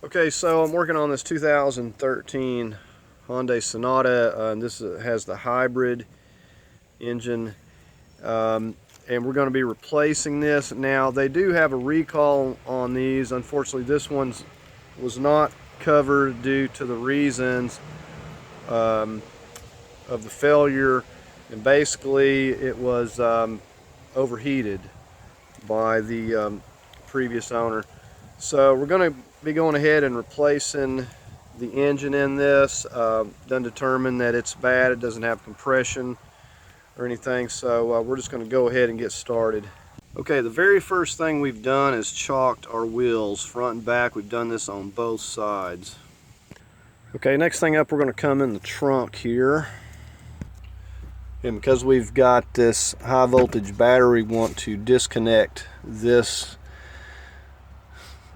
Okay, so I'm working on this 2013 Hyundai Sonata, and this has the hybrid engine, and we're going to be replacing this. Now, they do have a recall on these. Unfortunately, this one was not covered due to the reasons of the failure, and basically it was overheated by the previous owner. So we're going to be going ahead and replacing the engine in this. Done determine that it's bad, it doesn't have compression or anything, so we're just going to go ahead and get started. Okay, the very first thing we've done is chalked our wheels front and back. We've done this on both sides. Okay, next thing up, we're going to come in the trunk here, and because we've got this high voltage battery, we want to disconnect this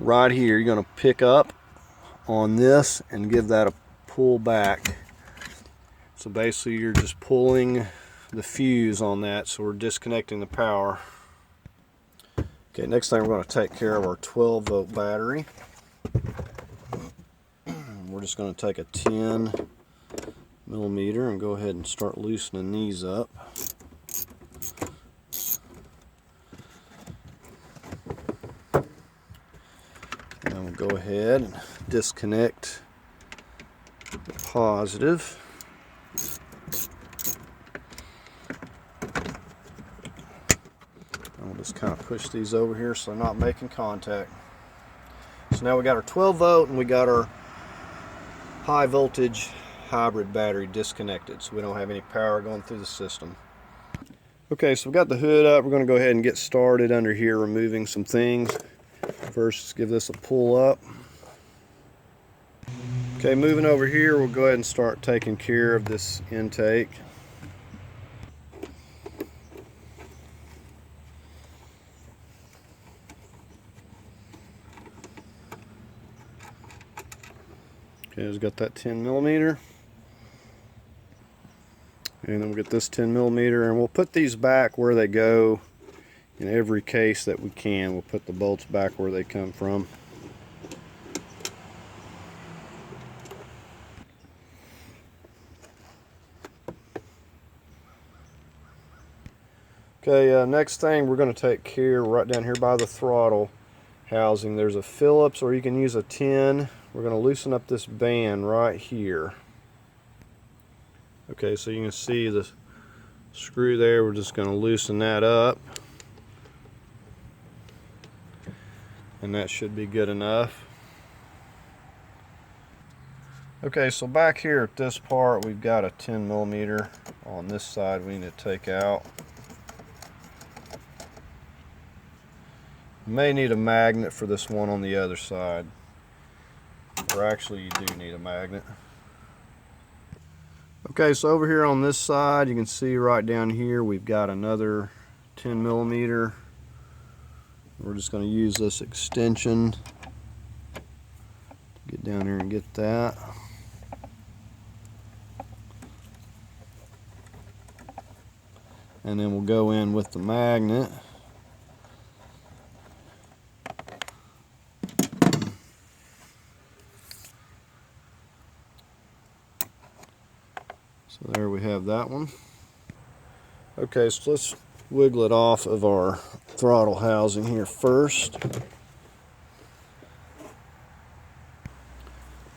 right here. You're going to pick up on this and give that a pull back. So basically you're just pulling the fuse on that, so we're disconnecting the power. Okay, next thing we're going to take care of our 12-volt battery. We're just going to take a 10 millimeter and go ahead and start loosening these up. And we'll go ahead and disconnect the positive. And we'll just kind of push these over here so they're not making contact. So now we got our 12-volt and we got our high voltage hybrid battery disconnected, so we don't have any power going through the system. Okay, so we've got the hood up. We're going to go ahead and get started under here removing some things. First, let's give this a pull up. Okay, moving over here, we'll go ahead and start taking care of this intake. Okay, it's got that 10 millimeter. And then we'll get this 10 millimeter, and we'll put these back where they go in every case that we can. We'll put the bolts back where they come from. Okay, next thing we're going to take care right down here by the throttle housing. There's a Phillips, or you can use a 10. We're going to loosen up this band right here. Okay, so you can see the screw there. We're just going to loosen that up, and that should be good enough. Okay, so back here at this part, we've got a 10 millimeter on this side we need to take out. You may need a magnet for this one on the other side, or actually you do need a magnet. Okay, so over here on this side, you can see right down here we've got another 10 millimeter. We're just going to use this extension to get down here and get that. And then we'll go in with the magnet. So there we have that one. Okay, so let's wiggle it off of our throttle housing here first.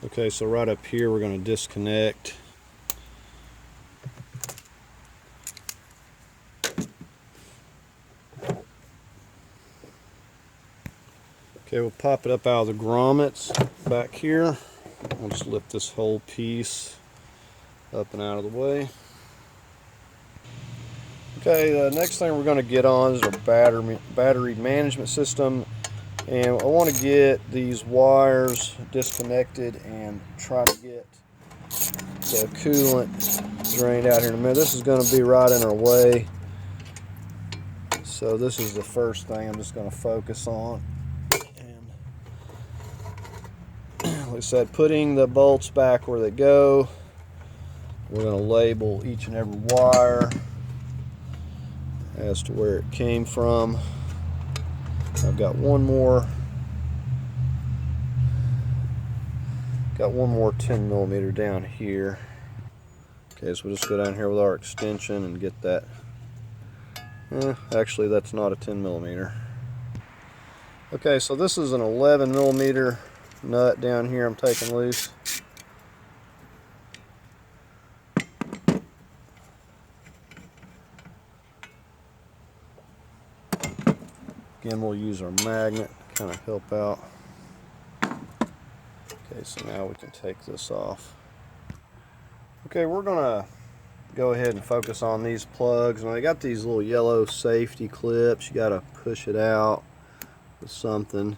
Okay, so right up here we're going to disconnect. Okay, we'll pop it up out of the grommets back here. We'll just lift this whole piece up and out of the way. Okay, the next thing we're going to get on is our battery management system, and I want to get these wires disconnected and try to get the coolant drained out here in a minute. This is going to be right in our way, so this is the first thing I'm just going to focus on. And like I said, putting the bolts back where they go. We're going to label each and every wire as to where it came from. I've got one more got one more 10mm down here. Okay, so we'll just go down here with our extension and get that. Actually, that's not a 10mm. Okay, so this is an 11mm nut down here I'm taking loose. Again, we'll use our magnet to kind of help out. Okay, so now we can take this off. Okay, we're gonna go ahead and focus on these plugs. And I got these little yellow safety clips. You gotta push it out with something.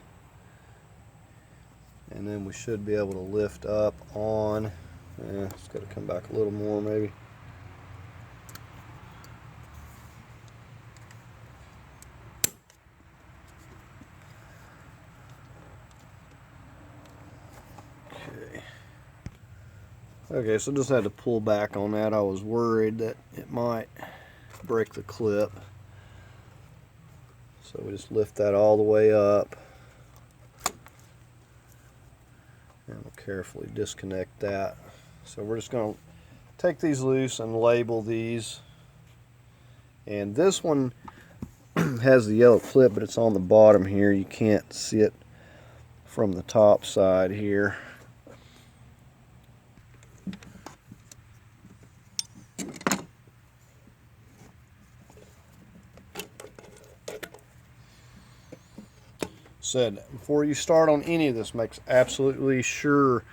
And then we should be able to lift up on. It's gotta come back a little more maybe. Okay, so just had to pull back on that. I was worried that it might break the clip. So we just lift that all the way up. And we'll carefully disconnect that. So we're just going to take these loose and label these. And this one has the yellow clip, but it's on the bottom here. You can't see it from the top side here. Said, before you start on any of this, make absolutely sure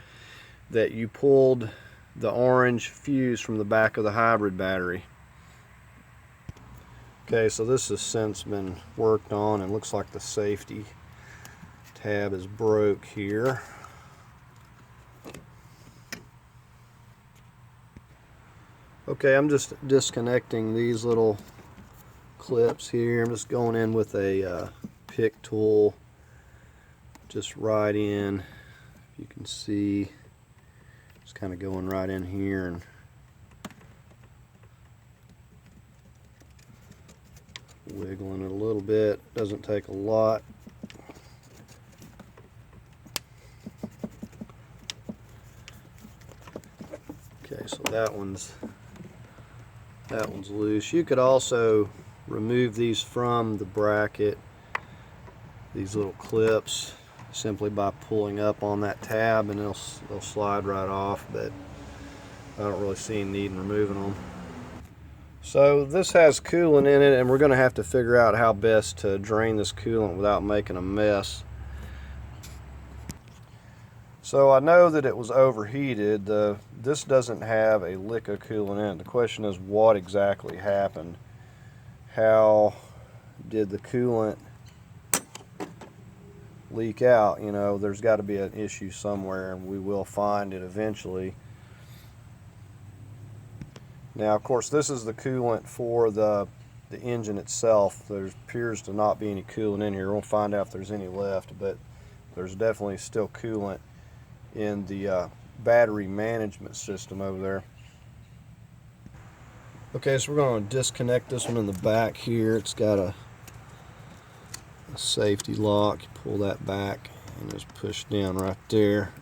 that you pulled the orange fuse from the back of the hybrid battery. Okay, so this has since been worked on and looks like the safety tab is broke here. Okay, I'm just disconnecting these little clips here. I'm just going in with a pick tool. Just right in, you can see, just kind of going right in here and wiggling it a little bit. Doesn't take a lot. Okay, so that one's loose. You could also remove these from the bracket, these little clips, simply by pulling up on that tab, and they'll slide right off, but I don't really see any need in removing them. So this has coolant in it, and we're going to have to figure out how best to drain this coolant without making a mess. So I know that it was overheated. This doesn't have a lick of coolant in it. The question is, what exactly happened? How did the coolant leak out? You know, there's got to be an issue somewhere, and we will find it eventually. Now, of course, this is the coolant for the engine itself. There appears to not be any coolant in here. We'll find out if there's any left, but there's definitely still coolant in the battery management system over there. Okay, so we're going to disconnect this one in the back here. It's got a safety lock. You pull that back and just push down right there.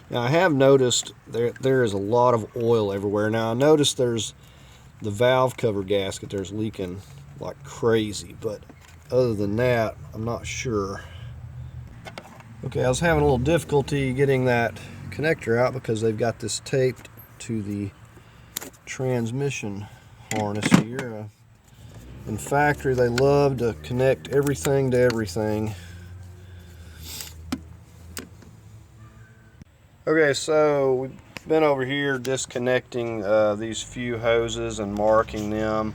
Now I have noticed there is a lot of oil everywhere. Now I noticed there's the valve cover gasket there's leaking like crazy, but other than that I'm not sure. Okay, I was having a little difficulty getting that connector out because they've got this taped to the transmission harness here. In factory, they love to connect everything to everything. Okay, so we've been over here disconnecting these few hoses and marking them.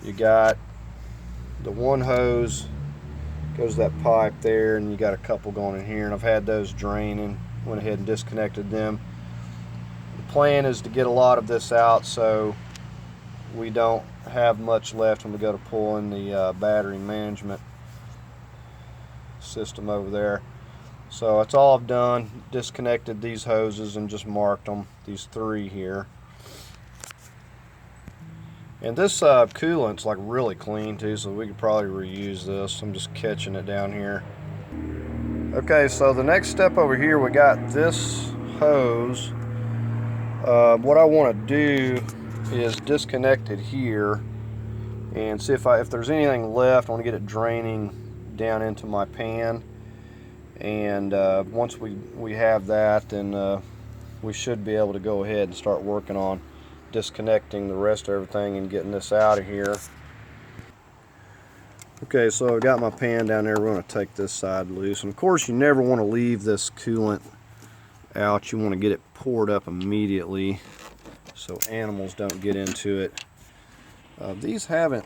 You got the one hose goes that pipe there, and you got a couple going in here, and I've had those draining. Went ahead and disconnected them. The plan is to get a lot of this out so we don't have much left when we go to pull in the battery management system over there. So that's all I've done. Disconnected these hoses and just marked them, these three here. And this coolant's like really clean too, so we could probably reuse this. I'm just catching it down here. Okay, so the next step over here, we got this hose. What I want to do is disconnect it here and see if there's anything left. I want to get it draining down into my pan, and once we have that, then we should be able to go ahead and start working on disconnecting the rest of everything and getting this out of here. Okay, so I've got my pan down there. We're going to take this side loose, and of course you never want to leave this coolant out. You want to get it poured up immediately so animals don't get into it. These haven't,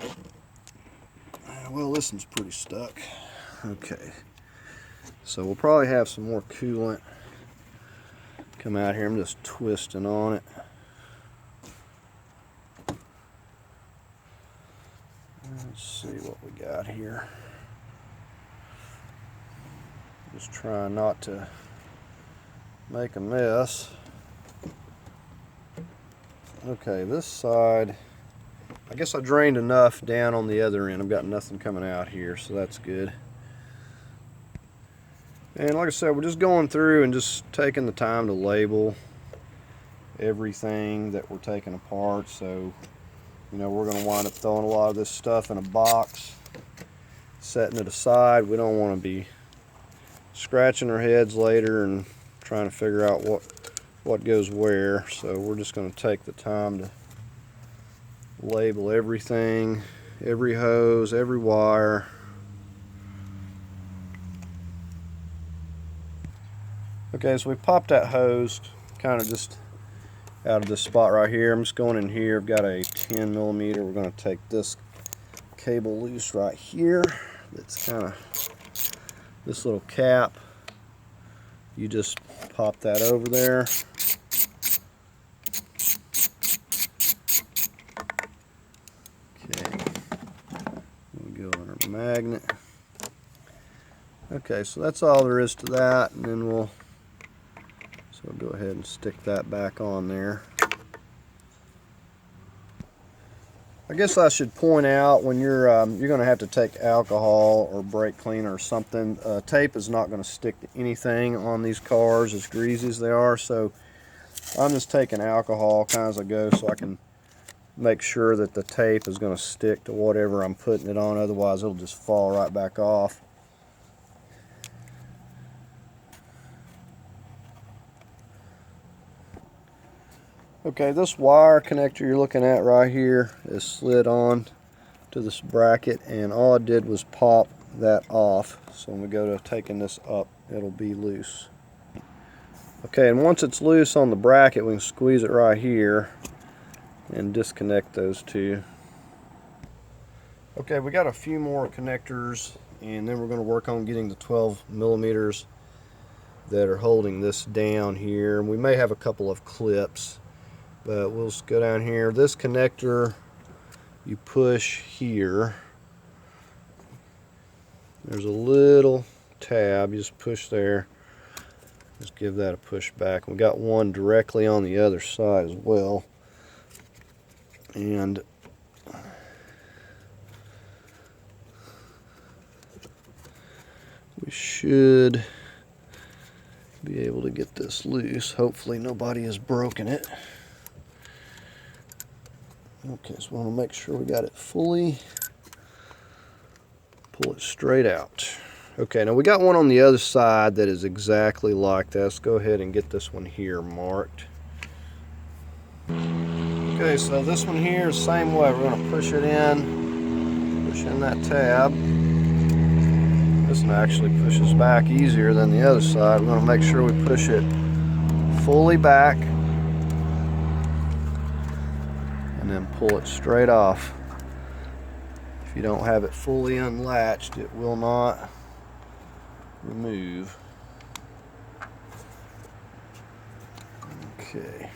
well, this one's pretty stuck. Okay, so we'll probably have some more coolant come out here. I'm just twisting on it. Let's see what we got here. Just trying not to make a mess. Okay, this side, I guess I drained enough down on the other end. I've got nothing coming out here, so that's good. And like I said, we're just going through and just taking the time to label everything that we're taking apart. So, you know, we're going to wind up throwing a lot of this stuff in a box, setting it aside. We don't want to be scratching our heads later and trying to figure out what goes where. So we're just going to take the time to label everything, every hose, every wire. Okay, so we popped that hose kind of just out of this spot right here. I'm just going in here. I've got a 10mm. We're going to take this cable loose right here. It's kind of this little cap. You just pop that over there. Okay, we'll go on our magnet. Okay, so that's all there is to that, and then we'll go ahead and stick that back on there. I guess I should point out, when you're going to have to take alcohol or brake cleaner or something. Tape is not going to stick to anything on these cars, as greasy as they are. So I'm just taking alcohol kind of as I go, so I can make sure that the tape is going to stick to whatever I'm putting it on. Otherwise, it'll just fall right back off. Okay, this wire connector you're looking at right here is slid on to this bracket, and all I did was pop that off. So when we go to taking this up, it'll be loose. Okay, and once it's loose on the bracket, we can squeeze it right here and disconnect those two. Okay, we got a few more connectors, and then we're going to work on getting the 12mm that are holding this down here. We may have a couple of clips, but we'll just go down here. This connector, you push here. There's a little tab, you just push there. Just give that a push back. We got one directly on the other side as well. And we should be able to get this loose. Hopefully nobody has broken it. Okay, so we want to make sure we got it fully. Pull it straight out. Okay, now we got one on the other side that is exactly like that. Let's go ahead and get this one here marked. Okay, so this one here is the same way. We're going to push it in that tab. This one actually pushes back easier than the other side. We're going to make sure we push it fully back and then pull it straight off. If you don't have it fully unlatched, it will not remove. Okay.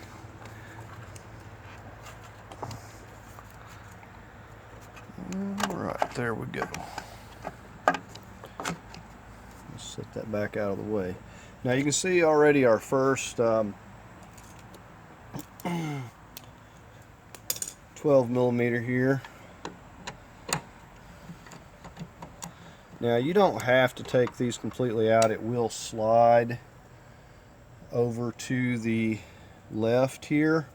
All right, there we go. Let's set that back out of the way. Now you can see already our first 12mm here. Now you don't have to take these completely out. It will slide. over to the left here.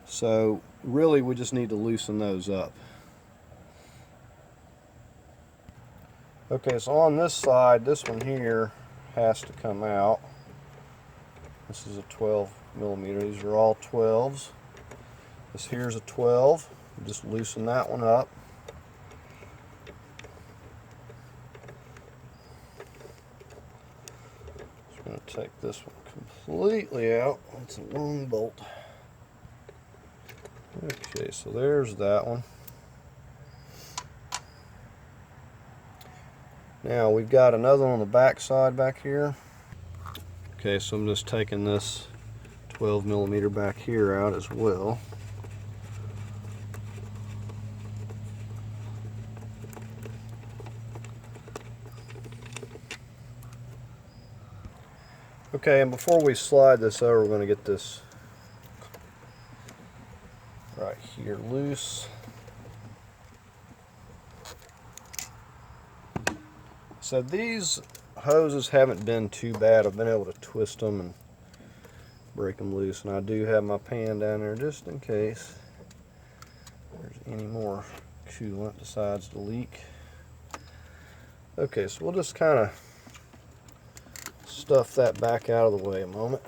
So really we just need to loosen those up. Okay, so on this side, this one here has to come out. This is a 12 millimeter. These are all 12s. This here's a 12. Just loosen that one up. Just going to take this one completely out. It's a long bolt. Okay, so there's that one. Now we've got another one on the back side back here. Okay, so I'm just taking this 12 millimeter back here out as well. Okay, and before we slide this over, we're going to get this right here loose. So these hoses haven't been too bad. I've been able to twist them and break them loose, and I do have my pan down there just in case there's any more coolant decides to leak. Okay, so we'll just kind of stuff that back out of the way a moment.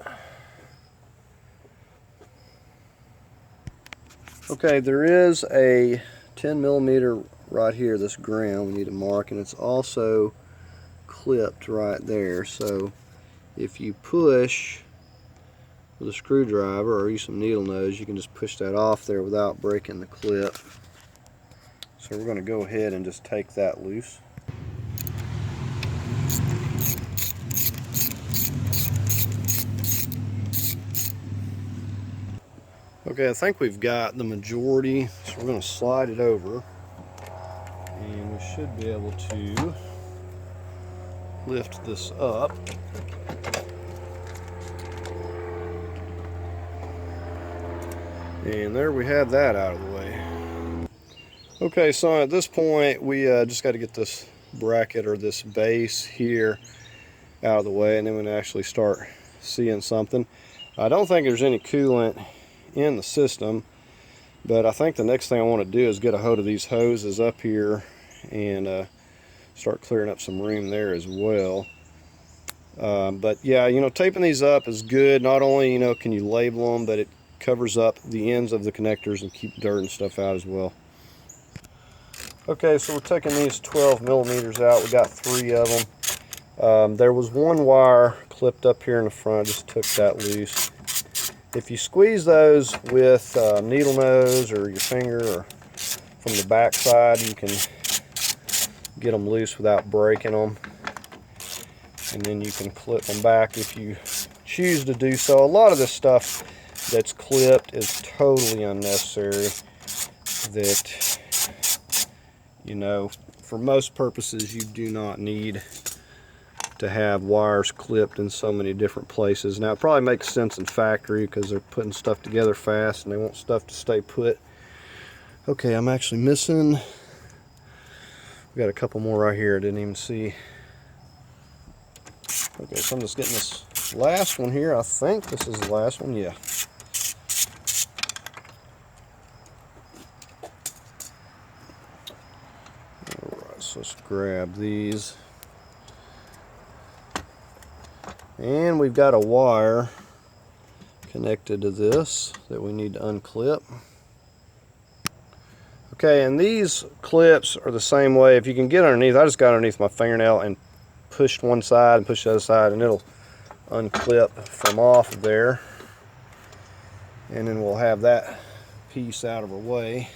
Okay, there is a 10 millimeter right here, this ground we need to mark, and it's also clipped right there. So if you push with a screwdriver or use some needle nose, you can just push that off there without breaking the clip. So we're going to go ahead and just take that loose. Okay, I think we've got the majority, so we're going to slide it over, and we should be able to lift this up. And there we have that out of the way. Okay, so at this point we just got to get this bracket or this base here out of the way, and then we can actually start seeing something. I don't think there's any coolant in the system, but I think the next thing I want to do is get a hold of these hoses up here and start clearing up some room there as well. But yeah, you know, taping these up is good. Not only, you know, can you label them, but it covers up the ends of the connectors and keep dirt and stuff out as well. Okay, so we're taking these 12 millimeters out. We got 3 of them. There was one wire clipped up here in the front. I just took that loose. If you squeeze those with needle nose or your finger or from the back side, you can get them loose without breaking them, and then you can clip them back if you choose to do so. A lot of this stuff that's clipped is totally unnecessary. That, you know, for most purposes you do not need to have wires clipped in so many different places. Now it probably makes sense in factory because they're putting stuff together fast and they want stuff to stay put. Okay, I'm actually missing, we got a couple more right here I didn't even see. Okay, so I'm just getting this last one here. I think this is the last one, yeah. Alright, so let's grab these. And we've got a wire connected to this that we need to unclip. Okay, and these clips are the same way. If you can get underneath, I just got underneath my fingernail and pushed one side and pushed the other side, and it'll unclip from off of there. And then we'll have that piece out of our way.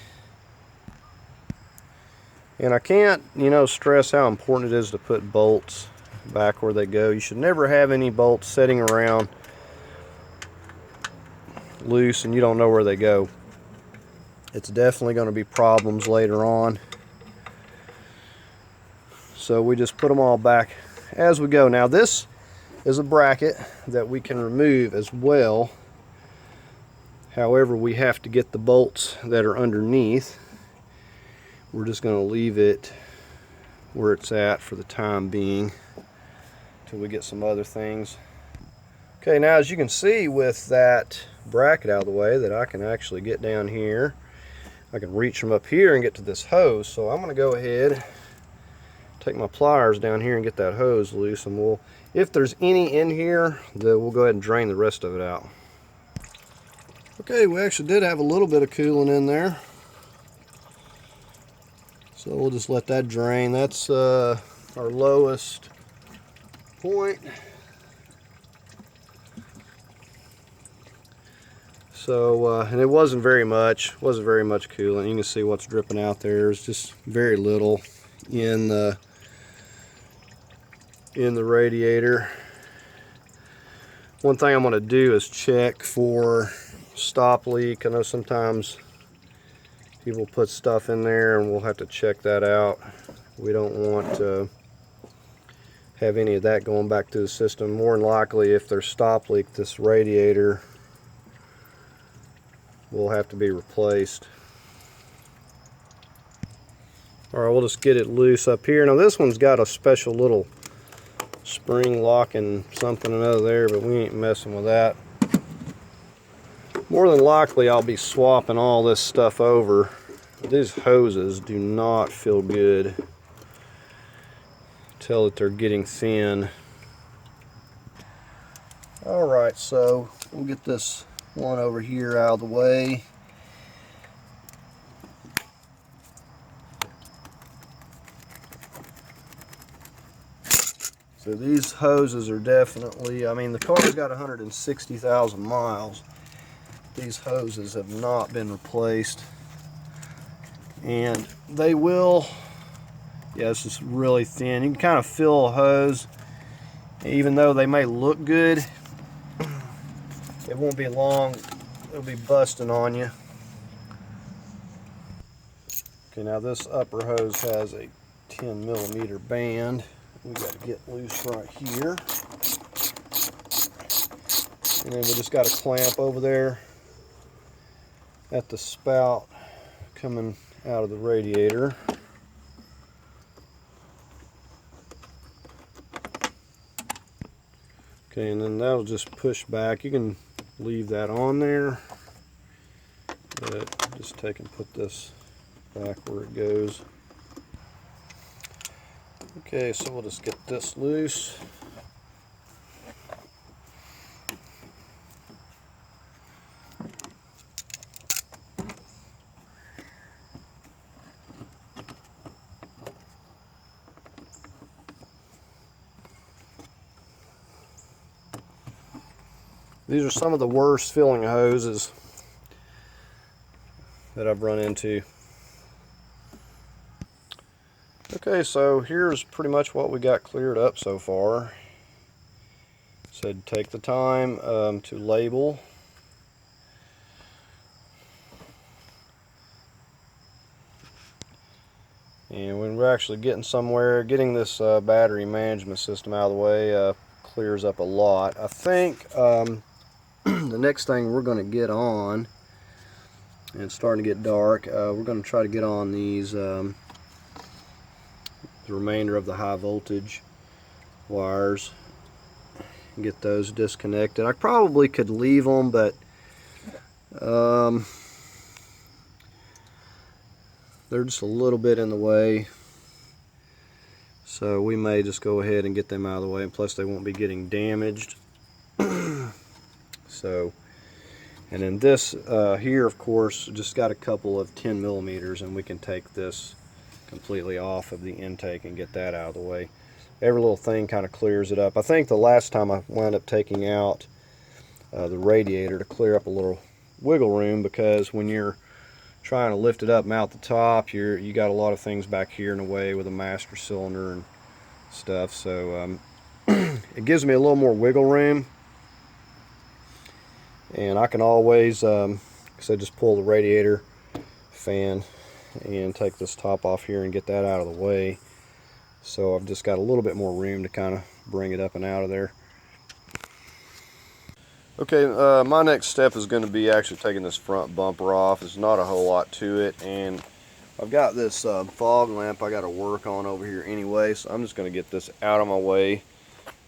And I can't, you know, stress how important it is to put bolts back where they go. You should never have any bolts sitting around loose and you don't know where they go. It's definitely going to be problems later on. So we just put them all back as we go. Now this is a bracket that we can remove as well. However, we have to get the bolts that are underneath. We're just going to leave it where it's at for the time being till we get some other things. Okay, now as you can see with that bracket out of the way, that I can actually get down here. I can reach from up here and get to this hose. So I'm going to go ahead, take my pliers down here and get that hose loose, and we'll, if there's any in here, then we'll go ahead and drain the rest of it out. Okay, we actually did have a little bit of coolant in there, so we'll just let that drain. That's our lowest point. So, and it wasn't very much coolant. You can see what's dripping out there. It's just very little in the radiator. One thing I'm going to do is check for stop leak. I know sometimes people put stuff in there and we'll have to check that out. We don't want to have any of that going back to the system. More than likely, if there's stop leak, this radiator will have to be replaced. Alright, we'll just get it loose up here. Now this one's got a special little spring locking something or another there, but we ain't messing with that. More than likely I'll be swapping all this stuff over. These hoses do not feel good. Tell that they're getting thin. Alright, so we'll get this one over here out of the way. So these hoses are definitely, I mean, the car's got 160,000 miles. These hoses have not been replaced. And they will, yeah, it's just really thin. You can kind of feel a hose. Even though they may look good, it won't be long, it'll be busting on you. Okay, now this upper hose has a 10mm band. We got to get loose right here. And then we just got a clamp over there at the spout coming out of the radiator. Okay, and then that'll just push back. You can leave that on there, but just take and put this back where it goes. Okay, so we'll just get this loose. These are some of the worst filling hoses that I've run into. Okay, so here's pretty much what we got cleared up so far. Said take the time to label. And when we're actually getting somewhere, getting this battery management system out of the way clears up a lot. I think the next thing we're going to get on, and it's starting to get dark, we're going to try to get on these the remainder of the high voltage wires and get those disconnected. I probably could leave them, but they're just a little bit in the way, so we may just go ahead and get them out of the way, and plus they won't be getting damaged. So, and then this here, of course, just got a couple of 10mm, and we can take this completely off of the intake and get that out of the way. Every little thing kind of clears it up. I think the last time I wound up taking out the radiator to clear up a little wiggle room, because when you're trying to lift it up and out the top, you got a lot of things back here in the way with a master cylinder and stuff. So it gives me a little more wiggle room, and I can always so just pull the radiator fan and take this top off here and get that out of the way. So I've just got a little bit more room to kind of bring it up and out of there. Okay, my next step is going to be actually taking this front bumper off. There's not a whole lot to it, and I've got this fog lamp I got to work on over here anyway, so I'm just going to get this out of my way.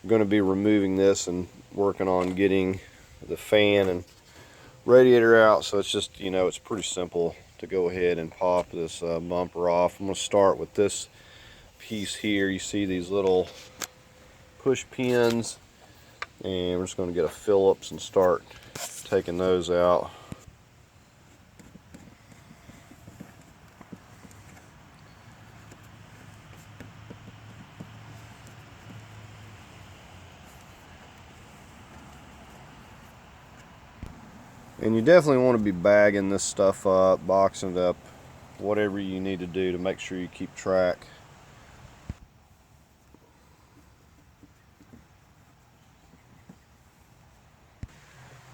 I'm going to be removing this and working on getting the fan and radiator out, so it's just, you know, it's pretty simple to go ahead and pop this bumper off. I'm going to start with this piece here. You see these little push pins, and we're just going to get a Phillips and start taking those out. And you definitely want to be bagging this stuff up, boxing it up, whatever you need to do to make sure you keep track.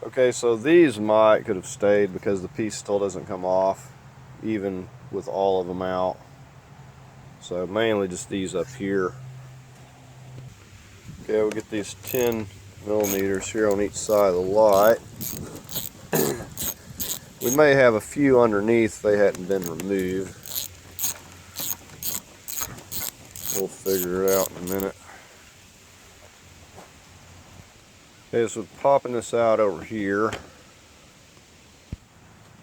Okay, so these could have stayed because the piece still doesn't come off, even with all of them out. So mainly just these up here. Okay, we'll get these 10 millimeters here on each side of the light. We may have a few underneath they hadn't been removed. We'll figure it out in a minute. Okay, so popping this out over here.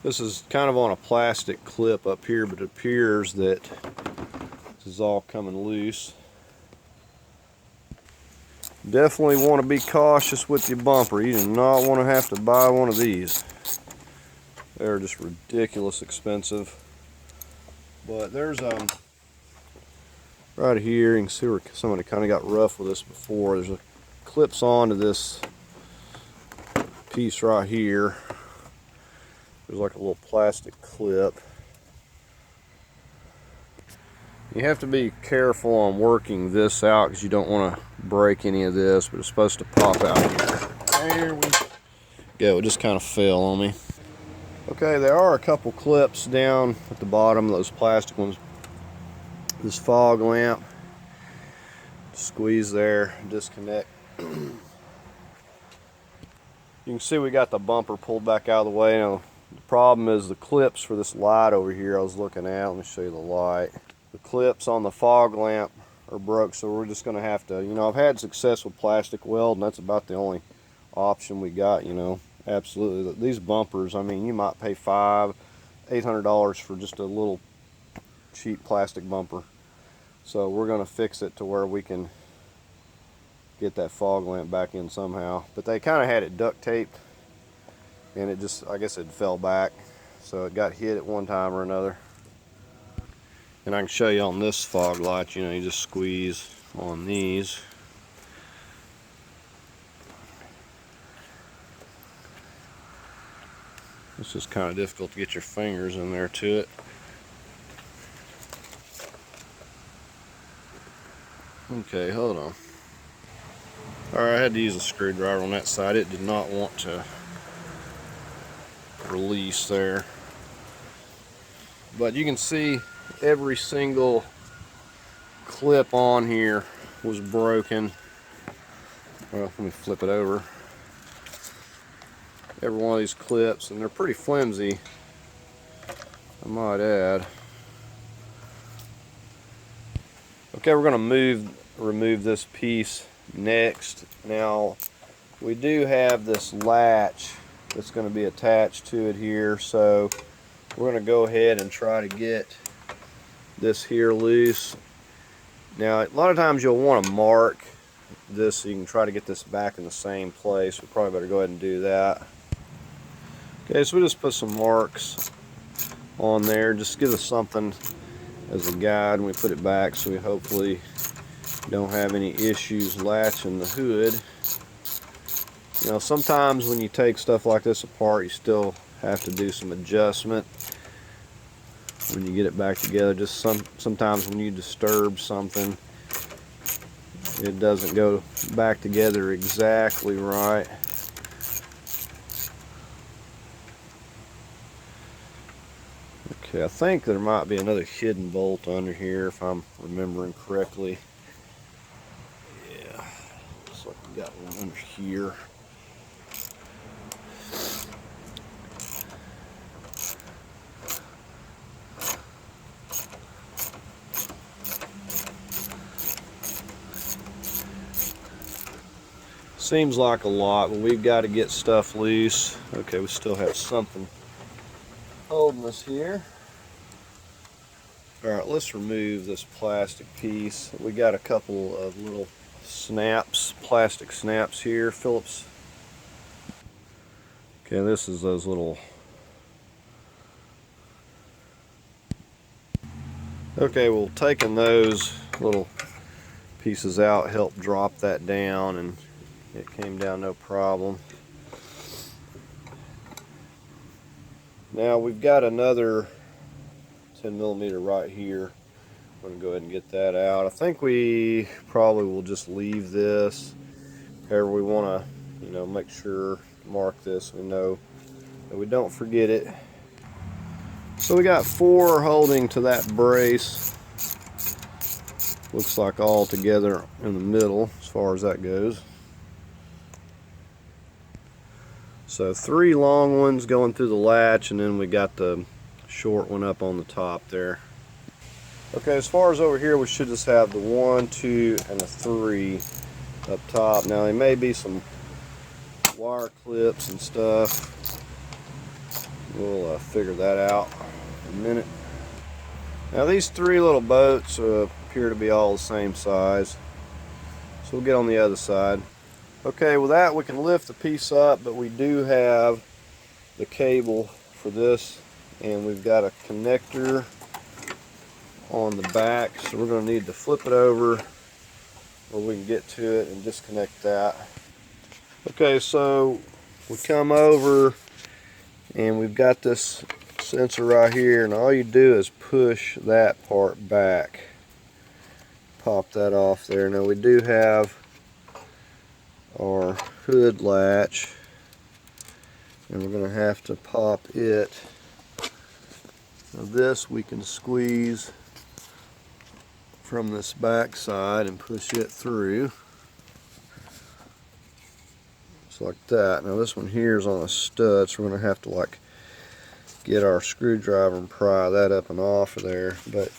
This is kind of on a plastic clip up here, but it appears that this is all coming loose. Definitely want to be cautious with your bumper. You do not want to have to buy one of these. They're just ridiculous expensive. But there's right here, you can see where somebody kind of got rough with this before. There's a clips onto this piece right here. There's like a little plastic clip. You have to be careful on working this out because you don't want to break any of this, but it's supposed to pop out here. There we go. It just kind of fell on me. Okay, there are a couple clips down at the bottom, those plastic ones. This fog lamp, squeeze there, disconnect. You can see we got the bumper pulled back out of the way. Now, the problem is the clips for this light over here I was looking at. Let me show you the light. The clips on the fog lamp are broke, so we're just going to have to, you know, I've had success with plastic weld, and that's about the only option we got, you know. Absolutely. These bumpers, I mean, you might pay $500-800 for just a little cheap plastic bumper. So we're going to fix it to where we can get that fog lamp back in somehow. But they kind of had it duct taped, and it just, I guess it fell back. So it got hit at one time or another. And I can show you on this fog light, you know, you just squeeze on these. It's just kind of difficult to get your fingers in there to it. Okay, hold on. Alright, I had to use a screwdriver on that side. It did not want to release there. But you can see every single clip on here was broken. Well, let me flip it over. Every one of these clips, and they're pretty flimsy, I might add. Okay, we're going to remove this piece next. Now, we do have this latch that's going to be attached to it here, so we're going to go ahead and try to get this here loose. Now, a lot of times you'll want to mark this so you can try to get this back in the same place. We probably better go ahead and do that. Okay, so we just put some marks on there, just give us something as a guide when we put it back, so we hopefully don't have any issues latching the hood. You know, sometimes when you take stuff like this apart, you still have to do some adjustment when you get it back together. Just sometimes when you disturb something, it doesn't go back together exactly right. Okay, I think there might be another hidden bolt under here if I'm remembering correctly. Yeah, looks like we got one under here. Seems like a lot, but we've got to get stuff loose. Okay, we still have something holding us here. All right, let's remove this plastic piece. We got a couple of little snaps, plastic snaps here, Phillips. Okay, this is those little. Okay, well, taking those little pieces out helped drop that down, and it came down no problem. Now we've got another 10mm right here. I'm going to go ahead and get that out. I think we probably will just leave this. However, we want to, make sure, mark this, we know that we don't forget it. So we got 4 holding to that brace. Looks like all together in the middle as far as that goes. So 3 long ones going through the latch, and then we got the short one up on the top there. Okay, as far as over here, we should just have the 1, 2, and a 3 up top. Now there may be some wire clips and stuff. We'll figure that out in a minute. Now these 3 little boats appear to be all the same size. So we'll get on the other side. Okay, with that we can lift the piece up, but we do have the cable for this, and we've got a connector on the back, so we're going to need to flip it over where we can get to it and disconnect that. Okay, so we come over and we've got this sensor right here, and all you do is push that part back. Pop that off there. Now we do have our hood latch, and we're going to have to pop it. Now this we can squeeze from this back side and push it through. Just like that. Now this one here is on a stud, so we're going to have to get our screwdriver and pry that up and off of there. But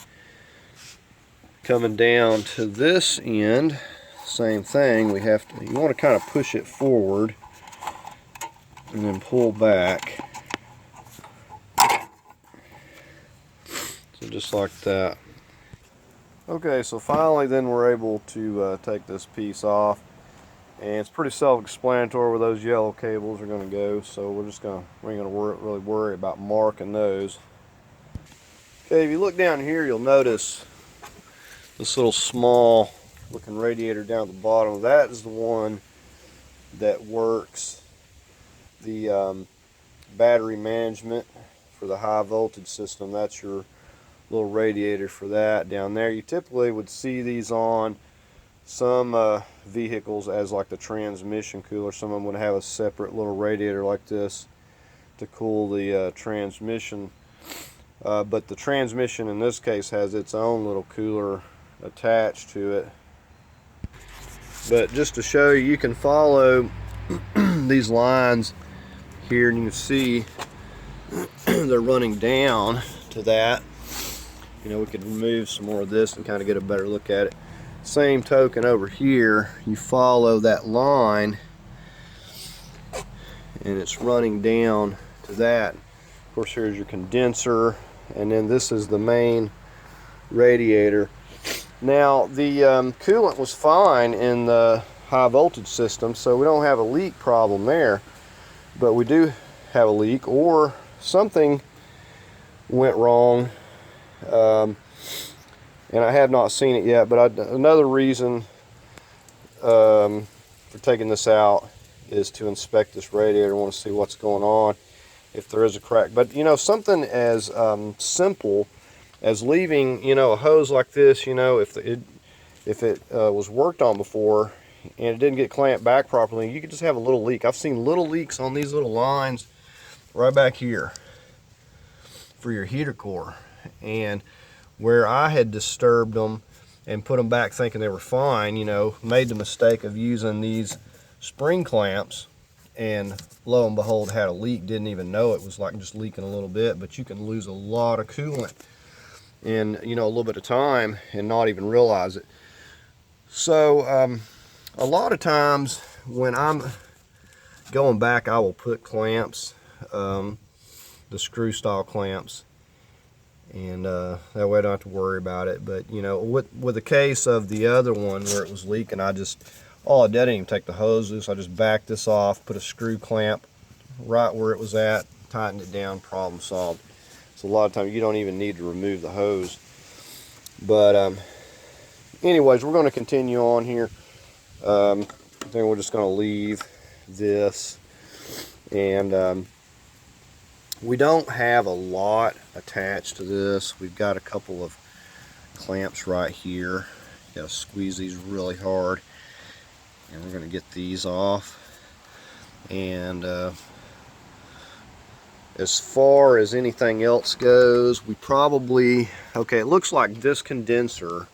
coming down to this end, same thing. You want to kind of push it forward and then pull back. So just like that. Okay, so finally then we're able to take this piece off, and it's pretty self-explanatory where those yellow cables are going to go, so we ain't going to really worry about marking those. Okay, if you look down here, you'll notice this little small looking radiator down at the bottom. That is the one that works the battery management for the high voltage system. That's your little radiator for that down there. You typically would see these on some vehicles as like the transmission cooler. Some of them would have a separate little radiator like this to cool the transmission, but the transmission in this case has its own little cooler attached to it. But just to show you, you can follow these lines here, and you can see they're running down to that. We could remove some more of this and kind of get a better look at it. Same token over here, you follow that line and it's running down to that. Of course, here's your condenser, and then this is the main radiator. Now the coolant was fine in the high voltage system, so we don't have a leak problem there, but we do have a leak, or something went wrong. And I have not seen it yet, but another reason for taking this out is to inspect this radiator. I want to see what's going on, if there is a crack. But something as simple as leaving a hose like this, if it was worked on before and it didn't get clamped back properly, you could just have a little leak. I've seen little leaks on these little lines right back here for your heater core, and where I had disturbed them and put them back thinking they were fine, made the mistake of using these spring clamps, and lo and behold had a leak. Didn't even know it was just leaking a little bit, but you can lose a lot of coolant in a little bit of time and not even realize it. So a lot of times when I'm going back, I will put clamps, the screw style clamps, and that way I don't have to worry about it. But you know, with the case of the other one where it was leaking, I didn't even take the hose loose. I just backed this off, put a screw clamp right where it was at, tightened it down, problem solved. So a lot of times you don't even need to remove the hose. But anyways, we're going to continue on here. Then we're just going to leave this, and we don't have a lot attached to this. We've got a couple of clamps right here. You got to squeeze these really hard, and we're going to get these off. And as far as anything else goes, we probably, okay, it looks like this condenser,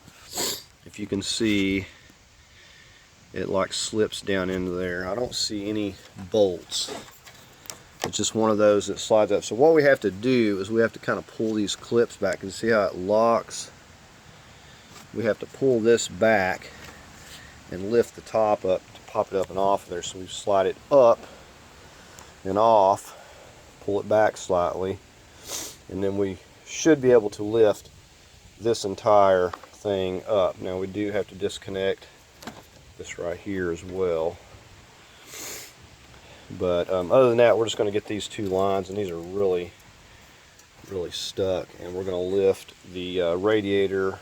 if you can see, it like slips down into there. I don't see any bolts. It's just one of those that slides up. So what we have to do is we have to kind of pull these clips back. You see how it locks? We have to pull this back and lift the top up to pop it up and off of there. So we slide it up and off, pull it back slightly, and then we should be able to lift this entire thing up. Now we do have to disconnect this right here as well, but other than that, we're just going to get these two lines, and these are really stuck, and we're going to lift the radiator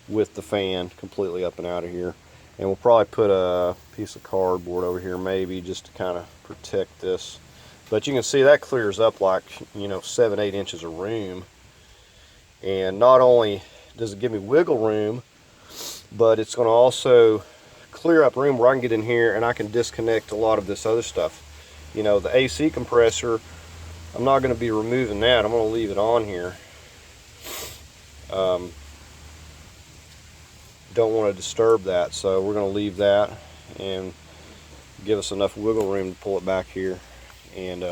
with the fan completely up and out of here. And we'll probably put a piece of cardboard over here maybe just to kind of protect this. But you can see that clears up like, you know, 7-8 inches of room. And not only does it give me wiggle room, but it's going to also clear up room where I can get in here and I can disconnect a lot of this other stuff. You know, the AC compressor, I'm not going to be removing that. I'm going to leave it on here. Don't want to disturb that, so we're going to leave that and give us enough wiggle room to pull it back here. And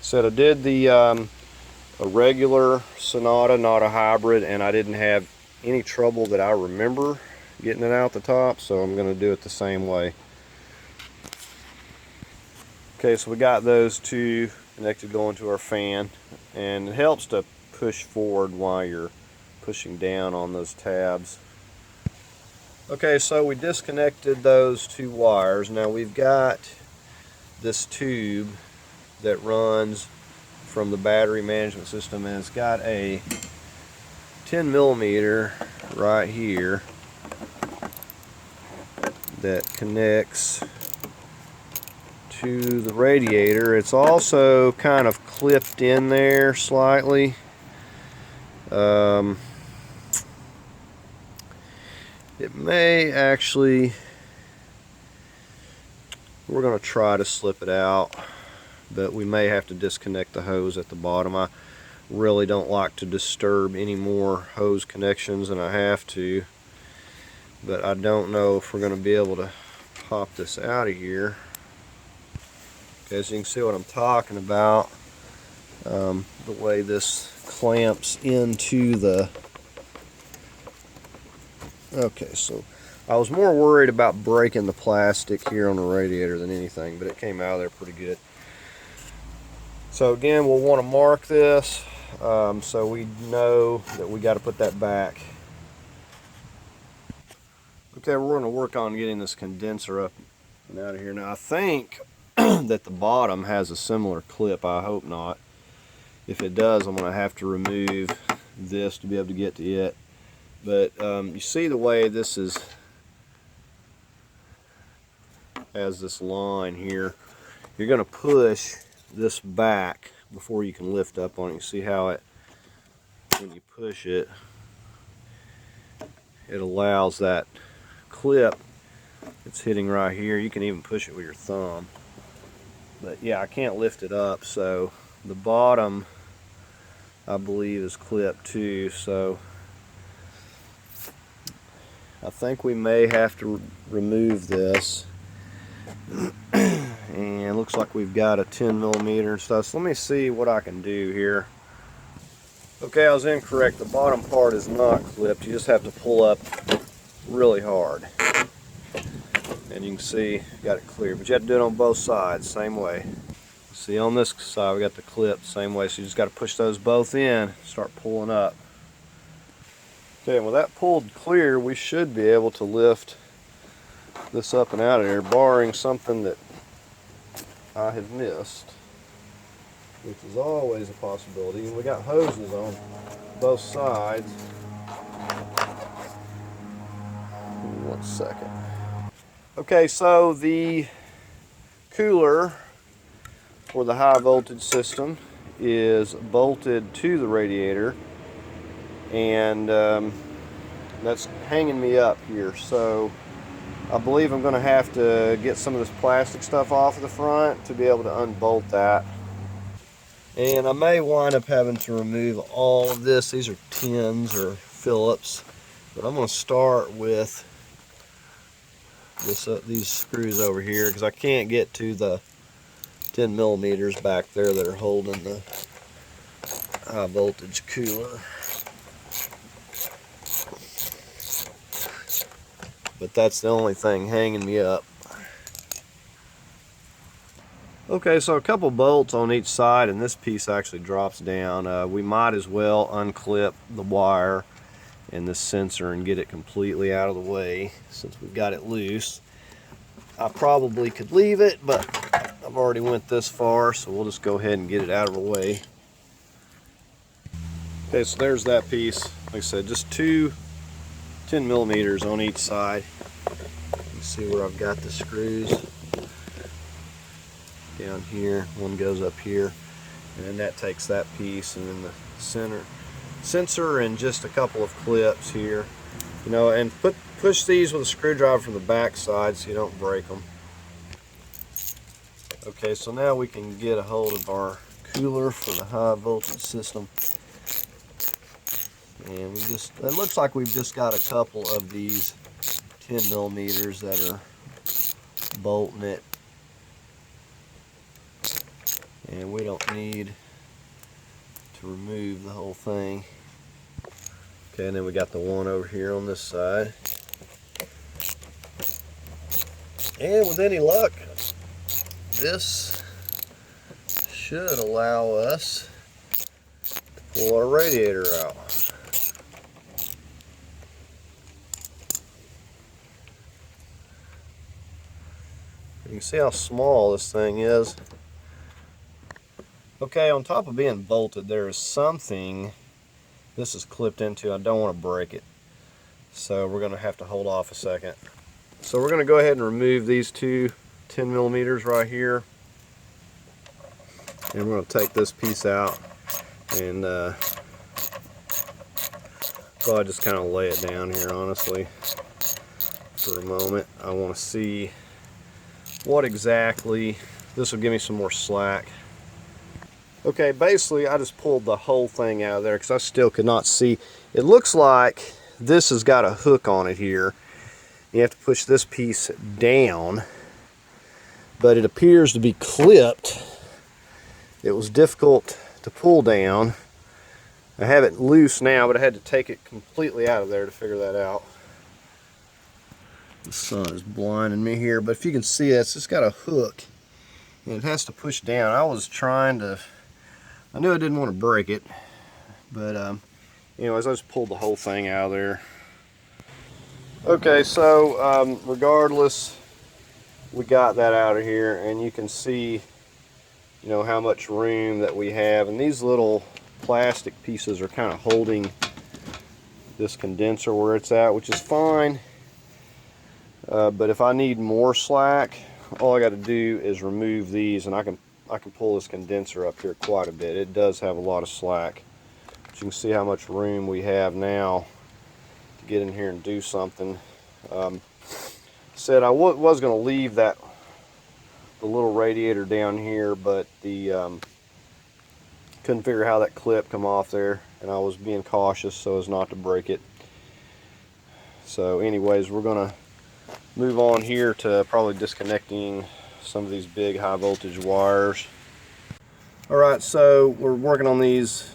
said I did the a regular Sonata, not a hybrid, and I didn't have any trouble that I remember getting it out the top, so I'm going to do it the same way. Okay, so we got those two connected going to our fan, and it helps to push forward while you're pushing down on those tabs. Okay, so we disconnected those two wires. Now we've got this tube that runs from the battery management system, and it's got a 10mm right here that connects to the radiator. It's also kind of clipped in there slightly. It may actually, we're going to try to slip it out, but we may have to disconnect the hose at the bottom. I really don't like to disturb any more hose connections than I have to, but I don't know if we're going to be able to pop this out of here. Okay, so you can see what I'm talking about, the way this clamps into the... Okay, so I was more worried about breaking the plastic here on the radiator than anything, but it came out of there pretty good. So again, we'll want to mark this so we know that we got to put that back. Okay, we're going to work on getting this condenser up and out of here. Now I think that the bottom has a similar clip. I hope not. If it does, I'm going to have to remove this to be able to get to it. But you see the way this is, has this line here. You're going to push this back before you can lift up on it. You see how it, when you push it, it allows that clip that's hitting right here. You can even push it with your thumb. But yeah, I can't lift it up, so the bottom, I believe, is clipped too. So I think we may have to remove this. And it looks like we've got a 10mm and stuff. So let me see what I can do here. Okay, I was incorrect. The bottom part is not clipped. You just have to pull up really hard. and you can see got it clear, but you have to do it on both sides same way. See, on this side we got the clip same way, so you just got to push those both in, start pulling up. Okay, and with that pulled clear, we should be able to lift this up and out of there, barring something that I have missed, which is always a possibility. And we got hoses on both sides. Give me 1 second. Okay, so the cooler for the high voltage system is bolted to the radiator, and that's hanging me up here. So I believe I'm going to have to get some of this plastic stuff off of the front to be able to unbolt that. And I may wind up having to remove all of this. These are tins or Phillips, but I'm going to start with this, these screws over here, because I can't get to the 10 millimeters back there that are holding the high voltage cooler. But that's the only thing hanging me up. Okay, so a couple bolts on each side, and this piece actually drops down. We might as well unclip the wire and this sensor and get it completely out of the way since we've got it loose. I probably could leave it, but I've already went this far, so we'll just go ahead and get it out of the way. Okay, so there's that piece. Like I said, just two 10 millimeters on each side. You can see where I've got the screws down here. One goes up here, and then that takes that piece, and then the center sensor and just a couple of clips here. You know, and push these with a screwdriver from the back side so you don't break them. Okay, so now we can get a hold of our cooler for the high voltage system. And it looks like we've just got a couple of these 10 millimeters that are bolting it. And we don't need to remove the whole thing. Okay, and then we got the one over here on this side. And with any luck, this should allow us to pull our radiator out. You can see how small this thing is. Okay, on top of being bolted, there is something this is clipped into. I don't want to break it, so we're going to have to hold off a second. So we're going to go ahead and remove these two 10 millimeters right here, and we're going to take this piece out, and probably just kind of lay it down here honestly for a moment. I want to see what exactly, this will give me some more slack. Okay, basically I just pulled the whole thing out of there because I still could not see. It looks like this has got a hook on it here. You have to push this piece down, but it appears to be clipped. It was difficult to pull down. I have it loose now, but I had to take it completely out of there to figure that out. The sun is blinding me here, but if you can see, it's just got a hook and it has to push down. I knew I didn't want to break it, but anyways, I just pulled the whole thing out of there. Okay, so regardless, we got that out of here, and you can see, you know, how much room that we have, and these little plastic pieces are kind of holding this condenser where it's at, which is fine. But if I need more slack, all I got to do is remove these, and I can pull this condenser up here quite a bit. It does have a lot of slack. But you can see how much room we have now to get in here and do something. Said I was going to leave the little radiator down here, but couldn't figure how that clip come off there, and I was being cautious so as not to break it. So anyways, we're going to move on here to probably disconnecting some of these big high voltage wires. Alright, so we're working on these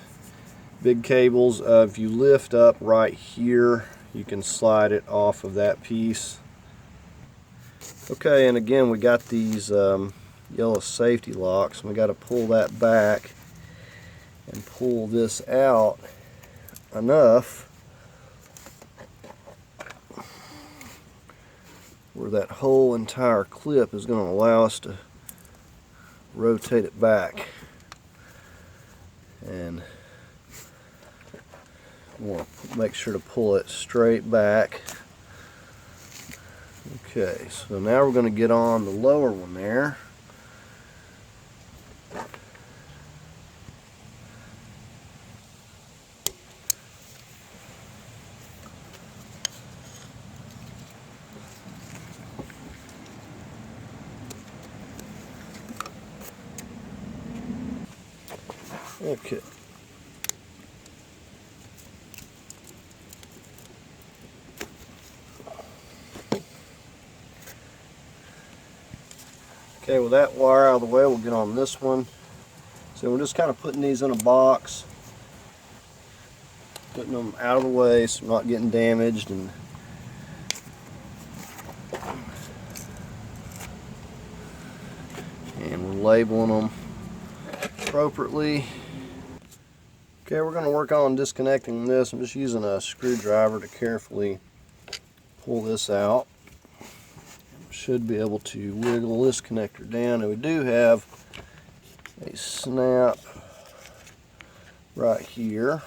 big cables. If you lift up right here, you can slide it off of that piece. Okay, and again we got these yellow safety locks, and we got to pull that back and pull this out enough where that whole entire clip is going to allow us to rotate it back. And we'll make sure to pull it straight back. Okay, so now we're going to get on the lower one there. Okay. Okay, with that wire out of the way, we'll get on this one. So we're just kind of putting these in a box, putting them out of the way so I'm not getting damaged, and we're labeling them appropriately. Okay, we're going to work on disconnecting this. I'm just using a screwdriver to carefully pull this out. Should be able to wiggle this connector down, and we do have a snap right here,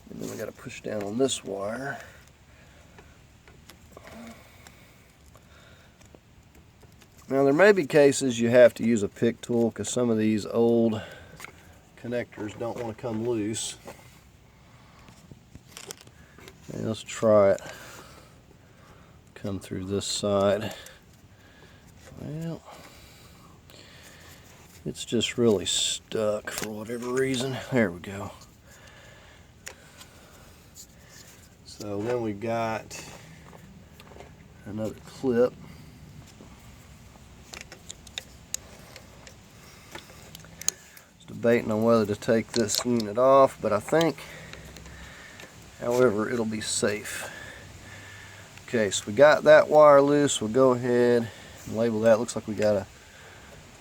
and then we got to push down on this wire. Now there may be cases you have to use a pick tool because some of these old connectors don't want to come loose. Okay, let's try it. Come through this side. Well, it's just really stuck for whatever reason. There we go. So then we got another clip. Just debating on whether to take this unit off, but I think, however, it'll be safe. Okay, so we got that wire loose. We'll go ahead and label that. Looks like we got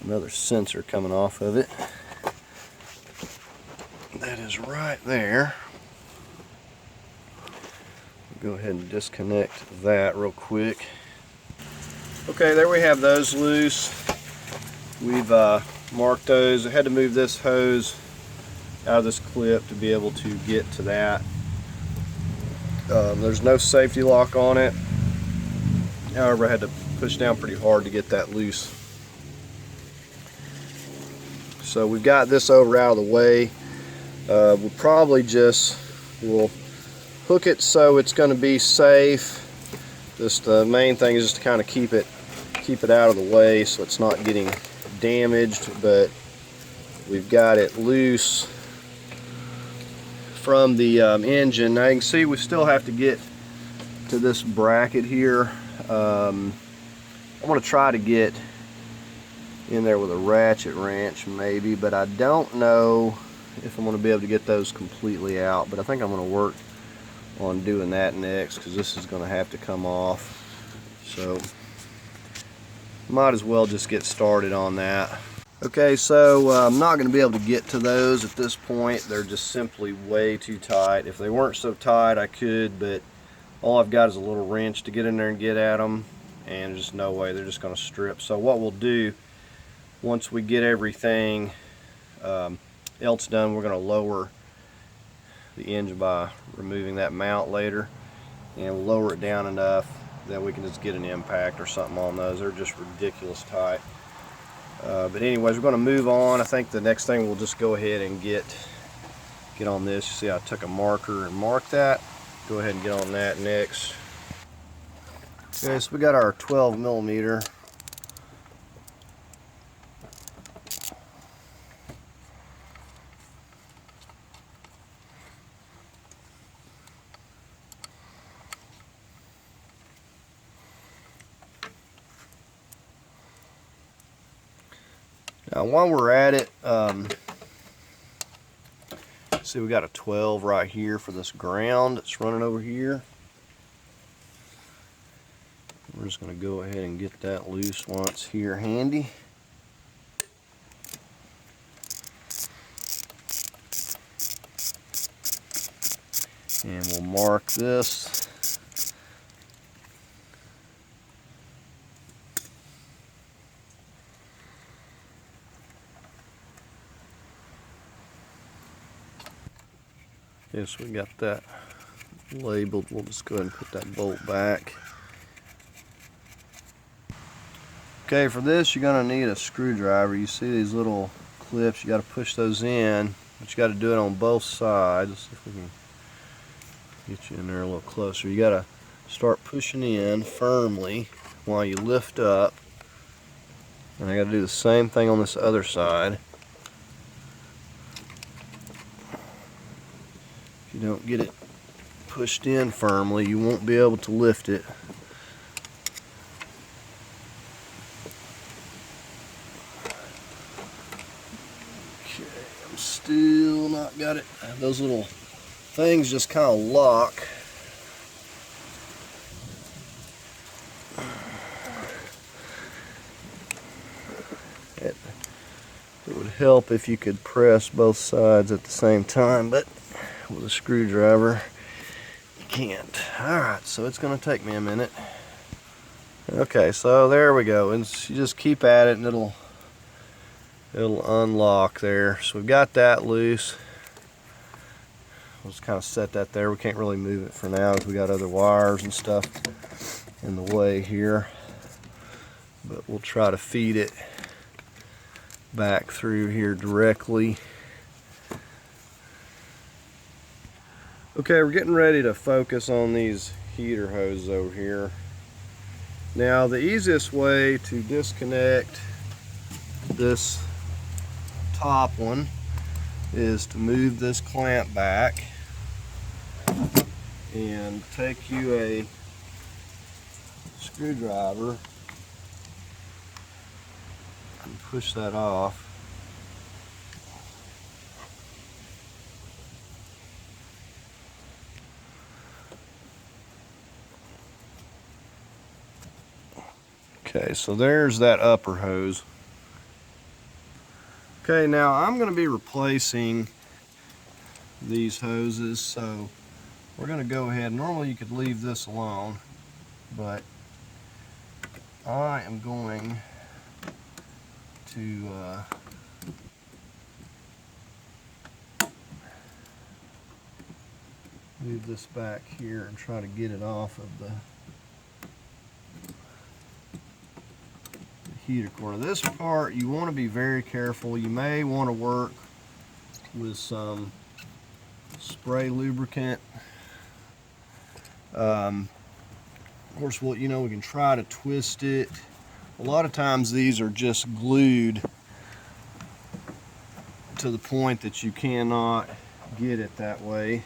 another sensor coming off of it. That is right there. We'll go ahead and disconnect that real quick. Okay, there we have those loose. We've marked those. I had to move this hose out of this clip to be able to get to that. There's no safety lock on it. However, I had to push down pretty hard to get that loose. So we've got this over out of the way. We'll probably we'll hook it so it's going to be safe. Just the main thing is just to kind of keep it out of the way so it's not getting damaged, but we've got it loose from the engine. Now you can see we still have to get to this bracket here. I want to try to get in there with a ratchet wrench maybe, but I don't know if I'm going to be able to get those completely out, but I think I'm going to work on doing that next because this is going to have to come off. So might as well just get started on that. Okay, so I'm not going to be able to get to those at this point. They're just simply way too tight. If they weren't so tight I could, but all I've got is a little wrench to get in there and get at them, and there's just no way. They're just going to strip. So what we'll do, once we get everything else done, we're going to lower the engine by removing that mount later, and we'll lower it down enough that we can just get an impact or something on those. They're just ridiculous tight. But anyways, we're going to move on. I think the next thing we'll just go ahead and get on this. You see I took a marker and marked that. Go ahead and get on that next. Okay, so we got our 12mm. Now while we're at it, see we got a 12 right here for this ground that's running over here. We're We're just going to go ahead and get that loose while it's here handy. And we'll mark this. Yes, we got that labeled. We'll just go ahead and put that bolt back. Okay, for this you're going to need a screwdriver. You see these little clips, you got to push those in, but you got to do it on both sides. Let's see if we can get you in there a little closer. You got to start pushing in firmly while you lift up. And I got to do the same thing on this other side. If you don't get it pushed in firmly, you won't be able to lift it. Okay, I'm still not got it. Those little things just kind of lock. It would help if you could press both sides at the same time, but with a screwdriver you can't. Alright, so it's going to take me a minute. Okay, so there we go, and you just keep at it and it'll unlock there. So we've got that loose. We'll just kind of set that there. We can't really move it for now because we got other wires and stuff in the way here, but we'll try to feed it back through here directly. Okay, we're getting ready to focus on these heater hoses over here. Now the easiest way to disconnect this top one is to move this clamp back and take you a screwdriver and push that off. Okay, so there's that upper hose. Okay, now I'm going to be replacing these hoses, so we're going to go ahead. Normally you could leave this alone, but I am going to move this back here and try to get it off of the heater core. This part you want to be very careful. You may want to work with some spray lubricant. Of course, we can try to twist it. A lot of times these are just glued to the point that you cannot get it that way.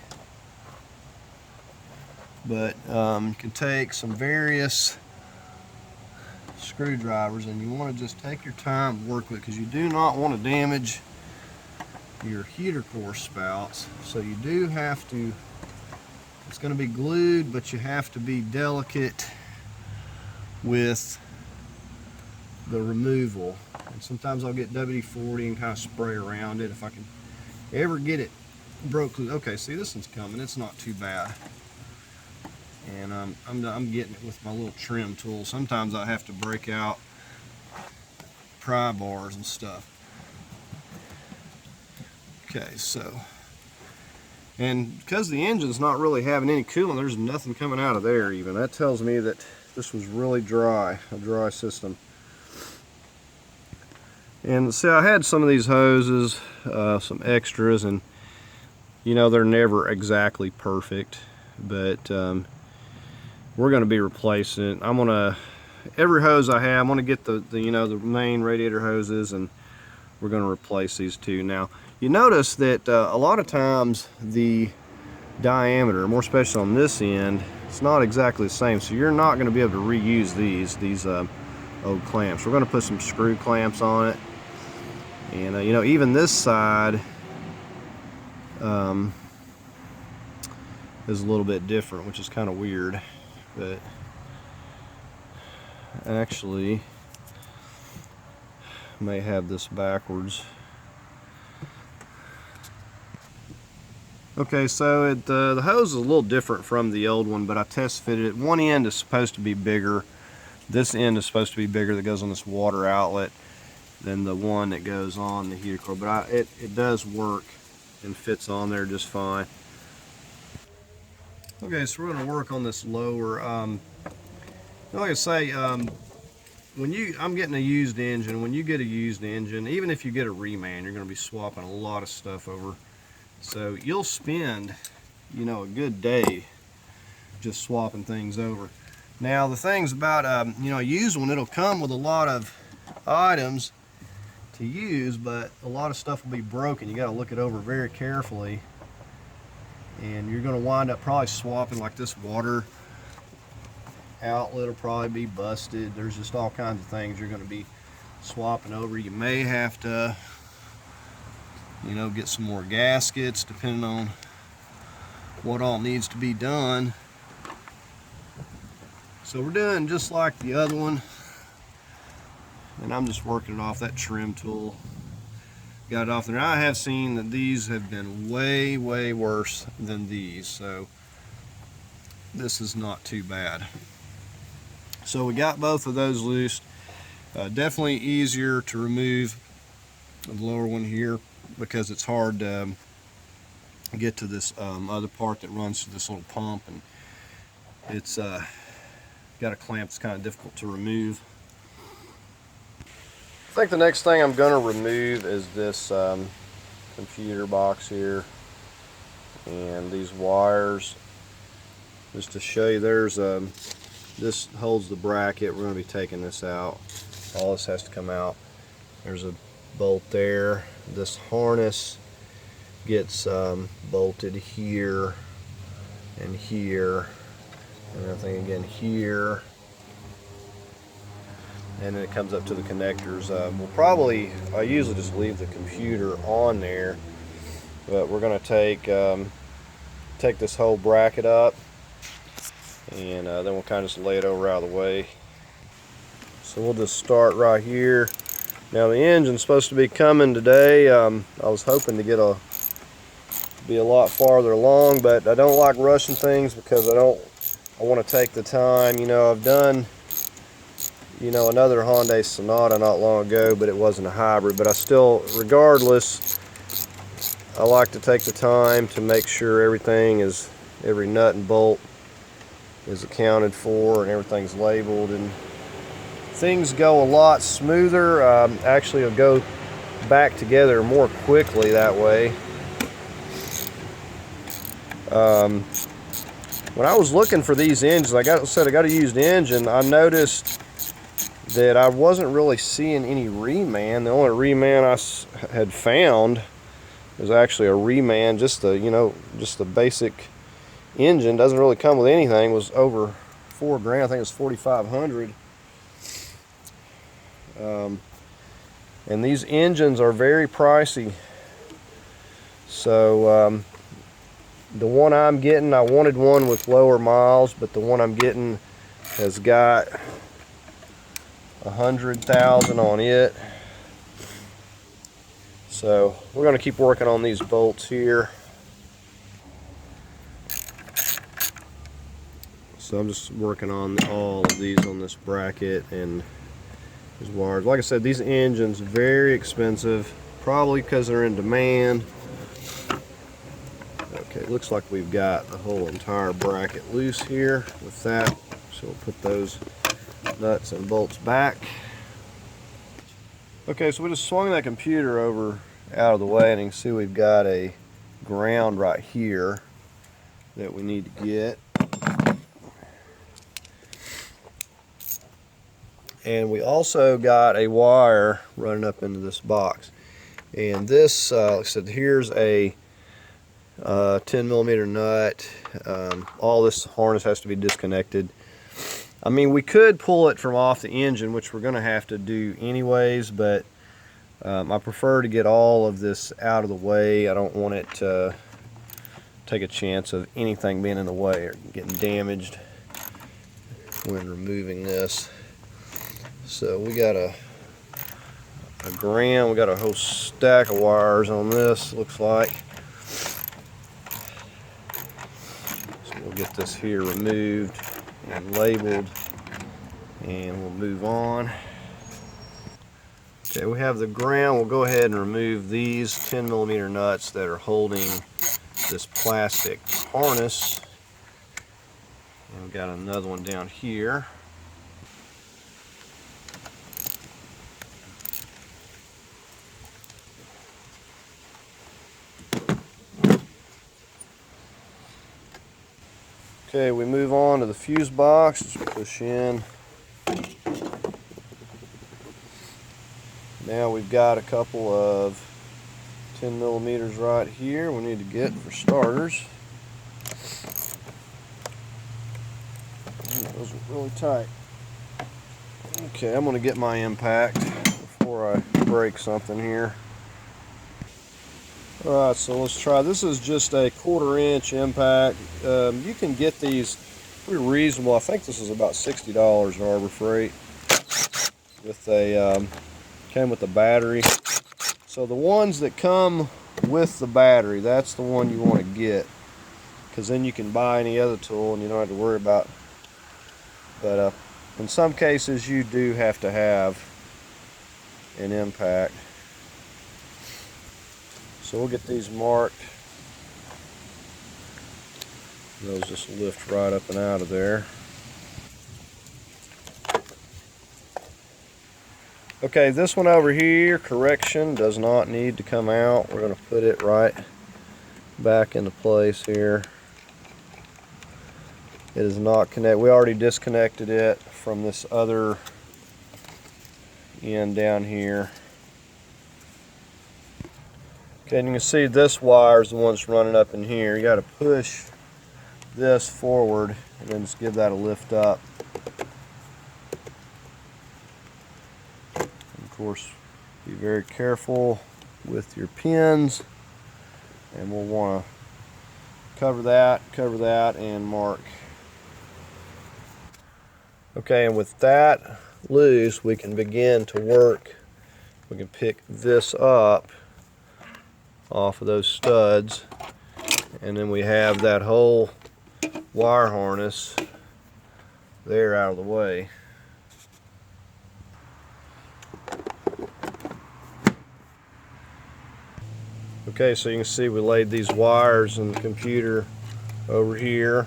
But you can take some various screwdrivers and you want to just take your time and work with it, because you do not want to damage your heater core spouts. So you do have to, it's going to be glued, but you have to be delicate with the removal. And sometimes I'll get WD-40 and kind of spray around it if I can ever get it broke loose. Okay, see, this one's coming. It's not too bad. And I'm getting it with my little trim tool. Sometimes I have to break out pry bars and stuff. Okay, so, and because the engine's not really having any coolant, there's nothing coming out of there even. That tells me that this was really dry, a dry system. And see, I had some of these hoses, some extras, and they're never exactly perfect, but we're going to be replacing it. I'm going to, every hose I have, I'm going to get the main radiator hoses, and we're going to replace these two. Now, you notice that a lot of times the diameter, more especially on this end, it's not exactly the same, so you're not going to be able to reuse these old clamps. We're going to put some screw clamps on it, and even this side is a little bit different, which is kind of weird, but actually may have this backwards. Okay, so the hose is a little different from the old one, but I test fitted it. One end is supposed to be bigger. This end is supposed to be bigger that goes on this water outlet than the one that goes on the heater core, but it does work and fits on there just fine. Okay, so we're going to work on this lower. Like I say, I'm getting a used engine. When you get a used engine, even if you get a reman, you're going to be swapping a lot of stuff over. So you'll spend, you know, a good day just swapping things over. Now the things about, you know, a used one, it'll come with a lot of items to use, but a lot of stuff will be broken. You got to look it over very carefully, and you're going to wind up probably swapping, like this water outlet will probably be busted. There's just all kinds of things you're going to be swapping over. You may have to, you know, get some more gaskets depending on what all needs to be done. So we're doing just like the other one, and I'm just working it off that trim tool. Got it off there. Now I have seen that these have been way worse than these, so this is not too bad. So we got both of those loose. Definitely easier to remove the lower one here because it's hard to get to this other part that runs to this little pump, and it's got a clamp that's kind of difficult to remove. I think the next thing I'm going to remove is this computer box here and these wires. Just to show you, there's this holds the bracket. We're going to be taking this out. All this has to come out. There's a bolt there. This harness gets bolted here and here, and I think again here, and then it comes up to the connectors. I usually just leave the computer on there, but we're going to take this whole bracket up, and then we'll kind of just lay it over out of the way. So we'll just start right here. Now the engine's supposed to be coming today. I was hoping to be a lot farther along, but I don't like rushing things because I want to take the time. You know, I've done, you know, another Hyundai Sonata not long ago, but it wasn't a hybrid. But I still, regardless, I like to take the time to make sure every nut and bolt is accounted for and everything's labeled, and things go a lot smoother. Actually, it'll go back together more quickly that way. When I was looking for these engines, I got a used engine. I noticed that I wasn't really seeing any reman. The only reman I had found was actually a reman. Just the basic engine, doesn't really come with anything. Was over $4 grand. I think it was 4,500. And these engines are very pricey. So the one I'm getting, I wanted one with lower miles, but the one I'm getting has got 100,000 on it. So we're going to keep working on these bolts here. So I'm just working on all of these on this bracket and these wires. Like I said, these engines very expensive, probably because they're in demand. Okay, looks like we've got the whole entire bracket loose here with that. So we'll put those nuts and bolts back. Okay, so we just swung that computer over out of the way, and you can see we've got a ground right here that we need to get. And we also got a wire running up into this box. And this, like I said, here's a 10mm nut. All this harness has to be disconnected. I mean, we could pull it from off the engine, which we're going to have to do anyways, but I prefer to get all of this out of the way. I don't want it to take a chance of anything being in the way or getting damaged when removing this. So we got a ground, we got a whole stack of wires on this, looks like. So we'll get this here removed and labeled, and we'll move on. Okay, we have the ground. We'll go ahead and remove these 10mm nuts that are holding this plastic harness. And we've got another one down here. Okay, we move on to the fuse box. Just push in. Now we've got a couple of 10mm right here we need to get for starters. Those are really tight. Okay, I'm going to get my impact before I break something here. Alright, so let's try. This is just a 1/4 inch impact. You can get these pretty reasonable. I think this is about $60 at Harbor Freight. With a came with the battery. So the ones that come with the battery, that's the one you want to get, because then you can buy any other tool and you don't have to worry about. But in some cases you do have to have an impact. So we'll get these marked. Those just lift right up and out of there. Okay, this one over here, correction, does not need to come out. We're going to put it right back into place here. It is not connected. We already disconnected it from this other end down here. Okay, and you can see this wire is the one that's running up in here. You got to push this forward and then just give that a lift up. And of course, be very careful with your pins, and we'll want to cover that, and mark. Okay, and with that loose, we can begin to work. We can pick this up off of those studs, and then we have that whole wire harness there out of the way. Okay, so you can see we laid these wires in the computer over here.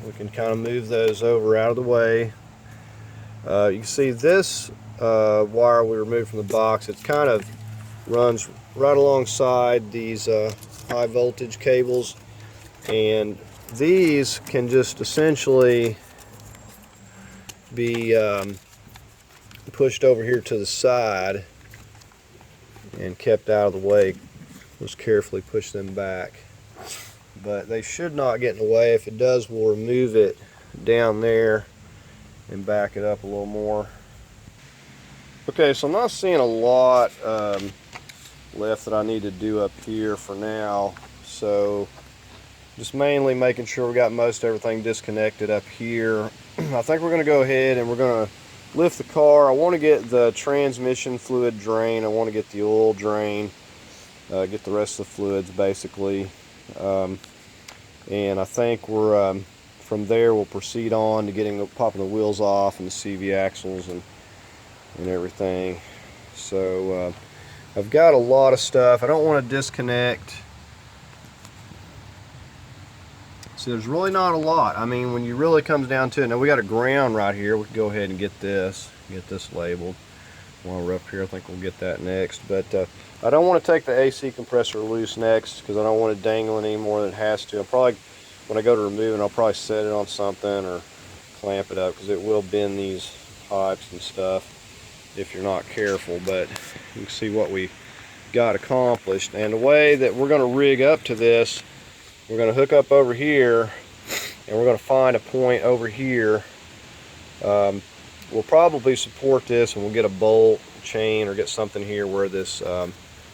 We can kind of move those over out of the way. You can see this wire we removed from the box. It kind of runs right alongside these high voltage cables, and these can just essentially be pushed over here to the side and kept out of the way. Just carefully push them back, but they should not get in the way. If it does, we'll remove it down there and back it up a little more. Okay, so I'm not seeing a lot left that I need to do up here for now, so just mainly making sure we got most everything disconnected up here. I think we're going to go ahead and we're going to lift the car. I want to get the transmission fluid drain. I want to get the oil drain, get the rest of the fluids basically, and I think we're from there we'll proceed on to popping the wheels off and the CV axles and everything. So I've got a lot of stuff. I don't want to disconnect. So there's really not a lot. I mean, when you really comes down to it, now we got a ground right here. We can go ahead and get this labeled. While we're up here, I think we'll get that next. But I don't want to take the AC compressor loose next, because I don't want it dangling any more than it has to. I'll probably, when I go to remove it, I'll probably set it on something or clamp it up, because it will bend these pipes and stuff if you're not careful. But you can see what we got accomplished. And the way that we're going to rig up to this, we're going to hook up over here, and we're going to find a point over here. We'll probably support this, and we'll get a bolt, chain, or get something here where this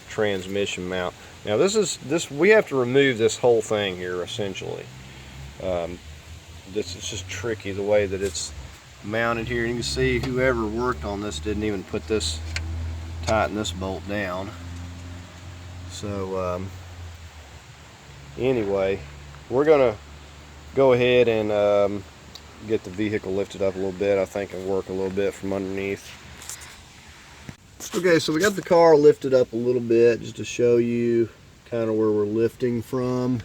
transmission mount. Now we have to remove this whole thing here essentially. This is just tricky the way that it's mounted here. You can see whoever worked on this didn't even put this, tighten this bolt down. So anyway, we're gonna go ahead and get the vehicle lifted up a little bit, I think, and work a little bit from underneath. Okay, so we got the car lifted up a little bit just to show you kind of where we're lifting from.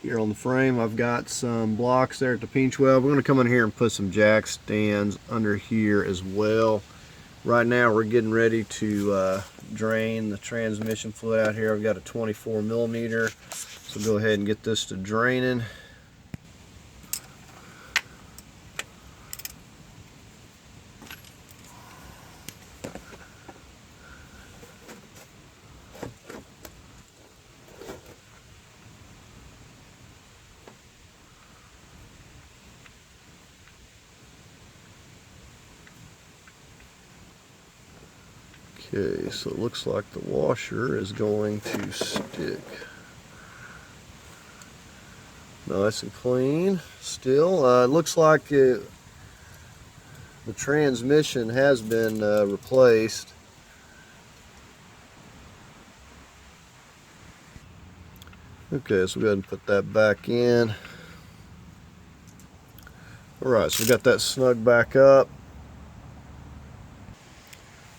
Here on the frame, I've got some blocks there at the pinch weld. We're going to come in here and put some jack stands under here as well. Right now we're getting ready to drain the transmission fluid out here. I've got a 24 millimeter, so go ahead and get this to draining. Okay, so it looks like the washer is going to stick. Nice and clean still. It looks like the transmission has been replaced. Okay, so we go ahead and put that back in. Alright, so we got that snug back up.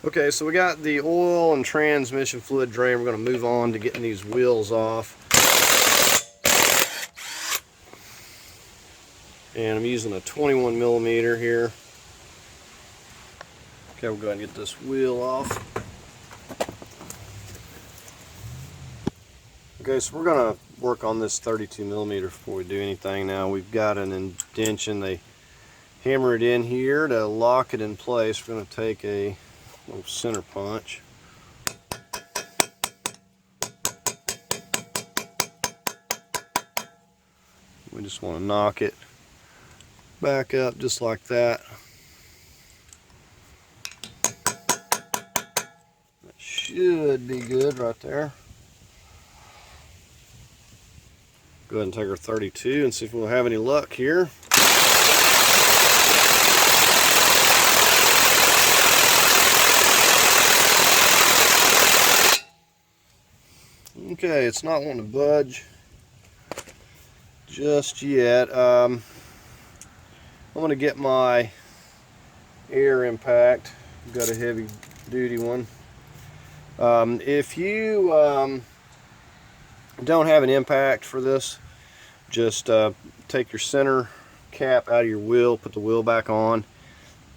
Okay, so we got the oil and transmission fluid drain. We're going to move on to getting these wheels off. And I'm using a 21 millimeter here. Okay, we'll go ahead and get this wheel off. Okay, so we're going to work on this 32 millimeter before we do anything now. We've got an indention. They hammer it in here to lock it in place. We're going to take a little center punch. We just want to knock it back up just like that. That should be good right there. Go ahead and take our 32 and see if we'll have any luck here. Okay, it's not wanting to budge just yet. I'm going to get my air impact. I've got a heavy duty one. If you don't have an impact for this, just take your center cap out of your wheel, put the wheel back on,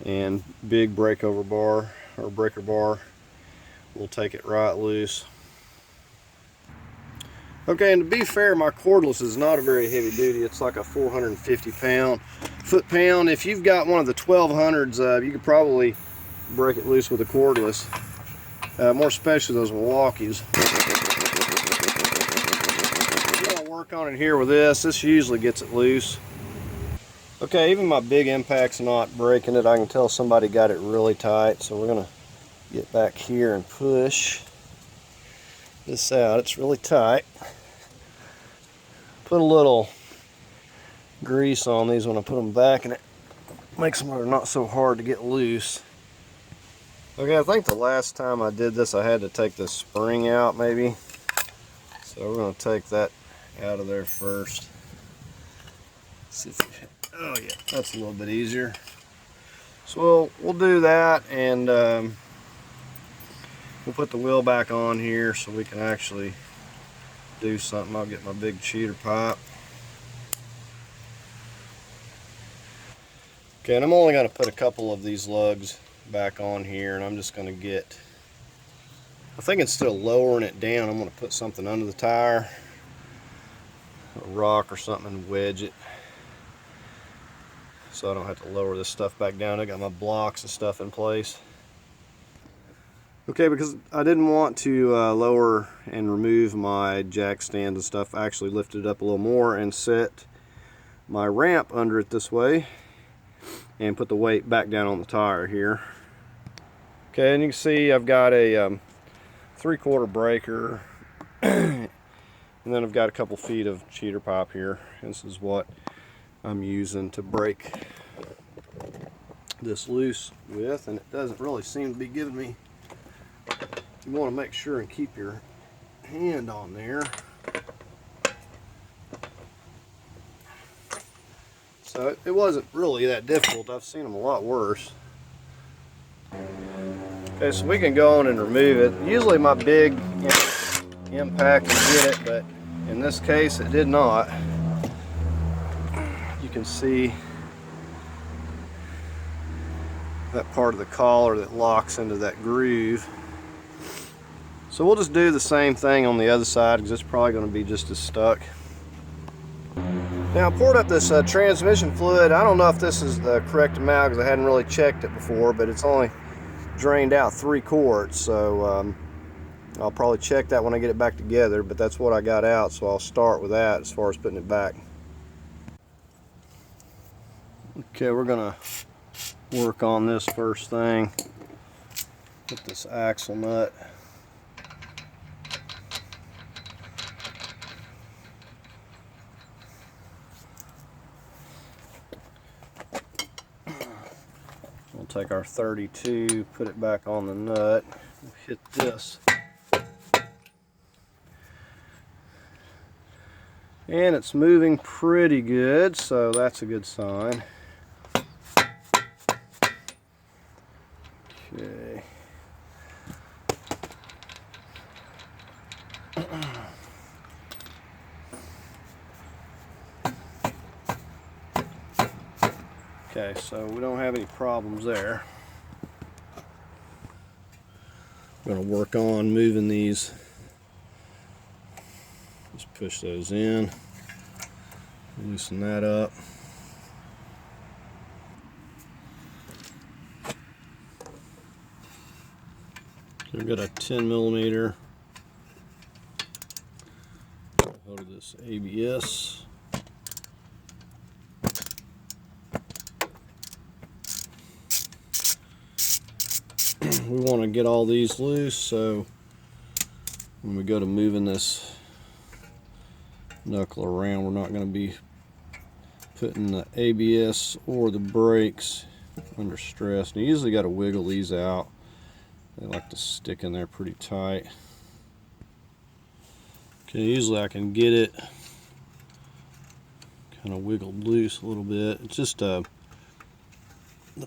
and big breakover bar or breaker bar will take it right loose. Okay, and to be fair, my cordless is not a very heavy duty. It's like a 450 foot-pound. If you've got one of the 1200s, you could probably break it loose with a cordless, more especially those Milwaukees. I'm gonna work on it here with this. This usually gets it loose. Okay, even my big impact's not breaking it. I can tell somebody got it really tight, so we're gonna get back here and push this out. It's really tight. Put a little grease on these when I put them back, and it makes them not so hard to get loose. Okay, I think the last time I did this I had to take the spring out maybe, so we're going to take that out of there first. See if we, oh yeah, that's a little bit easier. So we'll do that, and we'll put the wheel back on here so we can actually do something. I'll get my big cheater pipe. Okay, and I'm only going to put a couple of these lugs back on here, and I'm just going to get, I think instead of lowering it down, I'm going to put something under the tire, a rock or something, and wedge it so I don't have to lower this stuff back down. I got my blocks and stuff in place. Okay, because I didn't want to lower and remove my jack stand and stuff, I actually lifted it up a little more and set my ramp under it this way and put the weight back down on the tire here. Okay, and you can see I've got a 3/4 breaker and then I've got a couple feet of cheater pipe here. This is what I'm using to break this loose with, and it doesn't really seem to be giving me. You want to make sure and keep your hand on there. So it wasn't really that difficult. I've seen them a lot worse. Okay, so we can go on and remove it. Usually my big impact can get it, but in this case it did not. You can see that part of the collar that locks into that groove. So we'll just do the same thing on the other side because it's probably going to be just as stuck. Now I poured up this transmission fluid. I don't know if this is the correct amount because I hadn't really checked it before, but it's only drained out 3 quarts, so I'll probably check that when I get it back together, but that's what I got out, so I'll start with that as far as putting it back. Okay, we're gonna work on this first thing with this axle nut. We'll take our 32, put it back on the nut, we'll hit this. And it's moving pretty good, so that's a good sign. Okay. Okay, so we don't have any problems there. I'm going to work on moving these. Just push those in, loosen that up. So we've got a 10mm hold of this ABS. We want to get all these loose, so when we go to moving this knuckle around, we're not going to be putting the ABS or the brakes under stress. And you usually got to wiggle these out. They like to stick in there pretty tight. Okay, usually I can get it kind of wiggled loose a little bit. It's just the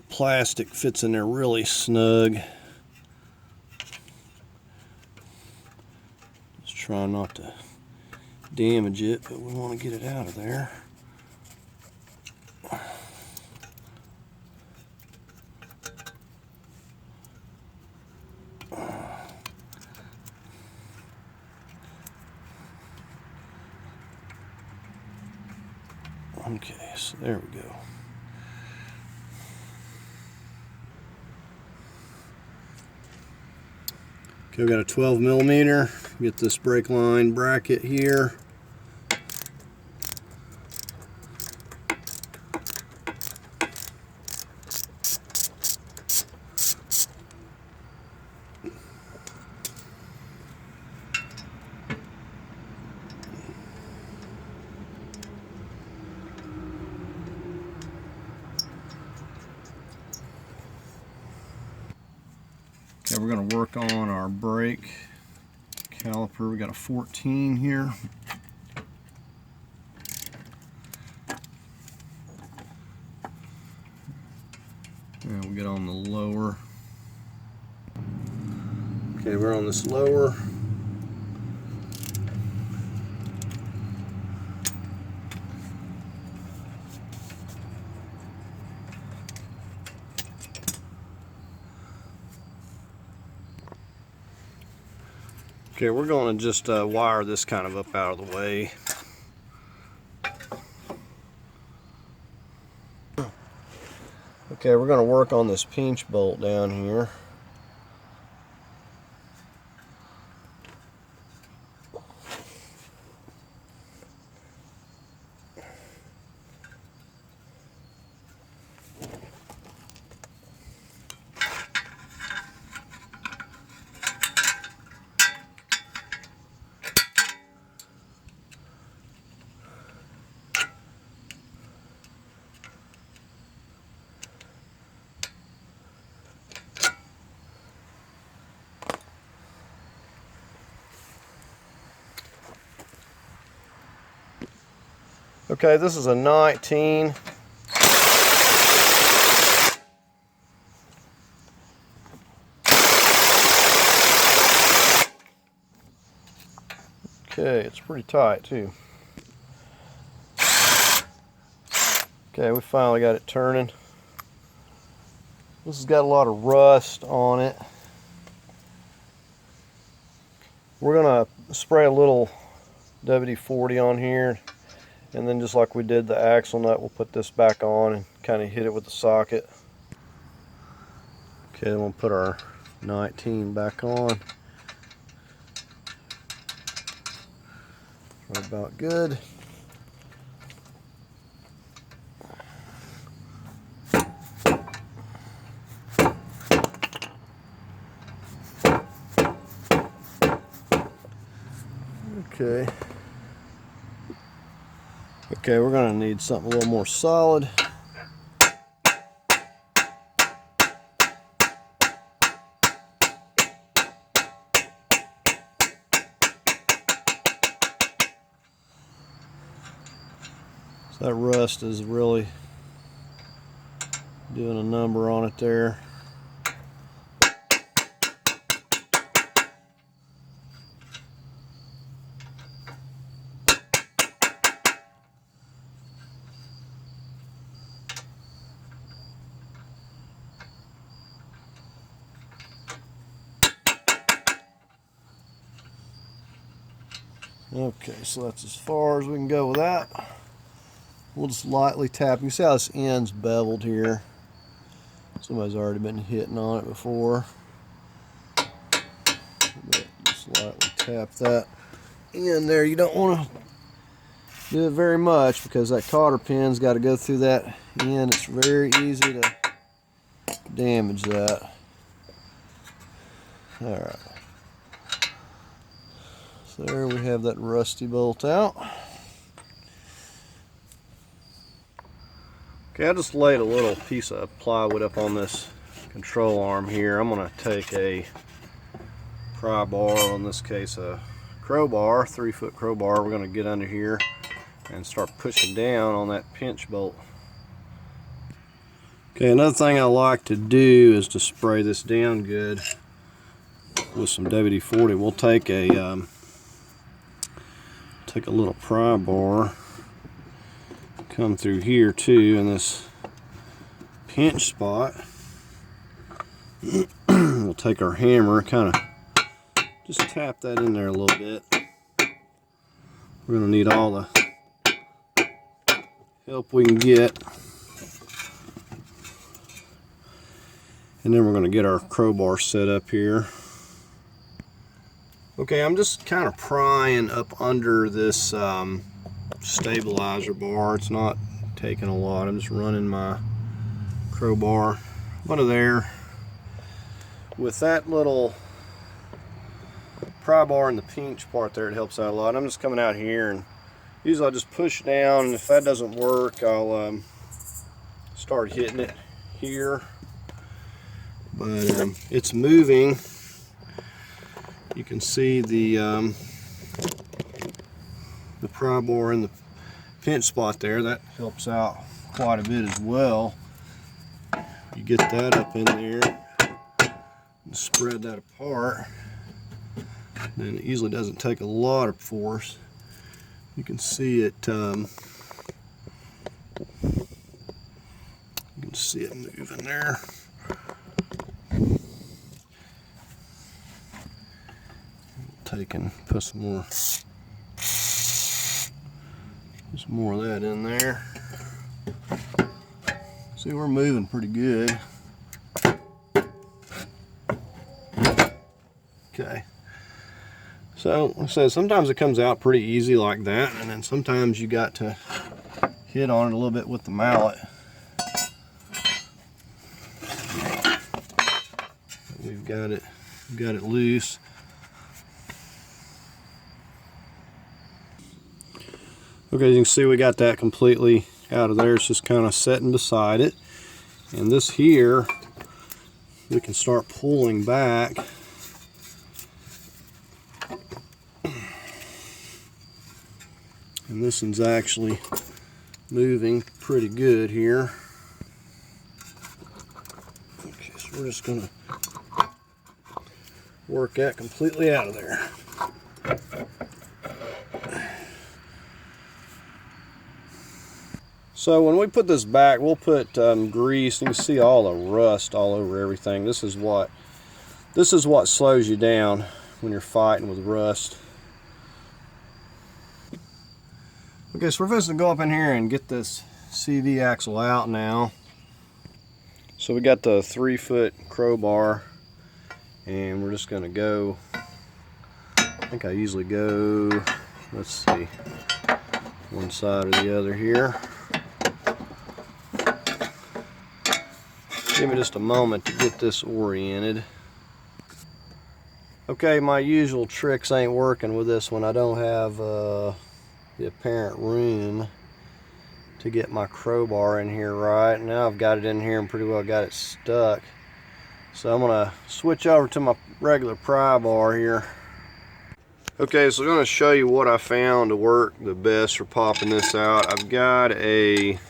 plastic fits in there really snug. Just try not to damage it, but we want to get it out of there. Okay, so there we go. Okay, we've got a 12mm. Get this brake line bracket here. Okay, we're going to work on our brake caliper. We got a 14 here. And we'll get on the lower. Okay, we're on this lower. Okay, we're going to just wire this kind of up out of the way. Okay, we're going to work on this pinch bolt down here. Okay, this is a 19. Okay, it's pretty tight too. Okay, we finally got it turning. This has got a lot of rust on it. We're gonna spray a little WD-40 on here, and then just like we did the axle nut, we'll put this back on and kind of hit it with the socket. Okay, then we'll put our 19 back on. Right about good. Okay. Okay, we're going to need something a little more solid. So that rust is really doing a number on it there. Okay, so that's as far as we can go with that. We'll just lightly tap. You can see how this end's beveled here. Somebody's already been hitting on it before. But just lightly tap that in there. You don't want to do it very much because that cotter pin's got to go through that end. It's very easy to damage that. Alright. So there we have that rusty bolt out. Okay, I just laid a little piece of plywood up on this control arm here. I'm going to take a pry bar, in this case a crowbar, 3-foot crowbar. We're going to get under here and start pushing down on that pinch bolt. Okay, another thing I like to do is to spray this down good with some WD-40. We'll take a little pry bar, come through here too in this pinch spot. We'll take our hammer, kind of just tap that in there a little bit. We're going to need all the help we can get. And then we're going to get our crowbar set up here. Okay, I'm just kind of prying up under this stabilizer bar. It's not taking a lot. I'm just running my crowbar under there. With that little pry bar in the pinch part there, it helps out a lot. I'm just coming out here, and usually I'll just push down, and if that doesn't work, I'll start hitting it here. But it's moving. You can see the pry bar in the pinch spot there. That helps out quite a bit as well. You get that up in there and spread that apart, then it usually doesn't take a lot of force. You can see it. You can see it moving there. Take and put some more of that in there. See, we're moving pretty good. Okay. So, like I said, sometimes it comes out pretty easy like that, and then sometimes you got to hit on it a little bit with the mallet. We've got it loose. Okay, as you can see, we got that completely out of there. It's just kind of setting beside it. And this here, we can start pulling back. And this one's actually moving pretty good here. Okay, so we're just going to work that completely out of there. So when we put this back, we'll put grease. You can see all the rust all over everything. This is what slows you down when you're fighting with rust. Okay, so we're supposed to go up in here and get this CV axle out now. So we got the 3-foot crowbar, and we're just going to go. I think I usually go, let's see, one side or the other here. Give me just a moment to get this oriented. Okay, my usual tricks ain't working with this one. I don't have the apparent room to get my crowbar in here right. Now I've got it in here and pretty well got it stuck. So I'm gonna switch over to my regular pry bar here. Okay, so I'm gonna show you what I found to work the best for popping this out. I've got probably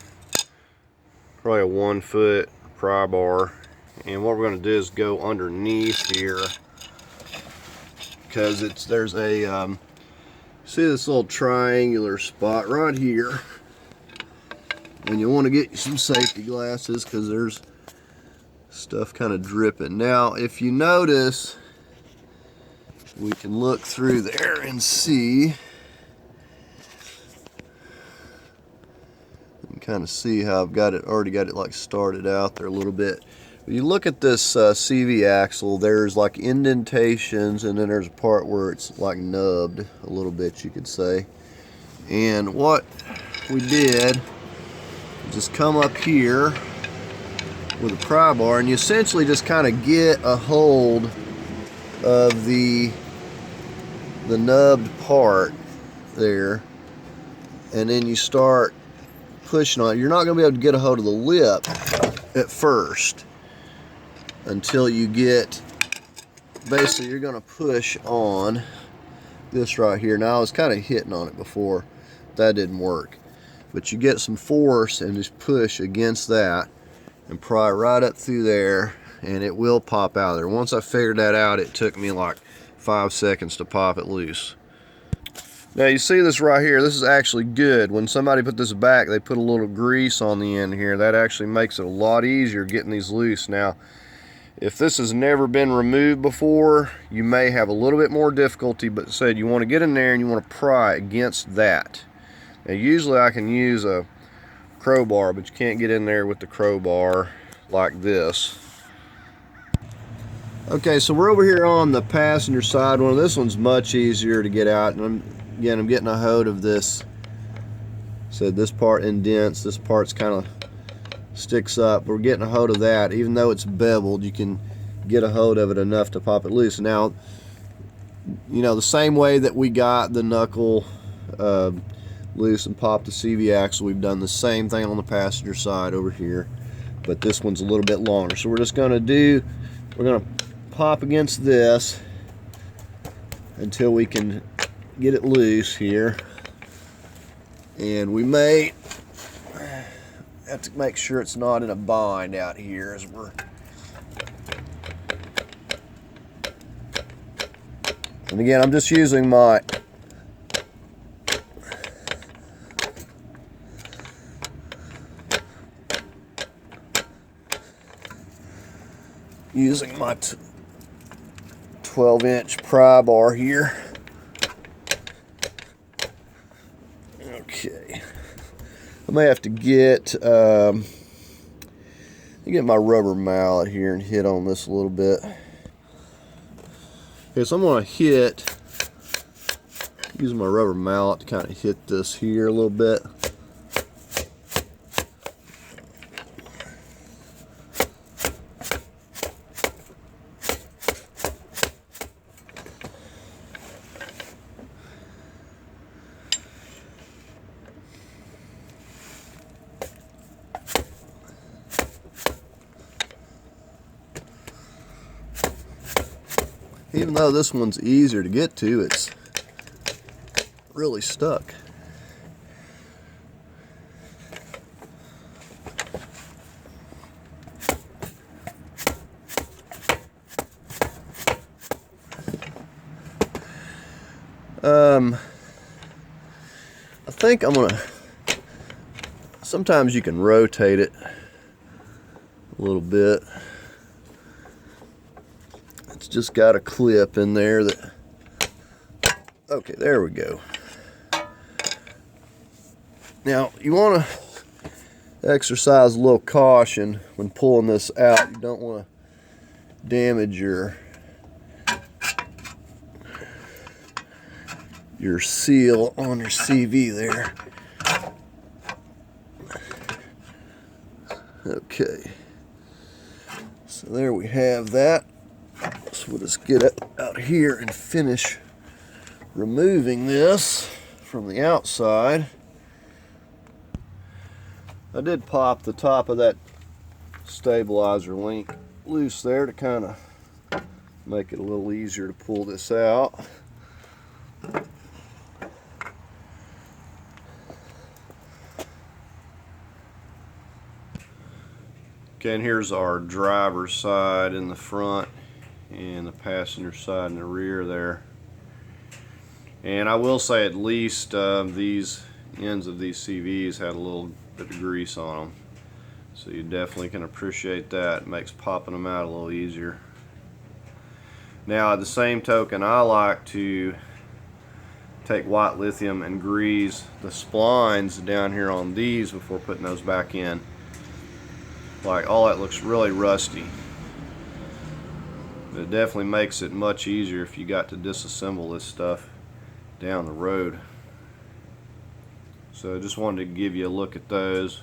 a 1-foot pry bar, and what we're going to do is go underneath here, because there's a see this little triangular spot right here, and you want to get some safety glasses because there's stuff kind of dripping. Now if you notice, we can look through there and see, kind of see how I've already got it like started out there a little bit. When you look at this CV axle, there's like indentations, and then there's a part where it's like nubbed a little bit, you could say. And what we did was just come up here with a pry bar, and you essentially just kind of get a hold of the nubbed part there, and then you start pushing on it. You're not going to be able to get a hold of the lip at first until you get, basically you're going to push on this right here. Now I was kind of hitting on it before, that didn't work, but you get some force and just push against that and pry right up through there, and it will pop out of there. Once I figured that out, it took me like 5 seconds to pop it loose. Now you see this right here, this is actually good. When somebody put this back, they put a little grease on the end here. That actually makes it a lot easier getting these loose. Now, if this has never been removed before, you may have a little bit more difficulty, but said you want to get in there and you want to pry against that. Now usually I can use a crowbar, but you can't get in there with the crowbar like this. Okay, so we're over here on the passenger side one. This one's much easier to get out, and I'm getting a hold of this. So this part indents, this part's kind of sticks up. We're getting a hold of that. Even though it's beveled, you can get a hold of it enough to pop it loose. Now, you know, the same way that we got the knuckle loose and popped the CV axle, we've done the same thing on the passenger side over here, but this one's a little bit longer. So we're just going to pop against this until we can get it loose here, and we may have to make sure it's not in a bind out here as we're, and again I'm just using my using my 12-inch pry bar here. Okay, I may have to get my rubber mallet here and hit on this a little bit. Okay, so I'm going to use my rubber mallet to kind of hit this here a little bit. Even though this one's easier to get to, it's really stuck. I think I'm gonna, sometimes you can rotate it a little bit. It's just got a clip in there that, okay, there we go. Now you want to exercise a little caution when pulling this out. You don't want to damage your seal on your CV there. Okay, so there we have that. So we'll just get it out here and finish removing this from the outside. I did pop the top of that stabilizer link loose there to kind of make it a little easier to pull this out. Okay, and here's our driver's side in the front and the passenger side in the rear there. And I will say at least these ends of these CVs had a little bit of grease on them. So you definitely can appreciate that. It makes popping them out a little easier. Now at the same token, I like to take white lithium and grease the splines down here on these before putting those back in. Like, all that looks really rusty. But it definitely makes it much easier if you got to disassemble this stuff down the road. So I just wanted to give you a look at those.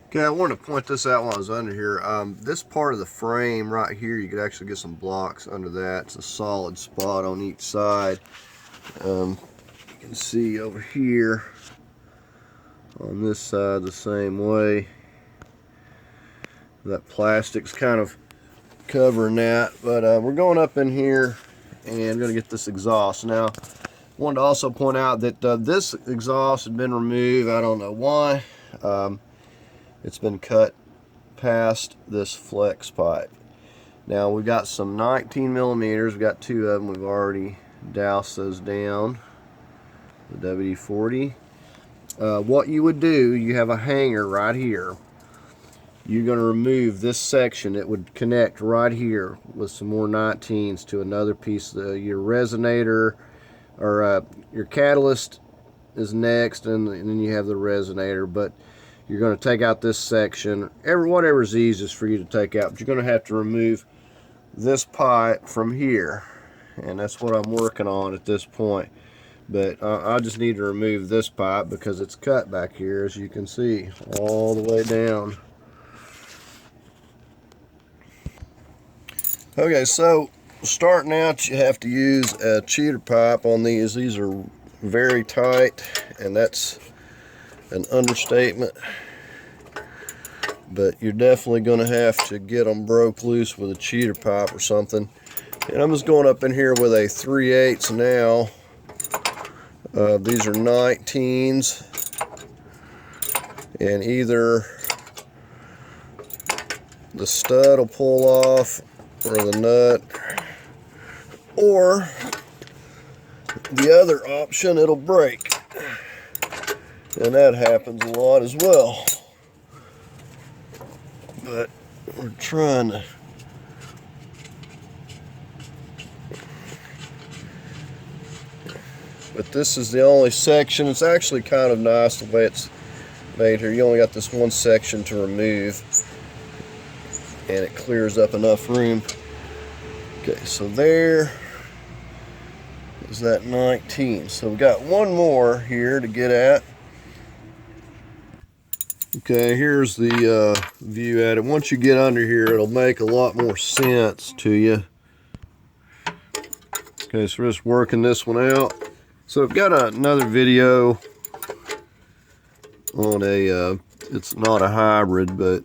Okay, I wanted to point this out while I was under here. This part of the frame right here, you could actually get some blocks under that. It's a solid spot on each side. You can see over here on this side the same way. That plastic's kind of covering that, but we're going up in here and going to get this exhaust. Now, I wanted to also point out that this exhaust had been removed. I don't know why. It's been cut past this flex pipe. Now we've got some 19 millimeters. We've got two of them. We've already doused those down. The WD-40. What you would do, you have a hanger right here. You're going to remove this section. It would connect right here with some more 19s to another piece. Your resonator, or your catalyst is next, and then you have the resonator. But you're going to take out this section, whatever's easiest for you to take out. But you're going to have to remove this pipe from here, and that's what I'm working on at this point. But I just need to remove this pipe because it's cut back here, as you can see, all the way down. Okay, so starting out, you have to use a cheater pipe on these. These are very tight, and that's an understatement. But you're definitely going to have to get them broke loose with a cheater pipe or something. And I'm just going up in here with a 3/8 now. These are 19s, and either the stud will pull off, or the nut, or the other option, it'll break. And that happens a lot as well. But we're trying to but this is the only section. It's actually kind of nice the way it's made here. You only got this one section to remove, and it clears up enough room. Okay, so there is that 19. So we got one more here to get at. Okay, here's the view at it. Once you get under here, it'll make a lot more sense to you. Okay, so we're just working this one out. So I've got another video on a, it's not a hybrid, but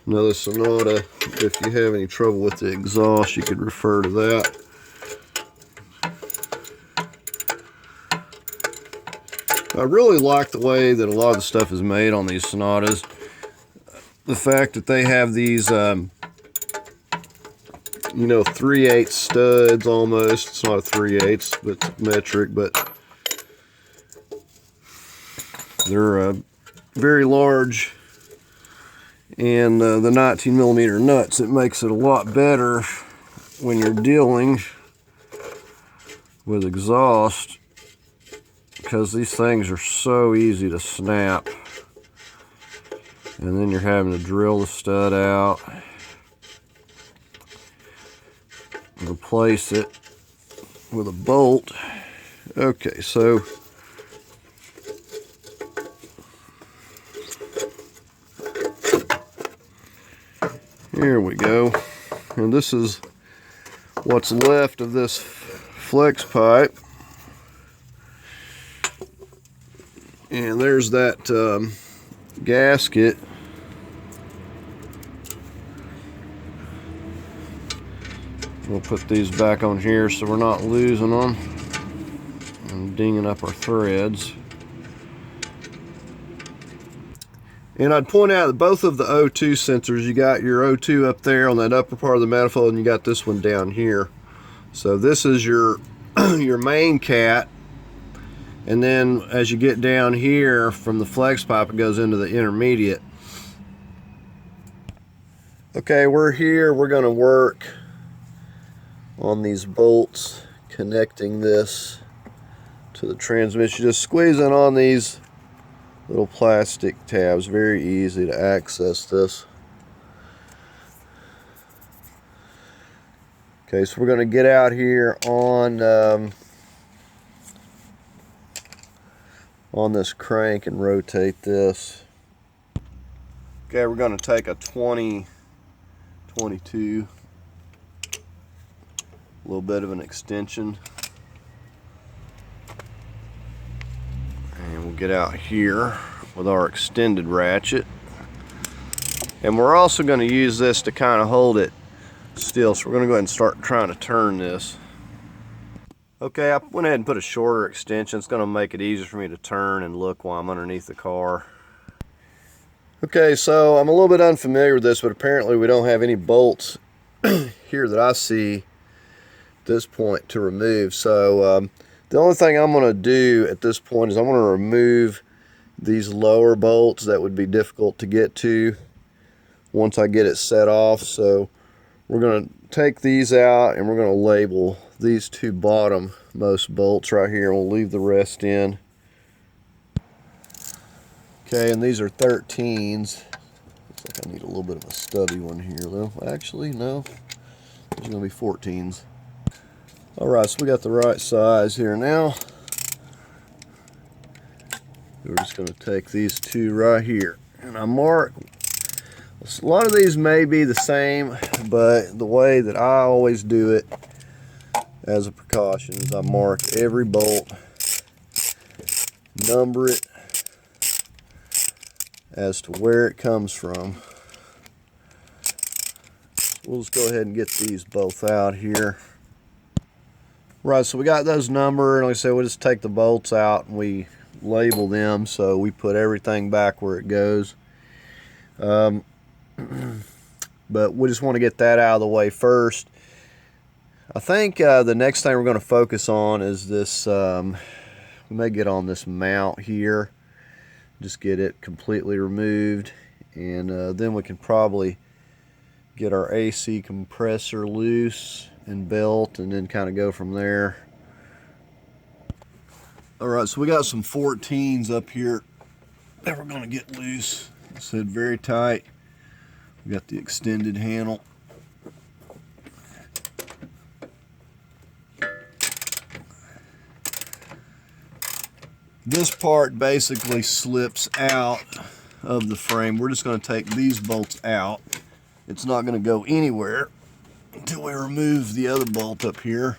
another Sonata. If you have any trouble with the exhaust, you could refer to that. I really like the way that a lot of the stuff is made on these Sonatas. The fact that they have these, you know, 3/8 studs almost. It's not a 3/8, but it's metric, but they're very large. And the 19mm nuts, it makes it a lot better when you're dealing with exhaust, because these things are so easy to snap. And then you're having to drill the stud out, replace it with a bolt. Okay, so here we go. And this is what's left of this flex pipe. And there's that gasket. We'll put these back on here so we're not losing them and dinging up our threads. And I'd point out that both of the O2 sensors, you got your O2 up there on that upper part of the manifold, and you got this one down here. So this is your your main cat, and then as you get down here from the flex pipe, it goes into the intermediate. Okay, we're here. We're going to work on these bolts connecting this to the transmission. Just squeezing on these little plastic tabs. Very easy to access this. Okay, so we're going to get out here on this crank and rotate this. Okay, we're going to take a 20-22, a little bit of an extension, and we'll get out here with our extended ratchet. And we're also going to use this to kind of hold it still, so we're going to go ahead and start trying to turn this. Okay, I went ahead and put a shorter extension. It's going to make it easier for me to turn and look while I'm underneath the car. Okay, so I'm a little bit unfamiliar with this, but apparently we don't have any bolts here that I see this point to remove. So the only thing I'm going to do at this point is I'm going to remove these lower bolts that would be difficult to get to once I get it set off. So we're going to take these out and we're going to label these two bottom most bolts right here, and we'll leave the rest in. Okay, and these are 13s. Looks like I need a little bit of a stubby one here though. Actually, no, these are going to be 14s. Alright, so we got the right size here now. We're just going to take these two right here. And I mark, a lot of these may be the same, but the way that I always do it as a precaution is I mark every bolt, number it as to where it comes from. We'll just go ahead and get these both out here. Right, so we got those numbered, and like I said, we'll just take the bolts out and we label them, so we put everything back where it goes. But we just want to get that out of the way first. I think the next thing we're going to focus on is this, we may get on this mount here, just get it completely removed, and then we can probably get our AC compressor loose and belt, and then kind of go from there. Alright, so we got some 14s up here that we're going to get loose. I said very tight. We got the extended handle. This part basically slips out of the frame. We're just going to take these bolts out. It's not going to go anywhere until we remove the other bolt up here.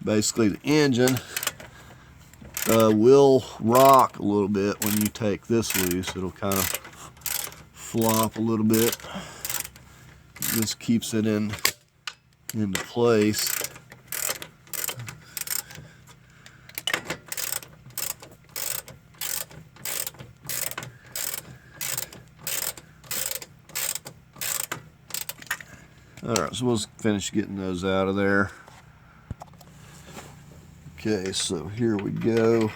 Basically, the engine will rock a little bit when you take this loose. It'll kind of flop a little bit. This keeps it into place. Alright, so we'll finish getting those out of there. Okay, so here we go.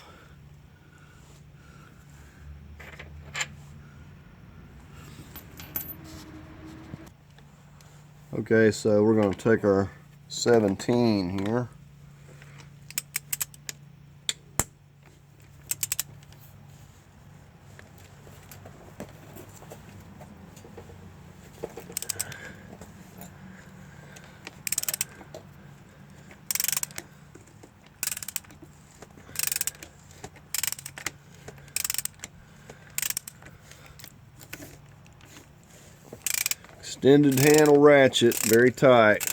Okay, so we're going to take our 17 here. Extended handle ratchet, very tight.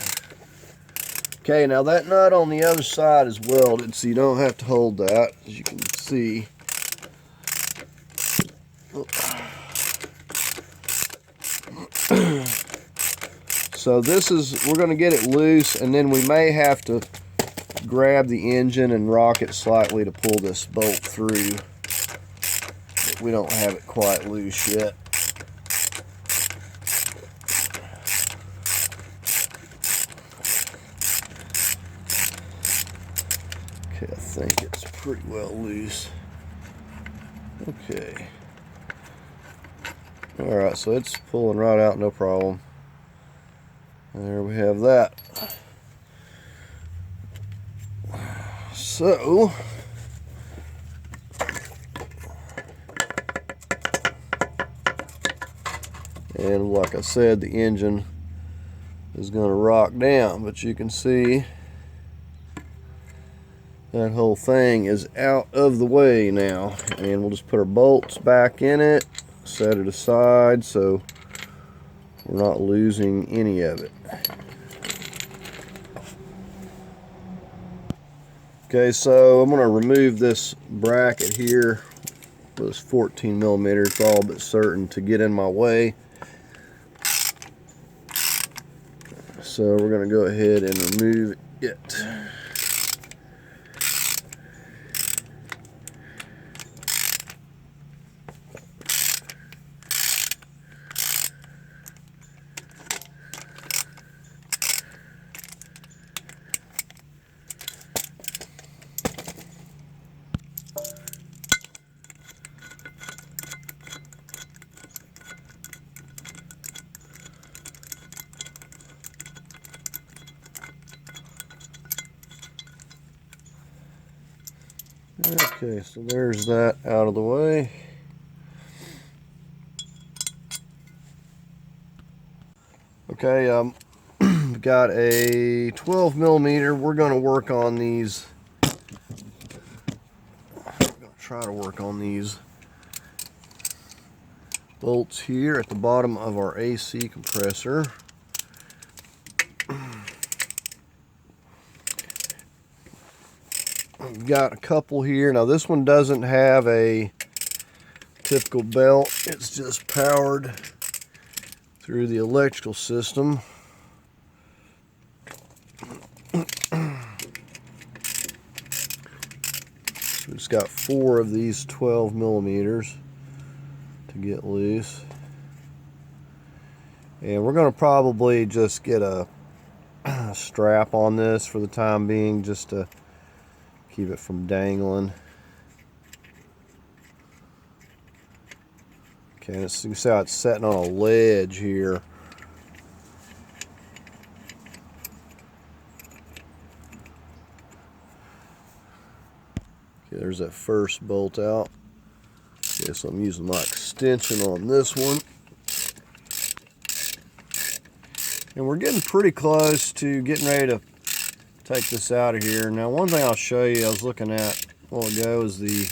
Okay, now that nut on the other side is welded, so you don't have to hold that, as you can see. So this is, we're going to get it loose, and then we may have to grab the engine and rock it slightly to pull this bolt through. But we don't have it quite loose yet. Okay, I think it's pretty well loose. Okay. Alright, so it's pulling right out, no problem. There we have that. So, and like I said, the engine is going to rock down, but you can see that whole thing is out of the way now. And we'll just put our bolts back in it, set it aside so we're not losing any of it. Okay, so I'm going to remove this bracket here. This 14 millimeters, all but certain to get in my way. So we're going to go ahead and remove it. Okay, so there's that out of the way. Okay, got a 12 millimeter. We're going to work on these. I'm going to try to work on these bolts here at the bottom of our AC compressor. We've got a couple here. Now this one doesn't have a typical belt. It's just powered through the electrical system. So it's got 4 of these 12 millimeters to get loose. And we're going to probably just get a strap on this for the time being, just to keep it from dangling. Okay, you can see how it's sitting on a ledge here. Okay, there's that first bolt out. Okay, so I'm using my extension on this one. And we're getting pretty close to getting ready to take this out of here. Now, one thing I'll show you, I was looking at a while ago, is the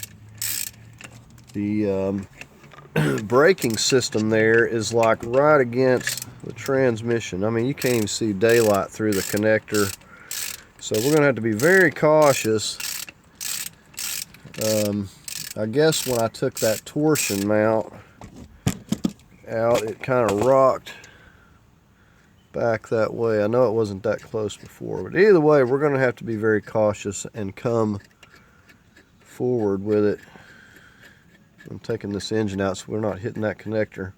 braking system there is like right against the transmission. I mean, you can't even see daylight through the connector. So we're going to have to be very cautious. I guess when I took that torsion mount out, it kind of rocked back that way. I know it wasn't that close before, but either way, we're going to have to be very cautious and come forward with it. I'm taking this engine out so we're not hitting that connector.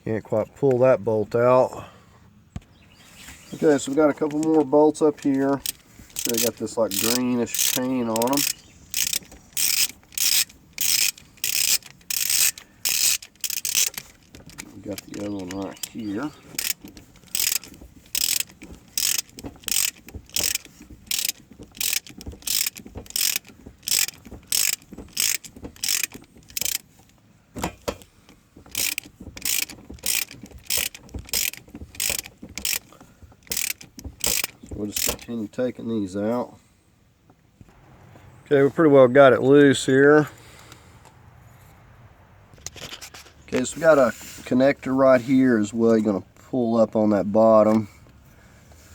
Can't quite pull that bolt out. Okay, so we got a couple more bolts up here. So they got this like greenish paint on them. We got the other one right here. We'll just continue taking these out. Okay, we pretty well got it loose here. Okay, so we got a connector right here as well. You're going to pull up on that bottom.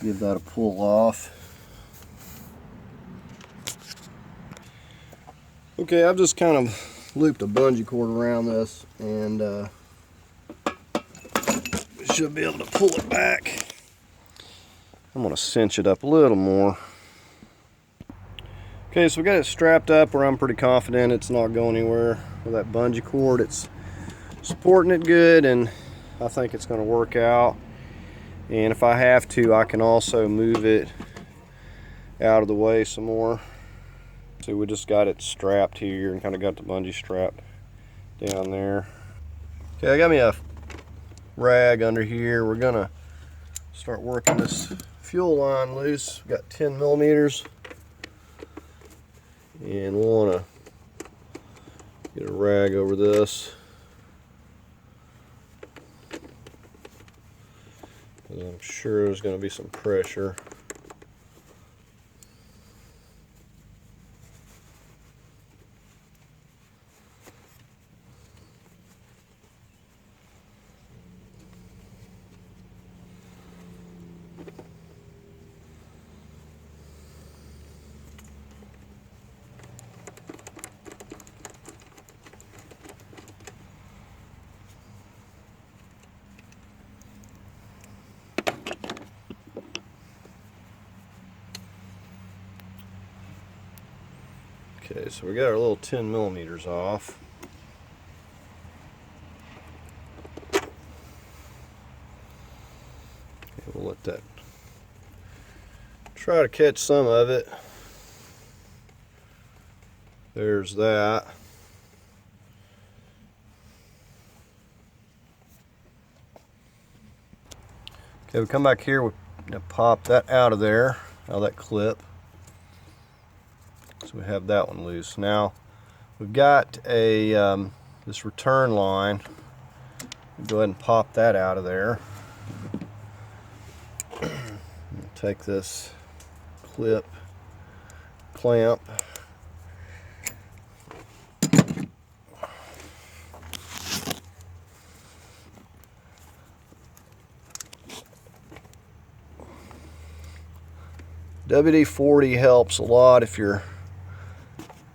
Give that a pull off. Okay, I've just kind of looped a bungee cord around this, and we should be able to pull it back. I'm going to cinch it up a little more. Okay, so we got it strapped up where I'm pretty confident it's not going anywhere with that bungee cord. It's supporting it good, and I think it's going to work out. And if I have to, I can also move it out of the way some more. So we just got it strapped here and kind of got the bungee strap down there. Okay, I got me a rag under here. We're going to start working this fuel line loose. We've got 10 millimeters, and we'll want to get a rag over this, because I'm sure there's going to be some pressure. Okay, so we got our little 10 millimeters off. Okay, we'll let that try to catch some of it. There's that. Okay, we come back here, we pop that out of there, out of that clip. So we have that one loose. Now we've got a this return line. Go ahead and pop that out of there. Take this clip clamp. WD-40 helps a lot if you're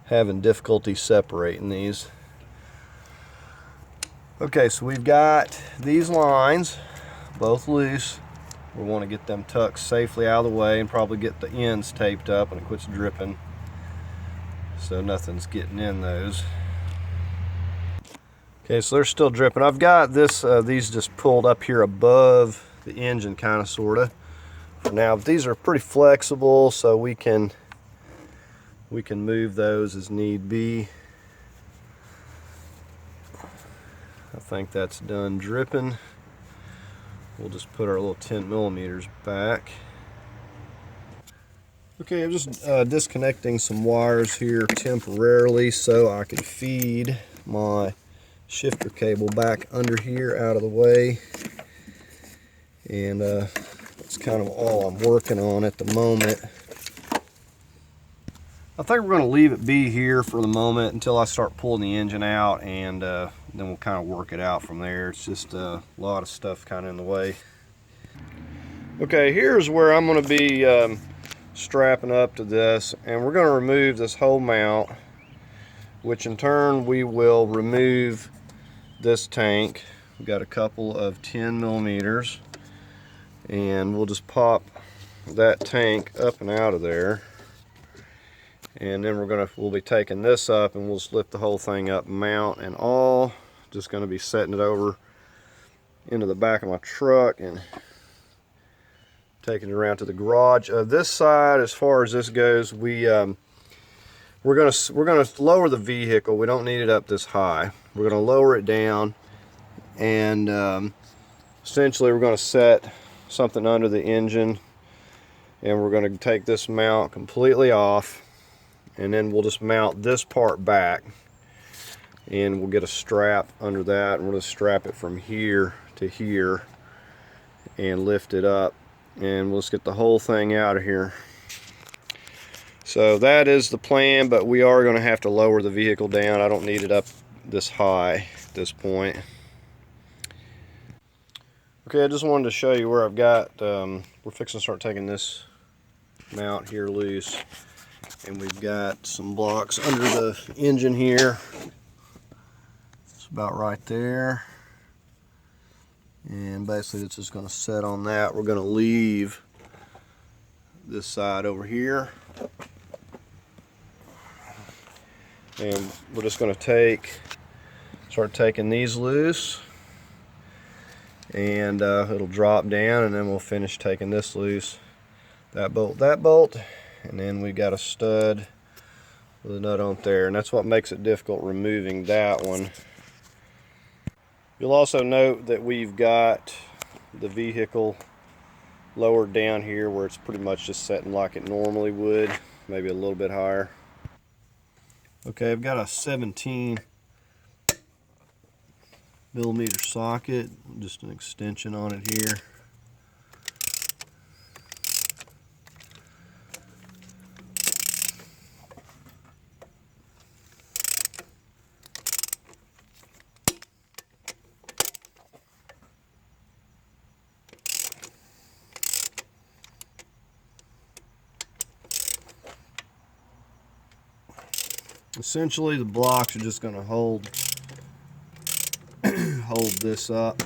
having difficulty separating these. Okay, so we've got these lines both loose. We want to get them tucked safely out of the way and probably get the ends taped up and it quits dripping, so nothing's getting in those. Okay, so they're still dripping. I've got this these just pulled up here above the engine, kind of, sort of. Now these are pretty flexible, so we can move those as need be. I think that's done dripping. We'll just put our little 10 millimeters back. Okay, I'm just disconnecting some wires here temporarily so I can feed my shifter cable back under here out of the way. And that's kind of all I'm working on at the moment. I think we're going to leave it be here for the moment until I start pulling the engine out, and then we'll kind of work it out from there. It's just a lot of stuff kind of in the way. Okay, here's where I'm going to be strapping up to this, and we're going to remove this whole mount, which in turn we will remove this tank. We've got a couple of 10 millimeters, and we'll just pop that tank up and out of there. And then we'll be taking this up, and we'll just lift the whole thing up, mount and all. Just going to be setting it over into the back of my truck and taking it around to the garage. This side, as far as this goes, we're gonna lower the vehicle. We don't need it up this high. We're gonna lower it down, and essentially we're gonna set something under the engine, and we're gonna take this mount completely off, and then we'll just mount this part back, and we'll get a strap under that, and we'll just strap it from here to here and lift it up, and we'll just get the whole thing out of here. So that is the plan, but we are going to have to lower the vehicle down. I don't need it up this high at this point. Okay, I just wanted to show you where I've got, we're fixing to start taking this mount here loose, and we've got some blocks under the engine here. It's about right there, and basically it's just going to set on that. We're going to leave this side over here, and we're just going to start taking these loose, and it'll drop down, and then we'll finish taking this loose, that bolt, and then we got a stud with a nut on there, and that's what makes it difficult removing that one. You'll also note that we've got the vehicle lowered down here where it's pretty much just setting like it normally would, maybe a little bit higher. Okay, I've got a 17mm socket, just an extension on it here. Essentially, the blocks are just going to hold this up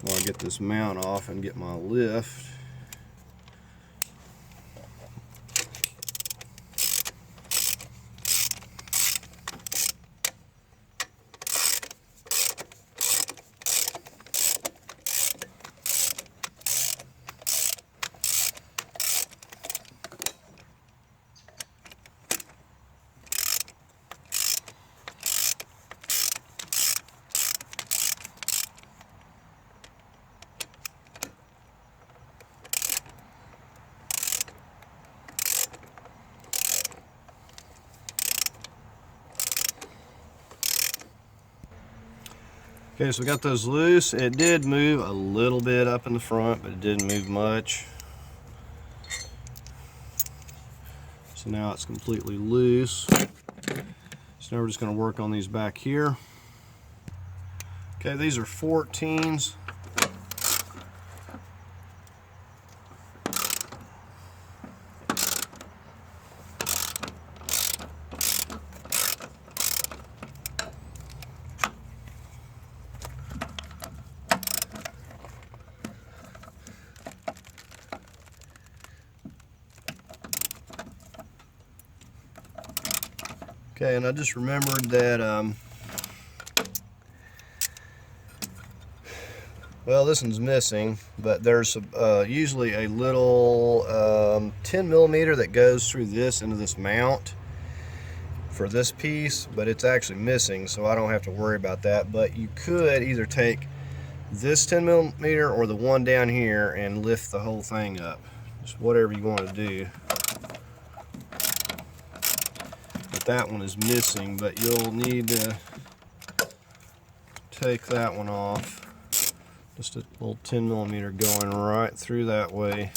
while I get this mount off and get my lift. Okay, so we got those loose. It did move a little bit up in the front, but it didn't move much. So now it's completely loose. So now we're just going to work on these back here. Okay, these are 14s. Okay, and I just remembered that, well, this one's missing, but there's usually a little 10mm that goes through this into this mount for this piece, but it's actually missing, so I don't have to worry about that. But you could either take this 10mm or the one down here and lift the whole thing up. Just whatever you want to do. That one is missing, but you'll need to take that one off. Just a little 10mm going right through that way,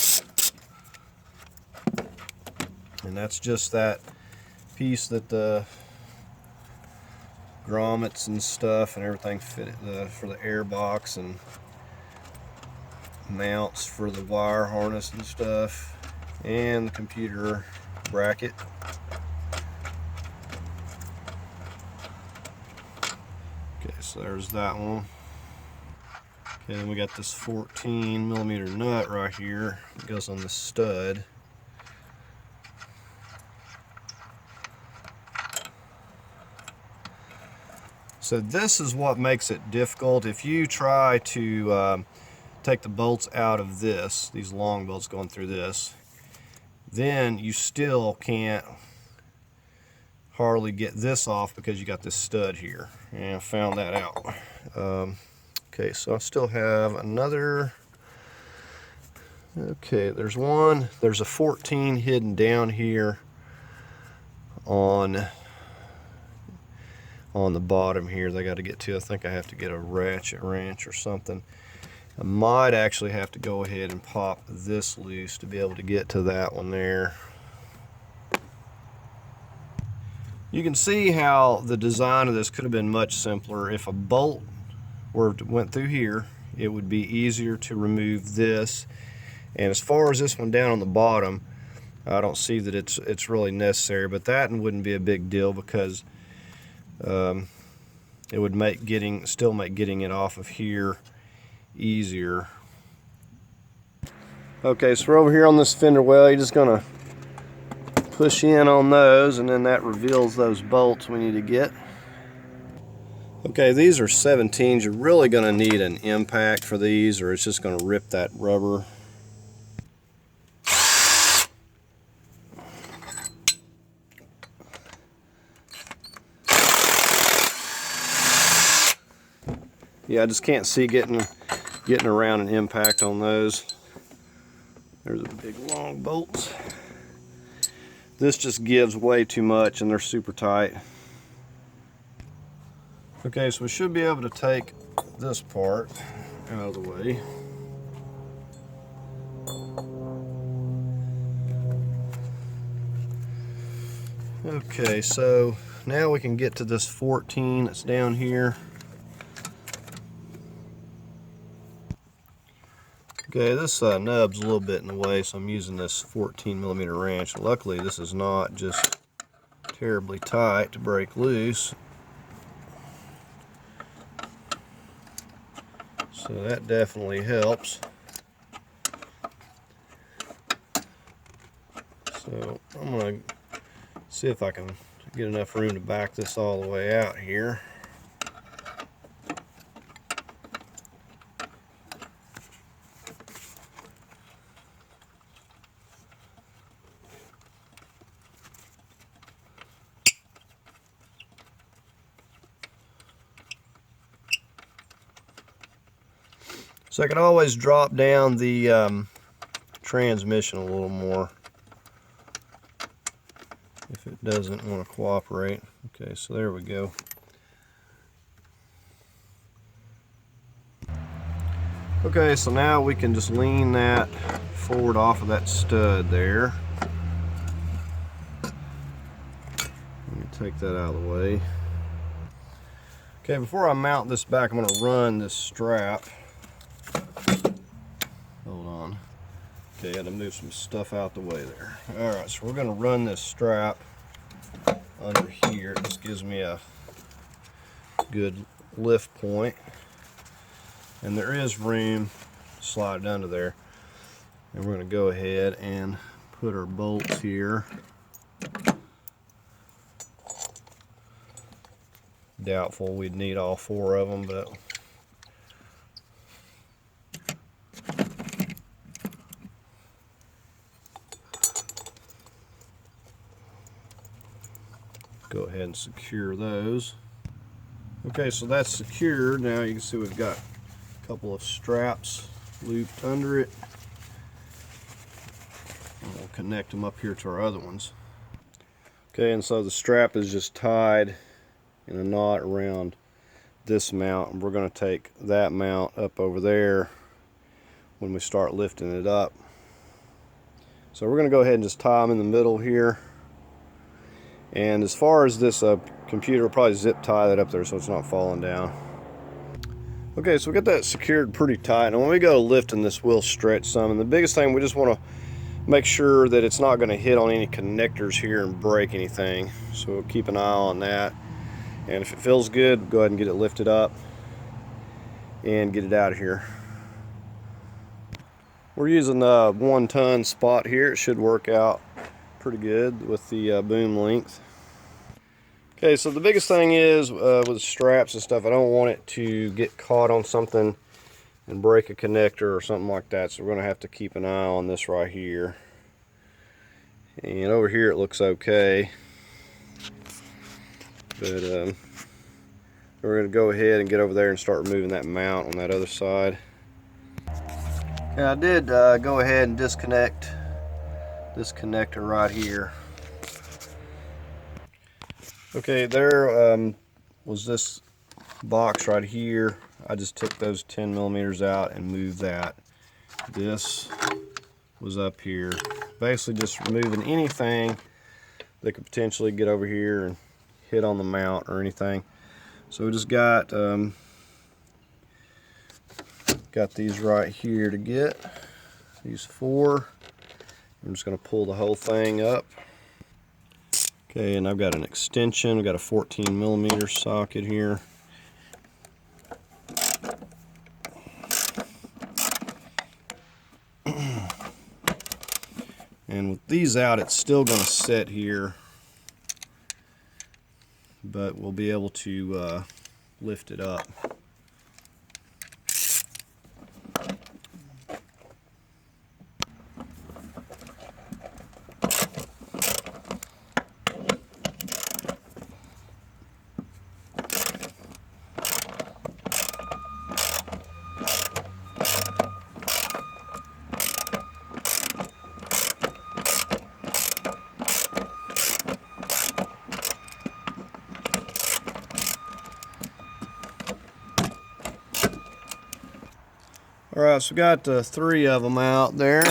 and that's just that piece that the grommets and stuff and everything fit for the air box and mounts for the wire harness and stuff, and the computer bracket. Okay, so there's that one. Okay, then we got this 14mm nut right here that goes on the stud. So this is what makes it difficult. If you try to take the bolts out of this, these long bolts going through this, then you still can't hardly get this off because you got this stud here. And I found that out. Okay, so I still have another. Okay, there's a 14 hidden down here on the bottom here. They got to get to. I think I have to get a ratchet wrench or something. I might actually have to go ahead and pop this loose to be able to get to that one there. You can see how the design of this could have been much simpler. If a bolt went through here, it would be easier to remove this. And as far as this one down on the bottom, I don't see that it's really necessary, but that wouldn't be a big deal because it would still make getting it off of here easier. Okay, so we're over here on this fender well. You're just gonna push in on those, and then that reveals those bolts we need to get. Okay, these are 17s. You're really gonna need an impact for these, or it's just gonna rip that rubber. Yeah, I just can't see getting around an impact on those. There's a big long bolts. This just gives way too much and they're super tight. Okay, so we should be able to take this part out of the way. Okay, so now we can get to this 14 that's down here. Okay, this nub's a little bit in the way, so I'm using this 14mm wrench. Luckily, this is not just terribly tight to break loose. So that definitely helps. So I'm going to see if I can get enough room to back this all the way out here. So I can always drop down the transmission a little more if it doesn't want to cooperate. Okay, so there we go. Okay, so now we can just lean that forward off of that stud there. Let me take that out of the way. Okay, before I mount this back, I'm going to run this strap. Hold on. Okay, got to move some stuff out the way there. Alright, so we're going to run this strap under here. It just gives me a good lift point. And there is room to slide it under there. And we're going to go ahead and put our bolts here. Doubtful we'd need all 4 of them, but go ahead and secure those. Okay, so that's secured. Now you can see we've got a couple of straps looped under it. And we'll connect them up here to our other ones. Okay, and so the strap is just tied in a knot around this mount, and we're going to take that mount up over there when we start lifting it up. So we're going to go ahead and just tie them in the middle here. And as far as this computer, will probably zip tie that up there so it's not falling down. Okay, so we got that secured pretty tight. And when we go lifting this, we'll stretch some. And the biggest thing, we just want to make sure that it's not going to hit on any connectors here and break anything. So we'll keep an eye on that. And if it feels good, go ahead and get it lifted up and get it out of here. We're using the 1-ton spot here. It should work out pretty good with the boom length. Okay, so the biggest thing is with straps and stuff, I don't want it to get caught on something and break a connector or something like that, so we're going to have to keep an eye on this right here. And over here it looks okay, but we're going to go ahead and get over there and start removing that mount on that other side. Okay, I did go ahead and disconnect this connector right here. Okay, there was this box right here. I just took those 10 millimeters out and moved that. This was up here. Basically just removing anything that could potentially get over here and hit on the mount or anything. So we just got these right here to get. These 4. I'm just going to pull the whole thing up. Okay, and I've got an extension. I've got a 14 millimeter socket here. And with these out, it's still going to sit here, but we'll be able to lift it up. Alright, so we got 3 of them out there.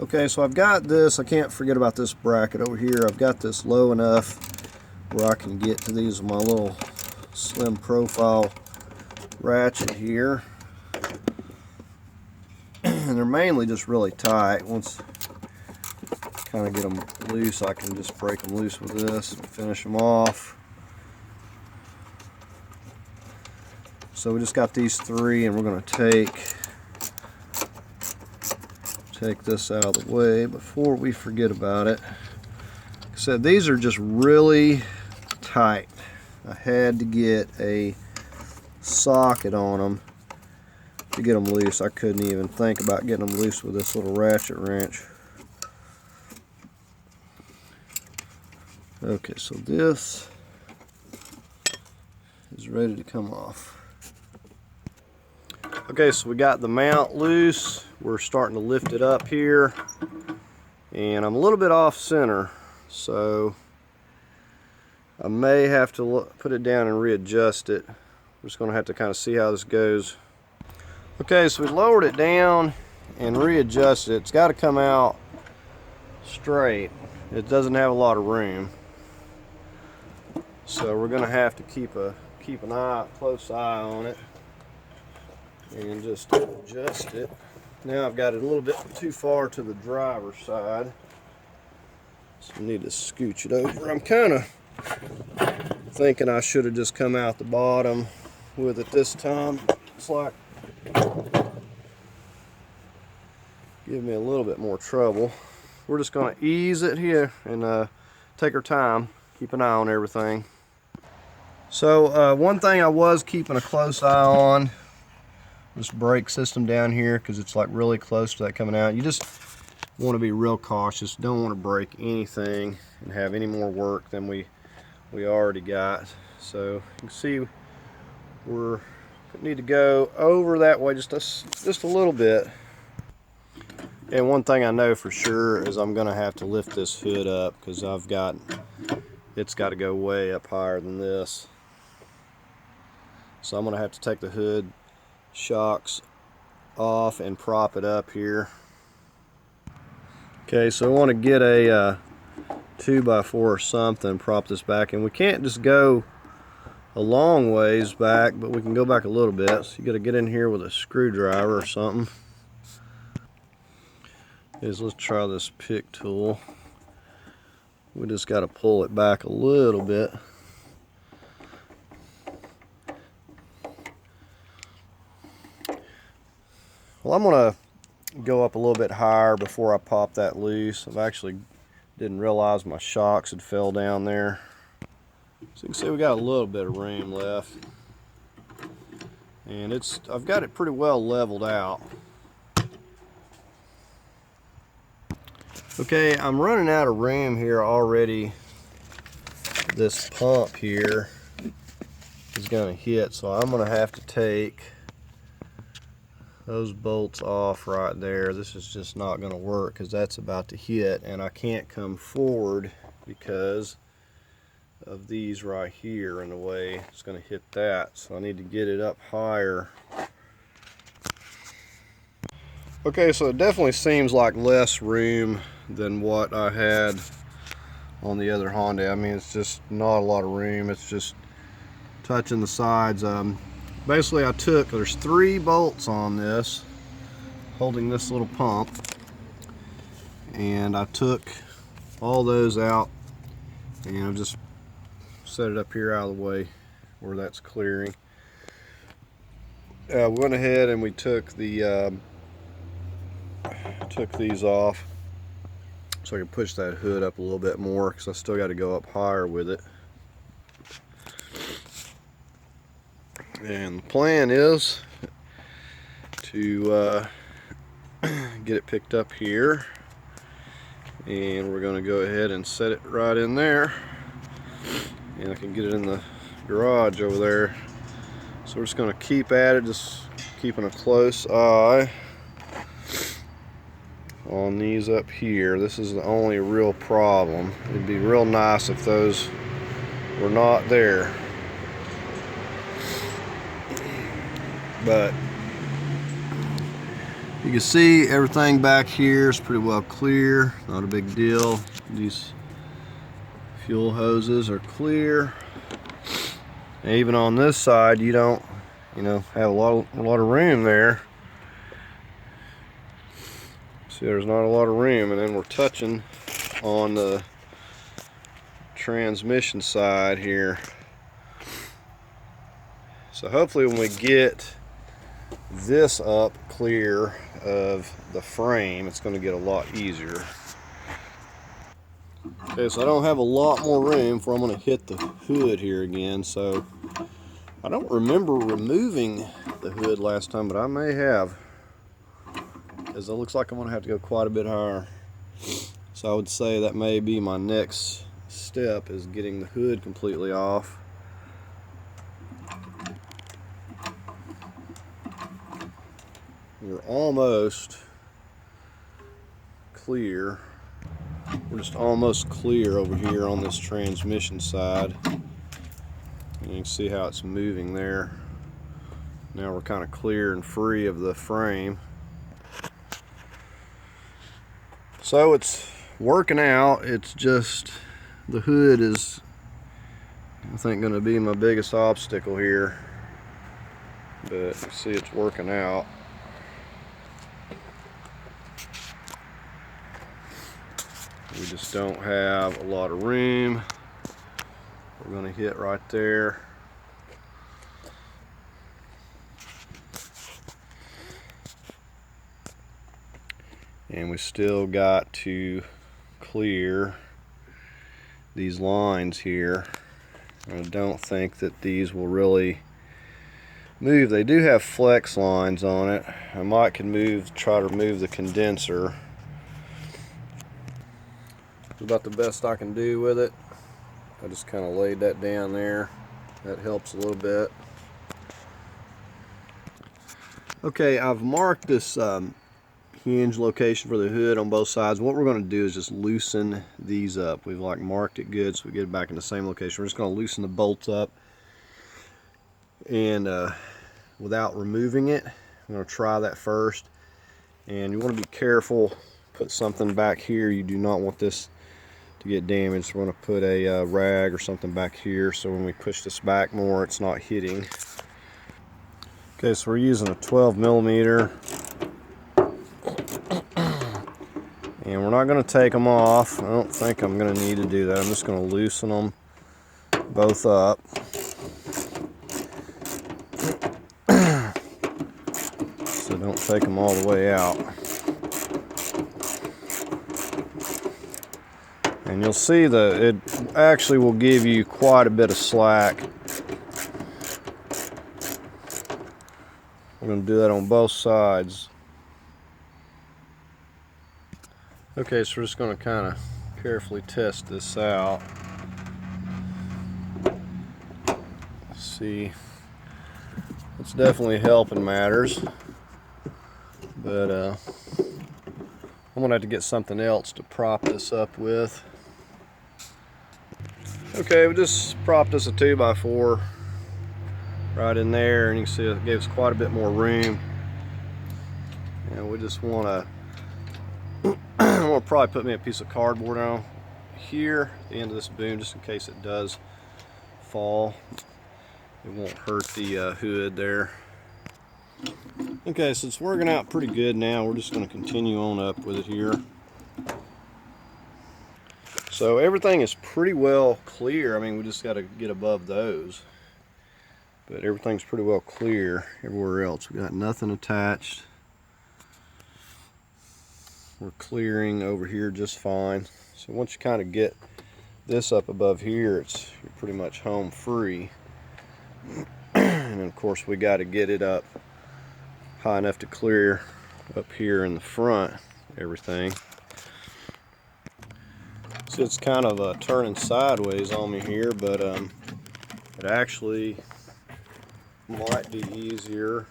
Okay, so I've got this, I can't forget about this bracket over here. I've got this low enough where I can get to these with my little slim profile ratchet here. And they're mainly just really tight. Once I kind of get them loose, I can just break them loose with this and finish them off. So we just got these 3, and we're going to take this out of the way before we forget about it. Like I said, these are just really tight. I had to get a socket on them to get them loose. I couldn't even think about getting them loose with this little ratchet wrench. Okay, so this is ready to come off. Okay, so we got the mount loose. We're starting to lift it up here, and I'm a little bit off center, so I may have to put it down and readjust it. We're just going to have to kind of see how this goes. Okay, so we lowered it down and readjusted it. It's got to come out straight. It doesn't have a lot of room, so we're going to have to keep an close eye on it and just adjust it. Now I've got it a little bit too far to the driver's side, so I need to scooch it over. I'm kind of thinking I should have just come out the bottom with it this time. It's like give me a little bit more trouble. We're just going to ease it here and take our time, keep an eye on everything. So one thing I was keeping a close eye on, this brake system down here, because it's like really close to that coming out. You just want to be real cautious. Don't want to break anything and have any more work than we already got. So you can see we need to go over that way just a little bit. And one thing I know for sure is I'm going to have to lift this hood up, because it's got to go way up higher than this. So I'm going to have to take the hood shocks off and prop it up here. Okay, so I want to get a 2x4 or something, prop this back, and we can't just go a long ways back, but we can go back a little bit. So you got to get in here with a screwdriver or something. Let's try this pick tool. We just got to pull it back a little bit. Well, I'm going to go up a little bit higher before I pop that loose. I've actually Didn't realize my shocks had fell down there. So you can see we got a little bit of room left. And I've got it pretty well leveled out. Okay, I'm running out of room here already. This pump here is going to hit, so I'm going to have to take those bolts off right there. This is just not going to work because that's about to hit, and I can't come forward because of these right here in the way. It's going to hit that, so I need to get it up higher. Okay, so it definitely seems like less room than what I had on the other Honda. I mean, it's just not a lot of room. It's just touching the sides. Basically, there's 3 bolts on this holding this little pump, and I took all those out, and I've just set it up here out of the way where that's clearing. We went ahead and we took these off so I can push that hood up a little bit more, because I still got to go up higher with it. And the plan is to get it picked up here, and we're going to go ahead and set it right in there, and I can get it in the garage over there. So we're just going to keep at it, just keeping a close eye on these up here. This is the only real problem. It'd be real nice if those were not there, but you can see everything back here is pretty well clear. Not a big deal. These fuel hoses are clear. And even on this side, you don't, have a lot of room there. See, there's not a lot of room, and then we're touching on the transmission side here. So hopefully when we get this up clear of the frame, it's going to get a lot easier. Okay, so I don't have a lot more room for I'm going to hit the hood here again. So I don't remember removing the hood last time, but I may have, because it looks like I'm going to have to go quite a bit higher. So I would say that may be my next step, is getting the hood completely off. We're almost clear. We're just almost clear over here on this transmission side. And you can see how it's moving there. Now we're kind of clear and free of the frame. So it's working out. It's just the hood is, I think, going to be my biggest obstacle here. But you see it's working out. We just don't have a lot of room. We're going to hit right there. And we still got to clear these lines here. I don't think that these will really move. They do have flex lines on it. I might try to remove the condenser. About the best I can do with it. I just kind of laid that down there. That helps a little bit. Okay, I've marked this hinge location for the hood on both sides. What we're going to do is just loosen these up. We've marked it good, so we get it back in the same location. We're just going to loosen the bolts up, and without removing it, I'm going to try that first. And you want to be careful. Put something back here. You do not want this to get damaged. We're going to put a rag or something back here, so when we push this back more, it's not hitting. Okay, so we're using a 12mm, and we're not going to take them off. I don't think I'm going to need to do that. I'm just going to loosen them both up. So don't take them all the way out. And you'll see that it actually will give you quite a bit of slack. We're going to do that on both sides. Okay, so we're just going to kind of carefully test this out. See, it's definitely helping matters, but I'm going to have to get something else to prop this up with. Okay, we just propped us a 2x4 right in there, and you can see it gave us quite a bit more room. And we just want to probably put me a piece of cardboard on here at the end of this boom, just in case it does fall. It won't hurt the hood there. Okay, so it's working out pretty good now. We're just going to continue on up with it here. So everything is pretty well clear. I mean, we just got to get above those. But everything's pretty well clear everywhere else. We got nothing attached. We're clearing over here just fine. So once you kind of get this up above here, you're pretty much home free. And of course we got to get it up high enough to clear up here in the front, everything. So it's kind of turning sideways on me here, but it actually might be easier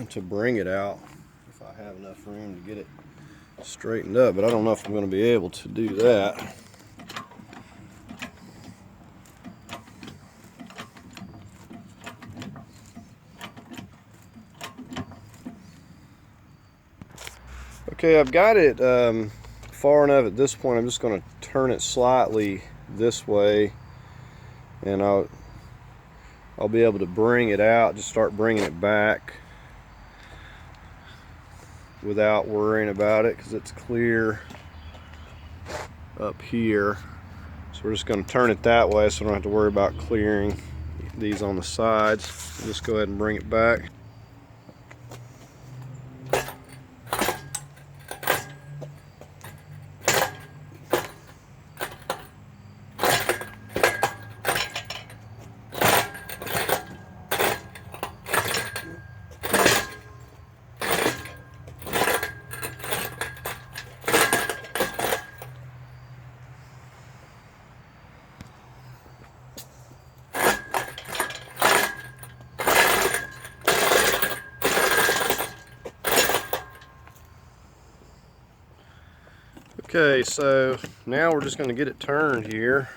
to bring it out if I have enough room to get it straightened up, but I don't know if I'm going to be able to do that. Okay, I've got it far enough at this point. I'm just going to turn it slightly this way, and I'll be able to bring it out, just start bringing it back without worrying about it, because it's clear up here. So we're just going to turn it that way so I don't have to worry about clearing these on the sides. Just go ahead and bring it back. Okay, so now we're just going to get it turned here.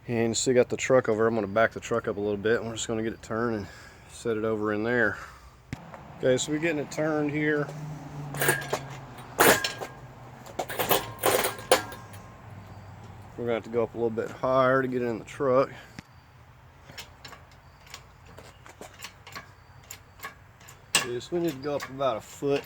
And you see, got the truck over. I'm going to back the truck up a little bit, and we're just going to get it turned and set it over in there. Okay, so we're getting it turned here. We're going to have to go up a little bit higher to get it in the truck. Okay, so we need to go up about a foot.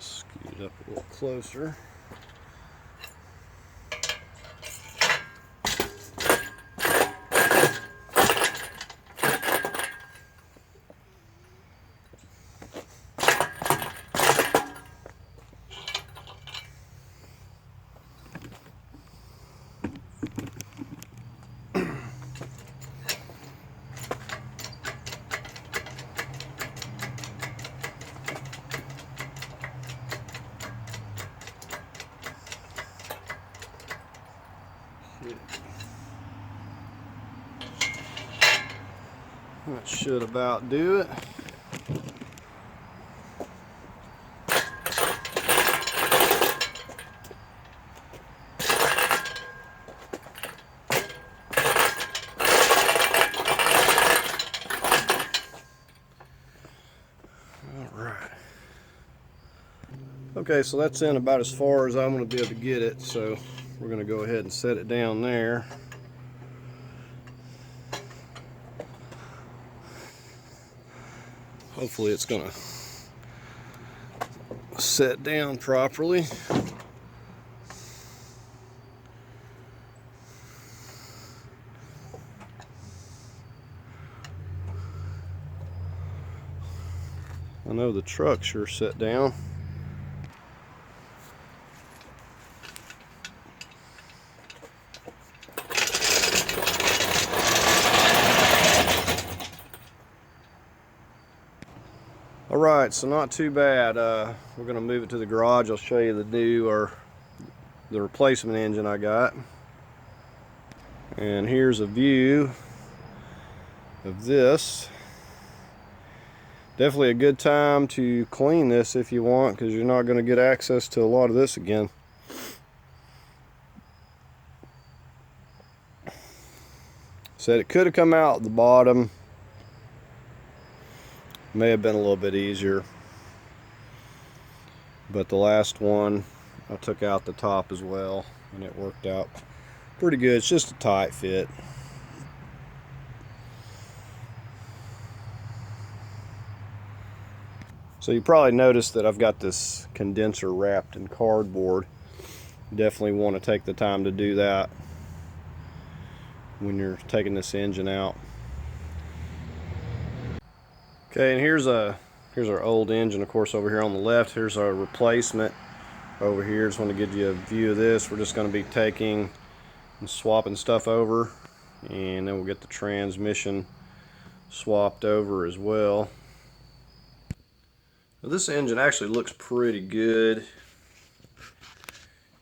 Scoot it up a little closer. That should about do it. Okay, so that's in about as far as I'm going to be able to get it, so we're going to go ahead and set it down there. Hopefully it's going to set down properly. I know the truck sure set down. Alright, so not too bad. We're going to move it to the garage. I'll show you the replacement engine I got. And here's a view of this. Definitely a good time to clean this if you want, because you're not going to get access to a lot of this again. Said it could have come out the bottom. May have been a little bit easier, but the last one I took out the top as well, and it worked out pretty good. It's just a tight fit. So you probably noticed that I've got this condenser wrapped in cardboard. You definitely want to take the time to do that when you're taking this engine out. Okay, and here's our old engine, of course. Over here on the left, here's our replacement. Over here, just want to give you a view of this. We're just going to be taking and swapping stuff over, and then we'll get the transmission swapped over as well. Now, this engine actually looks pretty good,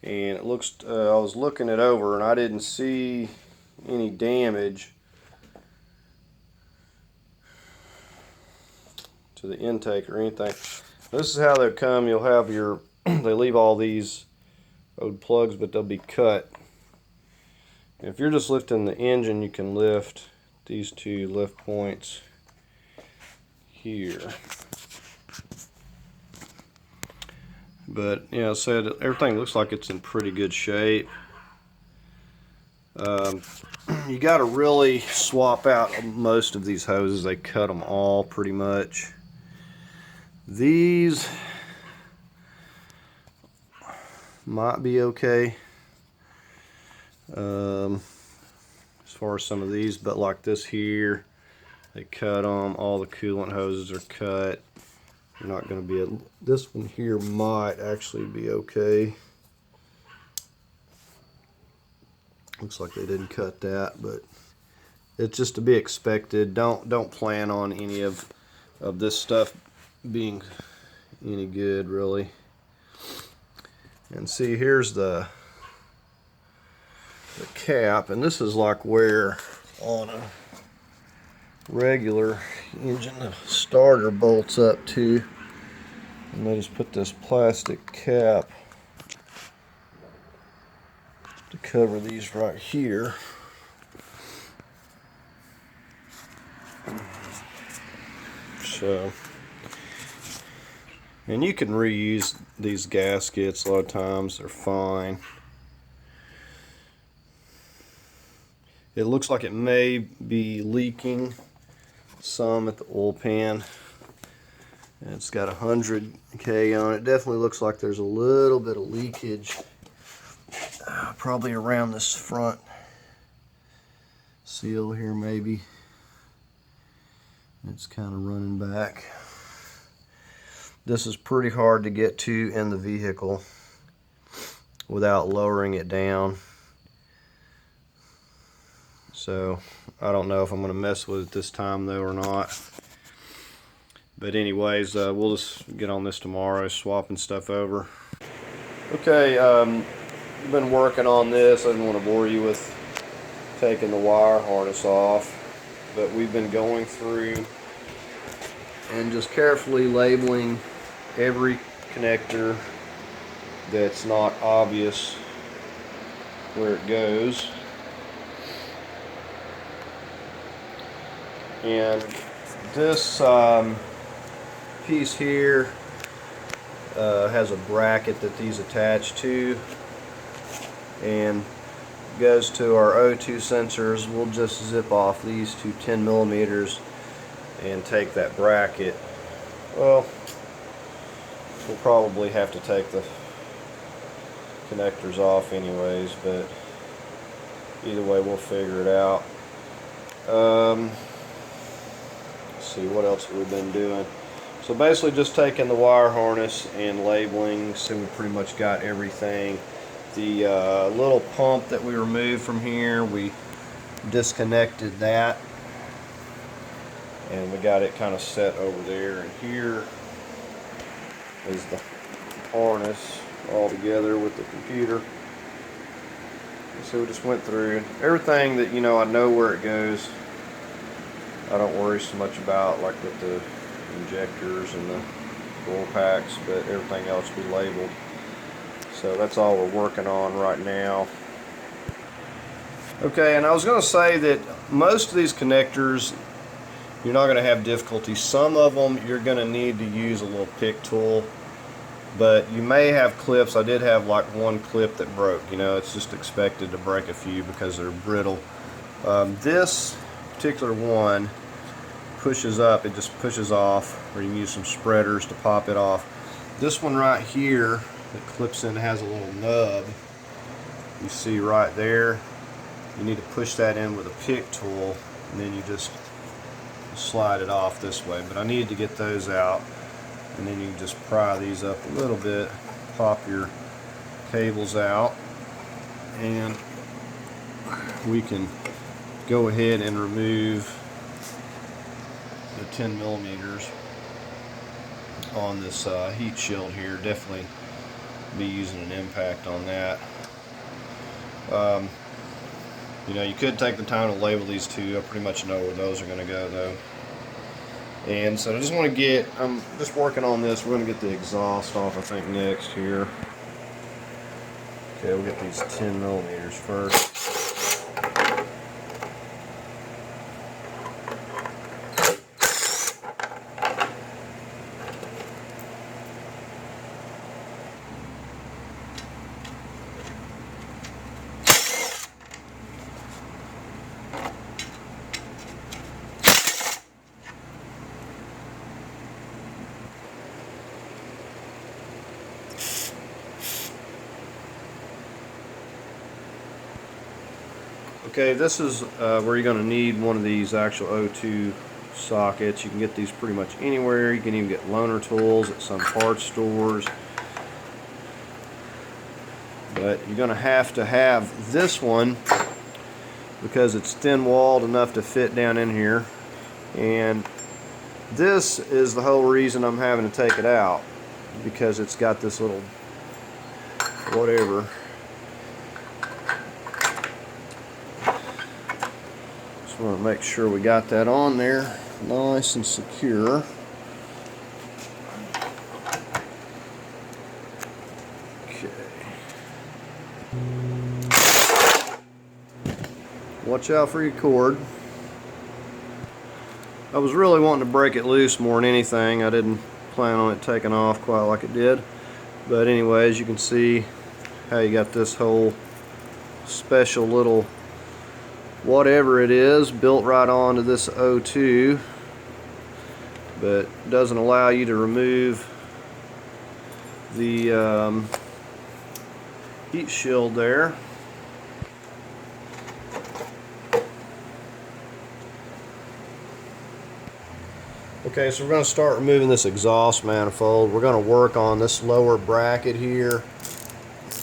and it looks. I was looking it over, and I didn't see any damage to the intake or anything. This is how they come. You'll have your they leave all these old plugs, but they'll be cut. If you're just lifting the engine, you can lift these two lift points here. But yeah, I said everything looks like it's in pretty good shape. You got to really swap out most of these hoses. They cut them all pretty much. These might be okay as far as some of these, but like this here, they cut them. All the coolant hoses are cut. You're not going to be this one here might actually be okay. Looks like they didn't cut that, but it's just to be expected. Don't plan on any of this stuff being any good, really. And see, here's the cap, and this is like where on a regular engine the starter bolts up to, and they just put this plastic cap to cover these right here. So, and you can reuse these gaskets a lot of times. They're fine. It looks like it may be leaking some at the oil pan. And it's got 100K on it. Definitely looks like there's a little bit of leakage, probably around this front seal here maybe. It's kind of running back. This is pretty hard to get to in the vehicle without lowering it down. So I don't know if I'm going to mess with it this time though or not. But anyways, we'll just get on this tomorrow, swapping stuff over. Okay, I've been working on this. I didn't want to bore you with taking the wire harness off, but we've been going through and just carefully labeling every connector that's not obvious where it goes. And this piece here has a bracket that these attach to and goes to our O2 sensors. We'll just zip off these to 10 millimeters and take that bracket. Well, We'll probably have to take the connectors off anyways, but either way we'll figure it out. Let's see, what else have we been doing? So basically just taking the wire harness and labeling, so we pretty much got everything. The little pump that we removed from here, we disconnected that, and we got it kind of set over there. And here is the harness all together with the computer. So we just went through everything that, you know, I know where it goes. I don't worry so much about, like with the injectors and the door packs, but everything else we labeled. So that's all we're working on right now. Okay, and I was going to say that most of these connectors you're not going to have difficulty. Some of them you're going to need to use a little pick tool, but you may have clips. I did have like one clip that broke. You know, it's just expected to break a few because they're brittle. This particular one pushes up, it just pushes off, or you can use some spreaders to pop it off. This one right here that clips in has a little nub. You see right there. You need to push that in with a pick tool, and then you just slide it off this way. But I needed to get those out, and then you can just pry these up a little bit, pop your cables out, and we can go ahead and remove the 10 millimeters on this heat shield here. Definitely be using an impact on that. You know, you could take the time to label these two. I pretty much know where those are going to go though. And so I just want to get, I'm just working on this. We're going to get the exhaust off, I think, next here. Okay, we'll get these 10 millimeters first. Okay, this is where you're going to need one of these actual O2 sockets. You can get these pretty much anywhere. You can even get loaner tools at some parts stores. But you're going to have this one because it's thin-walled enough to fit down in here. And this is the whole reason I'm having to take it out, because it's got this little whatever. Just want to make sure we got that on there nice and secure. Okay. Watch out for your cord. I was really wanting to break it loose more than anything. I didn't plan on it taking off quite like it did. But anyways, you can see how you got this whole special little whatever it is built right onto this O2, but doesn't allow you to remove the heat shield there. Okay, so we're going to start removing this exhaust manifold. We're going to work on this lower bracket here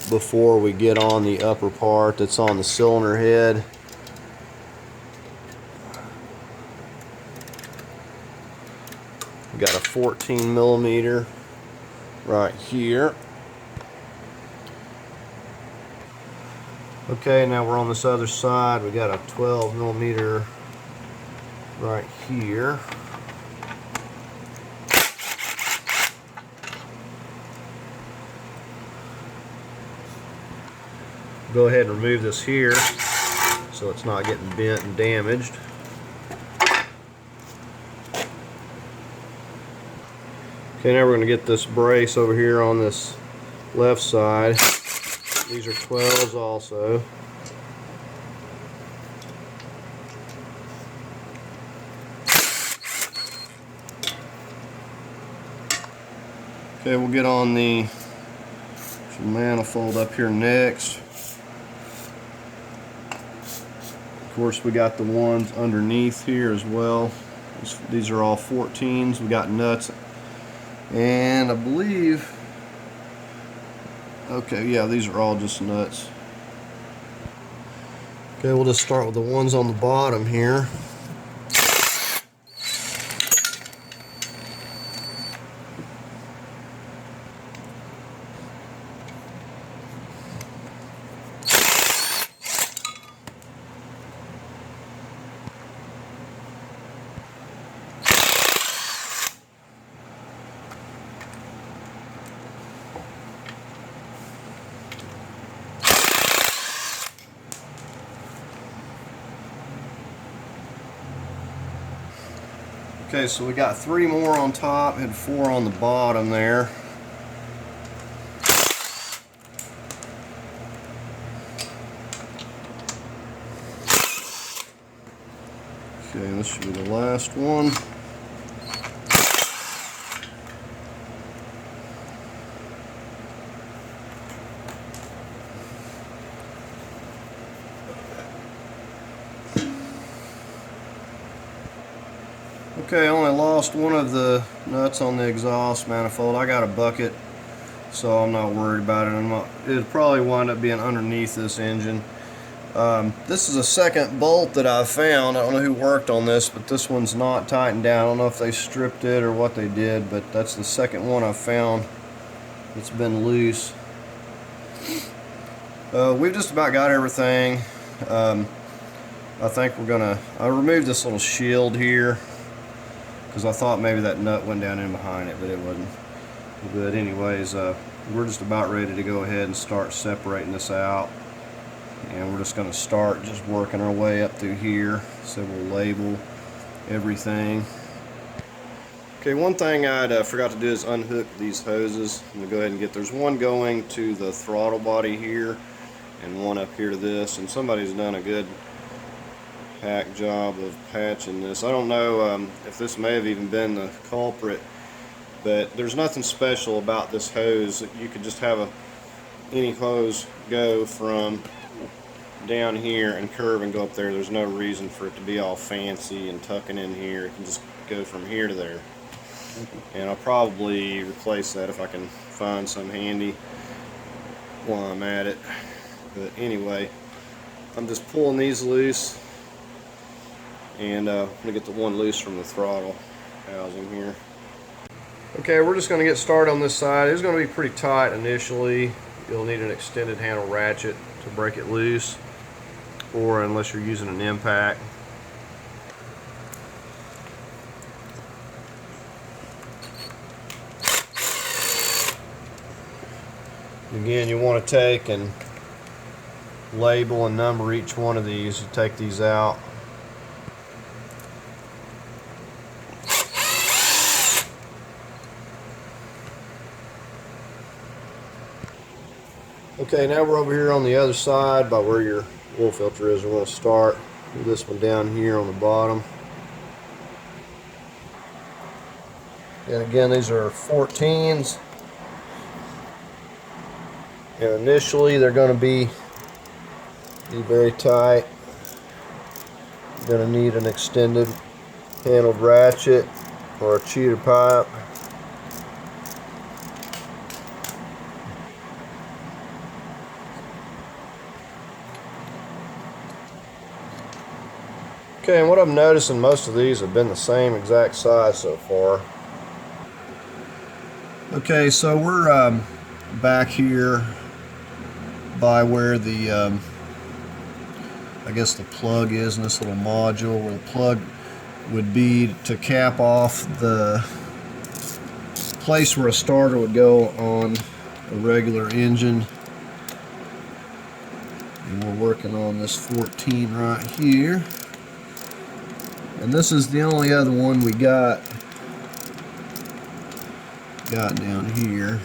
before we get on the upper part that's on the cylinder head. We got a 14 millimeter right here. Okay, now we're on this other side. We got a 12 millimeter right here. Go ahead and remove this here so it's not getting bent and damaged. Okay, now we're going to get this brace over here on this left side. These are 12s also. Okay, we'll get on the manifold up here next. Of course, we got the ones underneath here as well. These are all 14s. We got nuts, and I believe, okay, yeah, these are all just nuts. Okay, we'll just start with the ones on the bottom here. Okay, so we got 3 more on top and 4 on the bottom there. Okay, this should be the last one. Okay, I only lost one of the nuts on the exhaust manifold. I got a bucket, so I'm not worried about it. It'll probably wind up being underneath this engine. This is a second bolt that I found. I don't know who worked on this, but this one's not tightened down. I don't know if they stripped it or what they did, but that's the second one I found that's been loose. We've just about got everything. I think I removed this little shield here because I thought maybe that nut went down in behind it, but it wasn't. But anyways, we're just about ready to go ahead and start separating this out. And we're just going to start just working our way up through here. So we'll label everything. Okay, one thing I forgot to do is unhook these hoses. I'm going to go ahead and there's one going to the throttle body here and one up here to this. And somebody's done a good hack job of patching this. I don't know if this may have even been the culprit, but there's nothing special about this hose. You could just have any hose go from down here and curve and go up there. There's no reason for it to be all fancy and tucking in here. It can just go from here to there. And I'll probably replace that if I can find some handy while I'm at it. But anyway, I'm just pulling these loose, and I'm going to get the one loose from the throttle housing here. Okay, we're just going to get started on this side. It's going to be pretty tight initially. You'll need an extended handle ratchet to break it loose, or unless you're using an impact. Again, you want to take and label and number each one of these. You take these out. Okay, now we're over here on the other side by where your oil filter is. We're going to start with this one down here on the bottom. And again, these are 14s. And initially they're going to be very tight. You're going to need an extended handled ratchet or a cheater pipe. Okay, and what I'm noticing, most of these have been the same exact size so far. Okay, so we're back here by where the I guess the plug is in this little module, where the plug would be to cap off the place where a starter would go on a regular engine. And we're working on this 14 right here. And this is the only other one we got down here.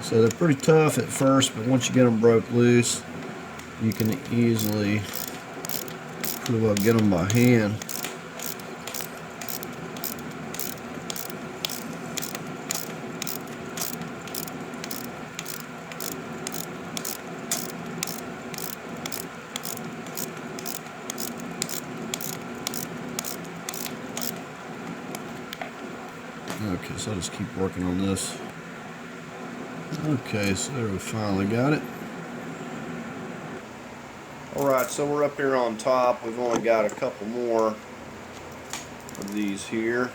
So they're pretty tough at first, but once you get them broke loose, you can easily pretty well get them by hand. Okay, so I'll just keep working on this. Okay, so there we finally got it. Alright, so we're up here on top. We've only got a couple more of these here.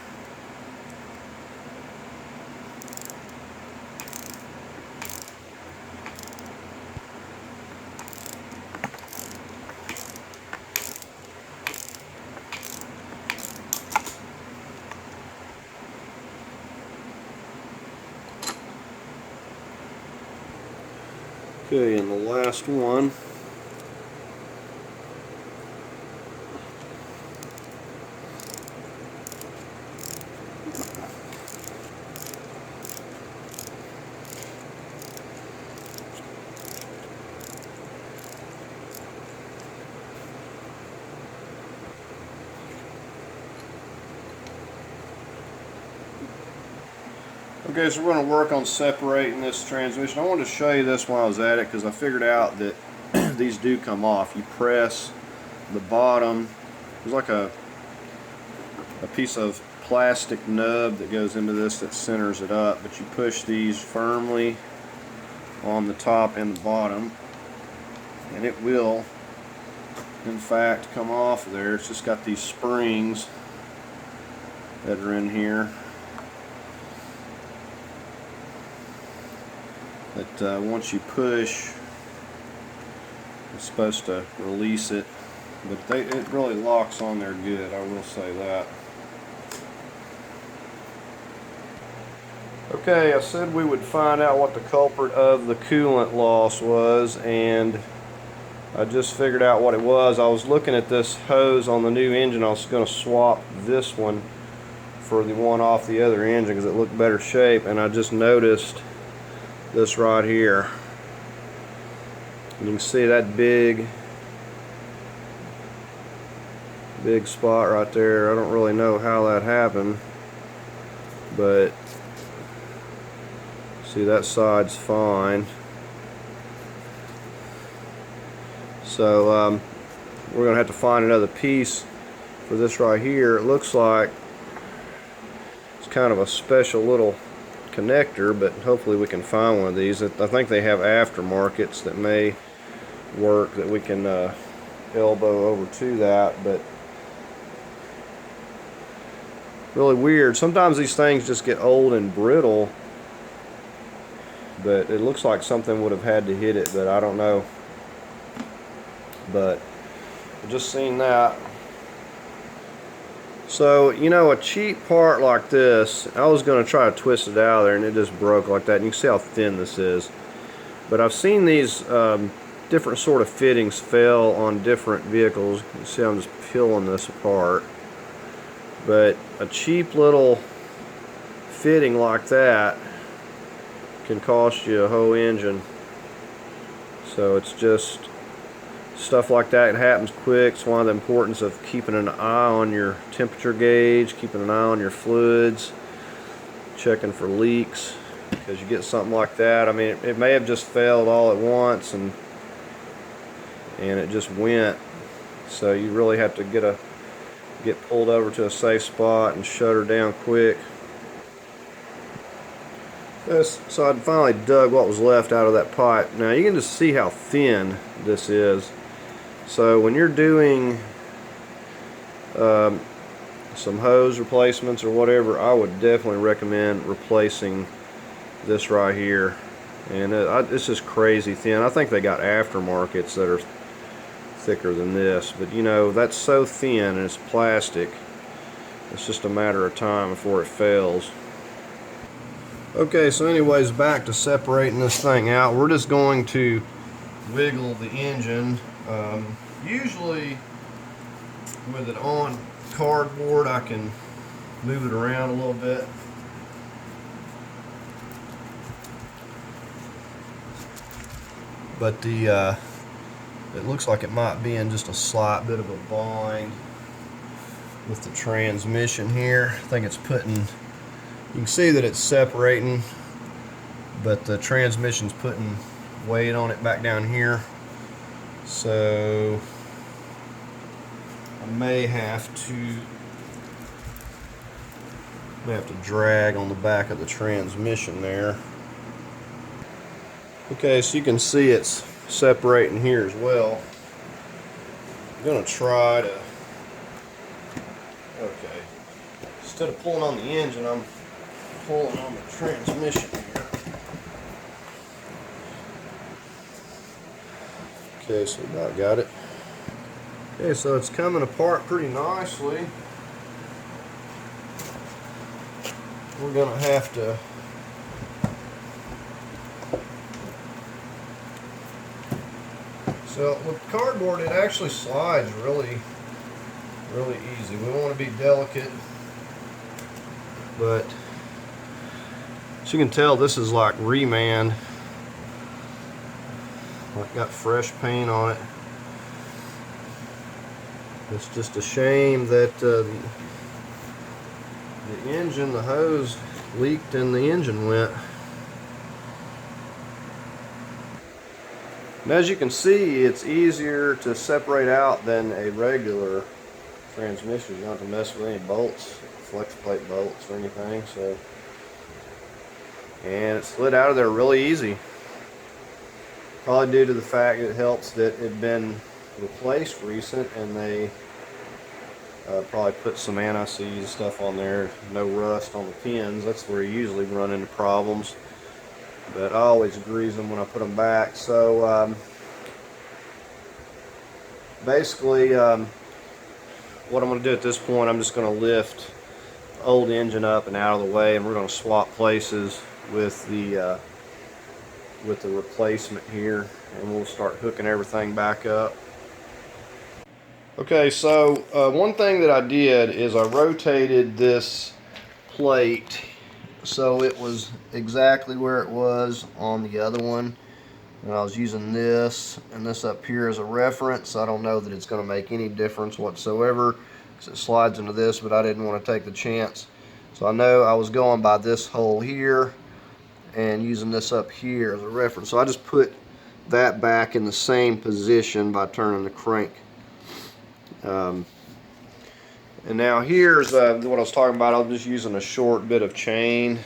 Okay, and the last one. Okay, so we're going to work on separating this transmission. I wanted to show you this while I was at it because I figured out that these do come off. You press the bottom. There's like a piece of plastic nub that goes into this that centers it up, but you push these firmly on the top and the bottom and it will in fact come off of there. It's just got these springs that are in here that once you push, it's supposed to release it, but it really locks on there good, I will say that. Okay, I said we would find out what the culprit of the coolant loss was, and I just figured out what it was. I was looking at this hose on the new engine. I was going to swap this one for the one off the other engine because it looked better shape, and I just noticed this right here. You can see that big spot right there. I don't really know how that happened, but see, that side's fine. So we're gonna have to find another piece for this right here. It looks like it's kind of a special little connector, but hopefully we can find one of these. I think they have aftermarkets that may work that we can elbow over to that, but really weird. Sometimes these things just get old and brittle, but it looks like something would have had to hit it, but I don't know. But I just seen that. So, you know, a cheap part like this, I was going to try to twist it out of there and it just broke like that. And you can see how thin this is. But I've seen these different sort of fittings fail on different vehicles. You see I'm just peeling this apart. But a cheap little fitting like that can cost you a whole engine. So it's just stuff like that. It happens quick. It's one of the importance of keeping an eye on your temperature gauge, keeping an eye on your fluids, checking for leaks, because you get something like that. I mean, it may have just failed all at once and it just went. So you really have to get pulled over to a safe spot and shut her down quick. So I finally dug what was left out of that pipe. Now you can just see how thin this is. So when you're doing some hose replacements or whatever, I would definitely recommend replacing this right here. And it's just crazy thin. I think they got aftermarkets that are thicker than this, but you know, that's so thin and it's plastic. It's just a matter of time before it fails. Okay, so anyways, back to separating this thing out. We're just going to wiggle the engine. Usually with it on cardboard, I can move it around a little bit. But it looks like it might be in just a slight bit of a bind with the transmission here. I think it's putting, you can see that it's separating, but the transmission's putting weight on it back down here. So I may have to We have to drag on the back of the transmission there. Okay, so you can see it's separating here as well. I'm going to try to, okay, instead of pulling on the engine, I'm pulling on the transmission here. Okay, so about got it. Okay, so it's coming apart pretty nicely. We're going to have to so with cardboard, it actually slides really easy. We want to be delicate, but as you can tell, this is like reman. Like got fresh paint on it. It's just a shame that the engine, the hose leaked and the engine went. And as you can see, it's easier to separate out than a regular transmission. You don't have to mess with any bolts, flex plate bolts or anything. So, and it slid out of there really easy. Probably due to the fact it helps that it had been replaced recent, and they probably put some anti-seize stuff on there. No rust on the pins. That's where you usually run into problems. But I always grease them when I put them back. So basically what I'm going to do at this point, I'm just going to lift the old engine up and out of the way, and we're going to swap places with the replacement here, and we'll start hooking everything back up. Okay, so one thing that I did is I rotated this plate so it was exactly where it was on the other one, and I was using this and this up here as a reference. I don't know that it's going to make any difference whatsoever because it slides into this, but I didn't want to take the chance. So I know I was going by this hole here and using this up here as a reference. So I just put that back in the same position by turning the crank. And now here's what I was talking about. I'm just using a short bit of chain,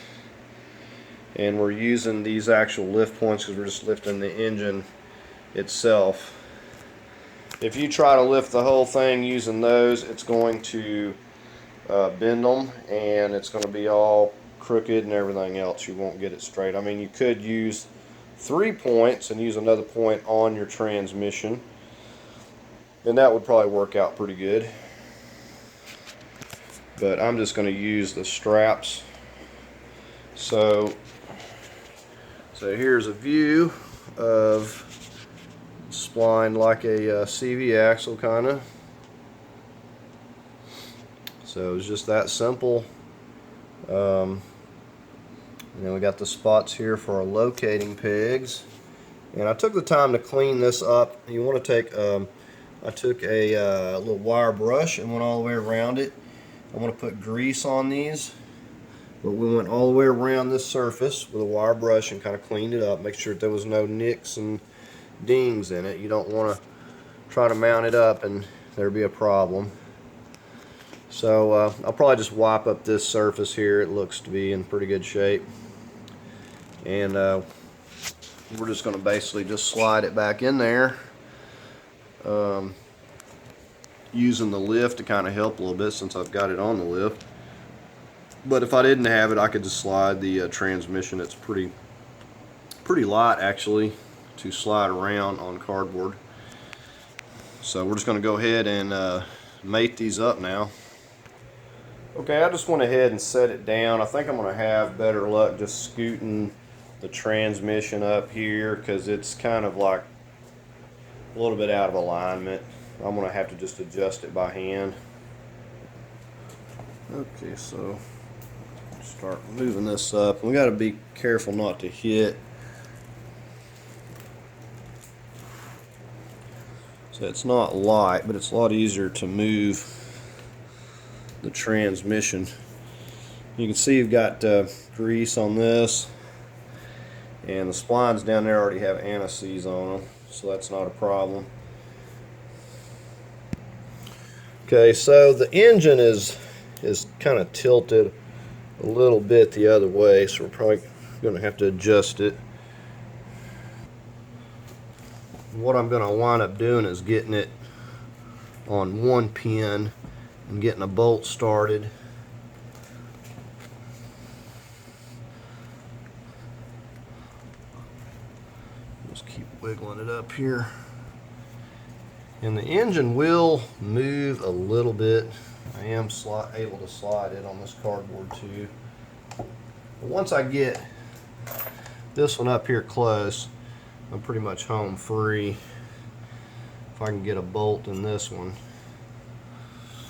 and we're using these actual lift points because we're just lifting the engine itself. If you try to lift the whole thing using those, it's going to bend them, and it's going to be all crooked and everything else. You won't get it straight. I mean, you could use 3 points and use another point on your transmission, and that would probably work out pretty good. But I'm just going to use the straps. So here's a view of spline like a CV axle kind of. So it's just that simple. And then we got the spots here for our locating pegs. And I took the time to clean this up. You want to take, I took a little wire brush and went all the way around it. I'm going to put grease on these, but we went all the way around this surface with a wire brush and kind of cleaned it up. Make sure that there was no nicks and dings in it. You don't want to try to mount it up and there'd be a problem. So I'll probably just wipe up this surface here. It looks to be in pretty good shape. And we're just going to basically just slide it back in there. Using the lift to kind of help a little bit since I've got it on the lift. But if I didn't have it, I could just slide the transmission. It's pretty light actually to slide around on cardboard. So we're just going to go ahead and mate these up now. Okay, I just went ahead and set it down. I think I'm going to have better luck just scooting the transmission up here because it's kind of like a little bit out of alignment. I'm going to have to just adjust it by hand. Okay, so start moving this up. We got to be careful not to hit. So it's not light, but it's a lot easier to move the transmission. You can see you've got grease on this, and the splines down there already have anti-seize on them, so that's not a problem. Okay, so the engine is kind of tilted a little bit the other way, so we're probably going to have to adjust it. What I'm going to wind up doing is getting it on one pin and getting a bolt started. Just keep wiggling it up here. And the engine will move a little bit. I am able to slide it on this cardboard too. But once I get this one up here close, I'm pretty much home free. If I can get a bolt in this one.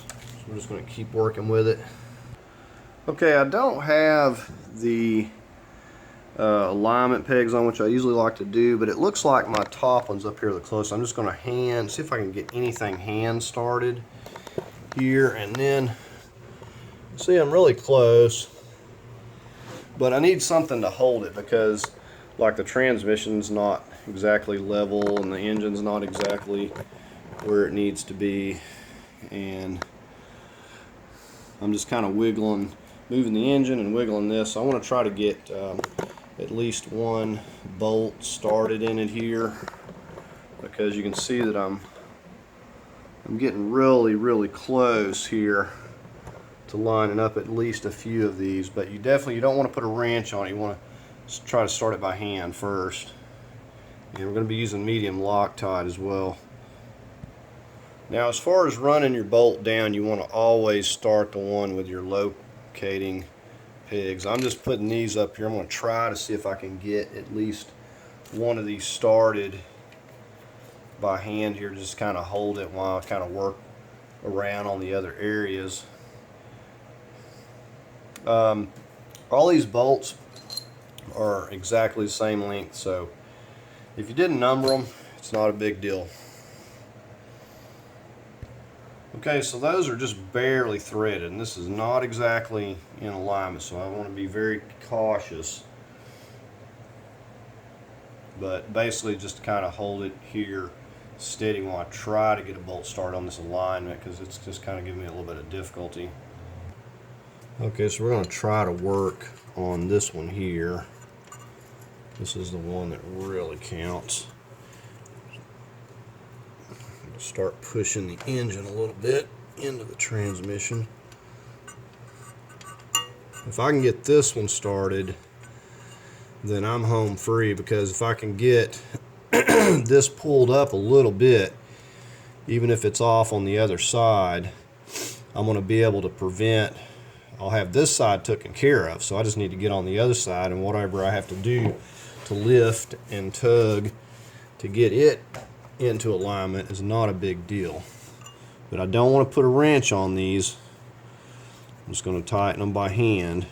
So we're just going to keep working with it. Okay, I don't have the alignment pegs on, which I usually like to do, but it looks like my top one's up here the closest. I'm just going to see if I can get anything hand started here, and then see, I'm really close, but I need something to hold it because like the transmission's not exactly level and the engine's not exactly where it needs to be, and I'm just kind of moving the engine and wiggling this. So I want to try to get at least one bolt started in it here, because you can see that I'm getting really close here to lining up at least a few of these. But you don't want to put a wrench on it. You want to try to start it by hand first. And we're going to be using medium Loctite as well. Now, as far as running your bolt down, you want to always start the one with your locating pegs. I'm just putting these up here. I'm going to try to see if I can get at least one of these started by hand here. Just kind of hold it while I kind of work around on the other areas. All these bolts are exactly the same length, so if you didn't number them, it's not a big deal. Okay, so those are just barely threaded, and this is not exactly in alignment, so I want to be very cautious. But basically just kind of hold it here steady while I try to get a bolt start on this alignment, because it's just kind of giving me a little bit of difficulty. Okay, so we're going to try to work on this one here. This is the one that really counts. Start pushing the engine a little bit into the transmission. If I can get this one started, then I'm home free, because if I can get this pulled up a little bit, even if it's off on the other side, I'm going to be able to prevent, I'll have this side taken care of, so I just need to get on the other side, and whatever I have to do to lift and tug to get it into alignment is not a big deal. But I don't want to put a wrench on these. I'm just going to tighten them by hand.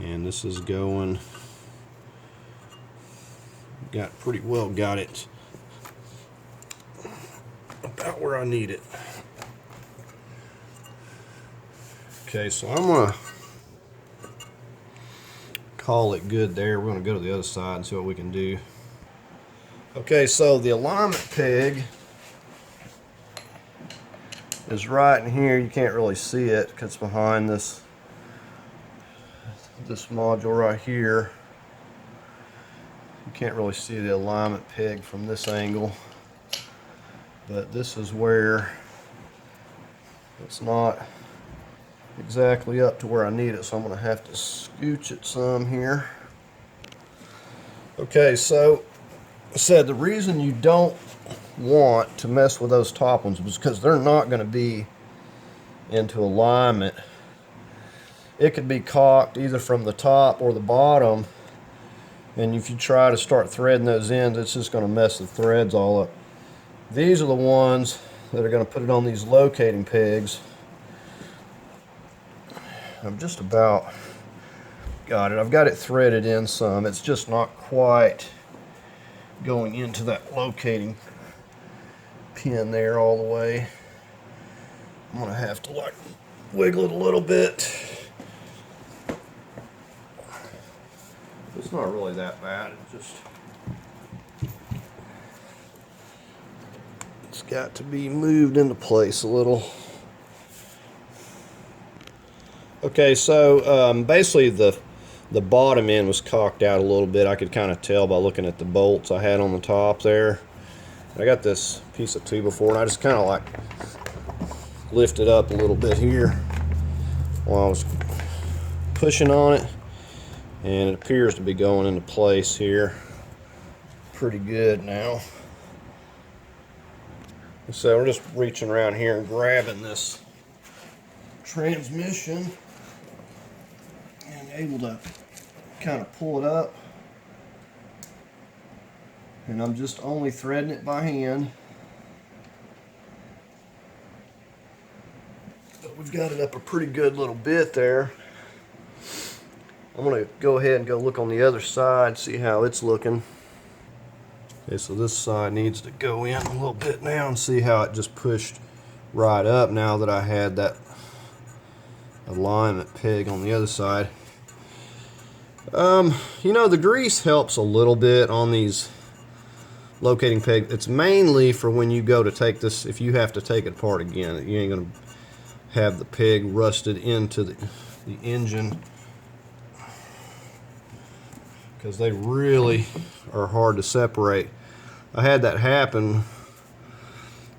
And this is going, pretty well got it about where I need it. Okay, so I'm going to call it good there. We're going to go to the other side and see what we can do. Okay, so the alignment peg is right in here. You can't really see it because it's behind this module right here. You can't really see the alignment peg from this angle, but this is where it's not exactly up to where I need it, so I'm going to have to scooch it some here. Okay, so I said the reason you don't want to mess with those top ones is because they're not going to be into alignment. It could be cocked either from the top or the bottom, and if you try to start threading those ends, it's just going to mess the threads all up. These are the ones that are going to put it on these locating pegs. I've just about got it. I've got it threaded in some. It's just not quite going into that locating pin there all the way. I'm going to have to like wiggle it a little bit. It's not really that bad. It's got to be moved into place a little. Okay, so basically the bottom end was cocked out a little bit. I could kind of tell by looking at the bolts I had on the top there. I got this piece of 2x4 and I just kind of like lifted up a little bit here while I was pushing on it, and it appears to be going into place here pretty good now. So we're just reaching around here and grabbing this transmission and able to kind of pull it up, and I'm just only threading it by hand, but we've got it up a pretty good little bit there. I'm going to go ahead and go look on the other side, see how it's looking. Okay, so this side needs to go in a little bit now and see how it just pushed right up now that I had that alignment peg on the other side. You know, the grease helps a little bit on these locating pegs. It's mainly for when you go to take this, if you have to take it apart again, you ain't going to have the peg rusted into the engine, because they really are hard to separate. I had that happen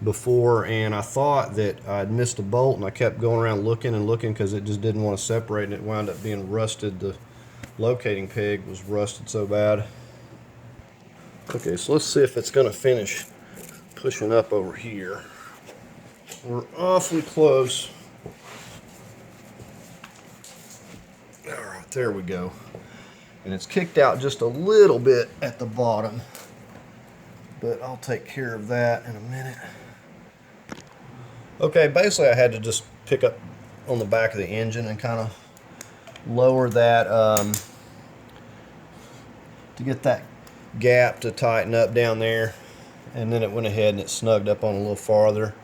before, and I thought that I'd missed a bolt, and I kept going around looking and looking because it just didn't want to separate, and it wound up being rusted. The locating peg was rusted so bad. Okay, so let's see if it's going to finish pushing up over here. We're awfully close. All right, there we go. And it's kicked out just a little bit at the bottom, but I'll take care of that in a minute. Okay, basically I had to just pick up on the back of the engine and kind of lower that to get that gap to tighten up down there, and then it went ahead and it snugged up on a little farther.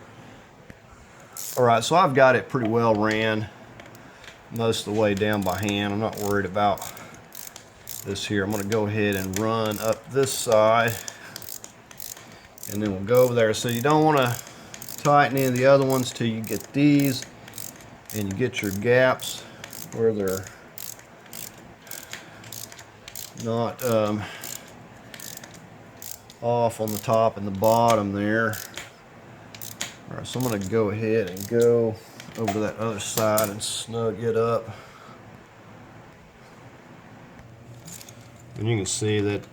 Alright, so I've got it pretty well ran most of the way down by hand. I'm not worried about this here. I'm going to go ahead and run up this side, and then we'll go over there. So you don't want to tighten any of the other ones till you get these and you get your gaps where they're not off on the top and the bottom there. Alright, so I'm going to go ahead and go over to that other side and snug it up. And you can see that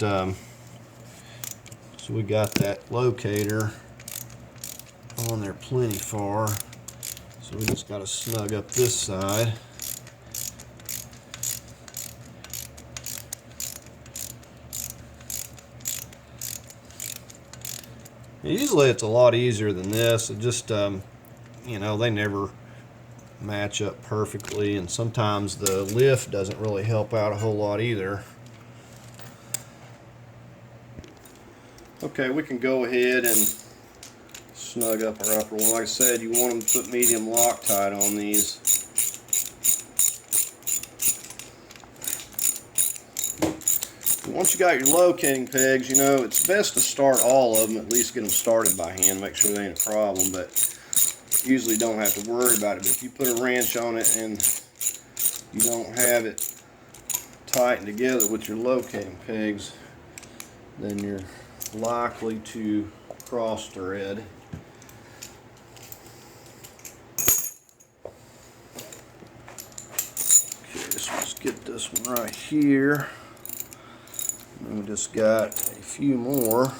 so we got that locator on there plenty far, so we just got to snug up this side. Usually it's a lot easier than this. It just you know, they never match up perfectly, and sometimes the lift doesn't really help out a whole lot either. Okay, we can go ahead and snug up our upper one. Like I said, you want them to put medium Loctite on these. Once you got your locating pegs, you know, it's best to start all of them, at least get them started by hand, make sure they ain't a problem, but usually don't have to worry about it. But if you put a wrench on it and you don't have it tightened together with your locating pegs, then you're likely to cross thread. Okay, so let's get this one right here. And we just got a few more.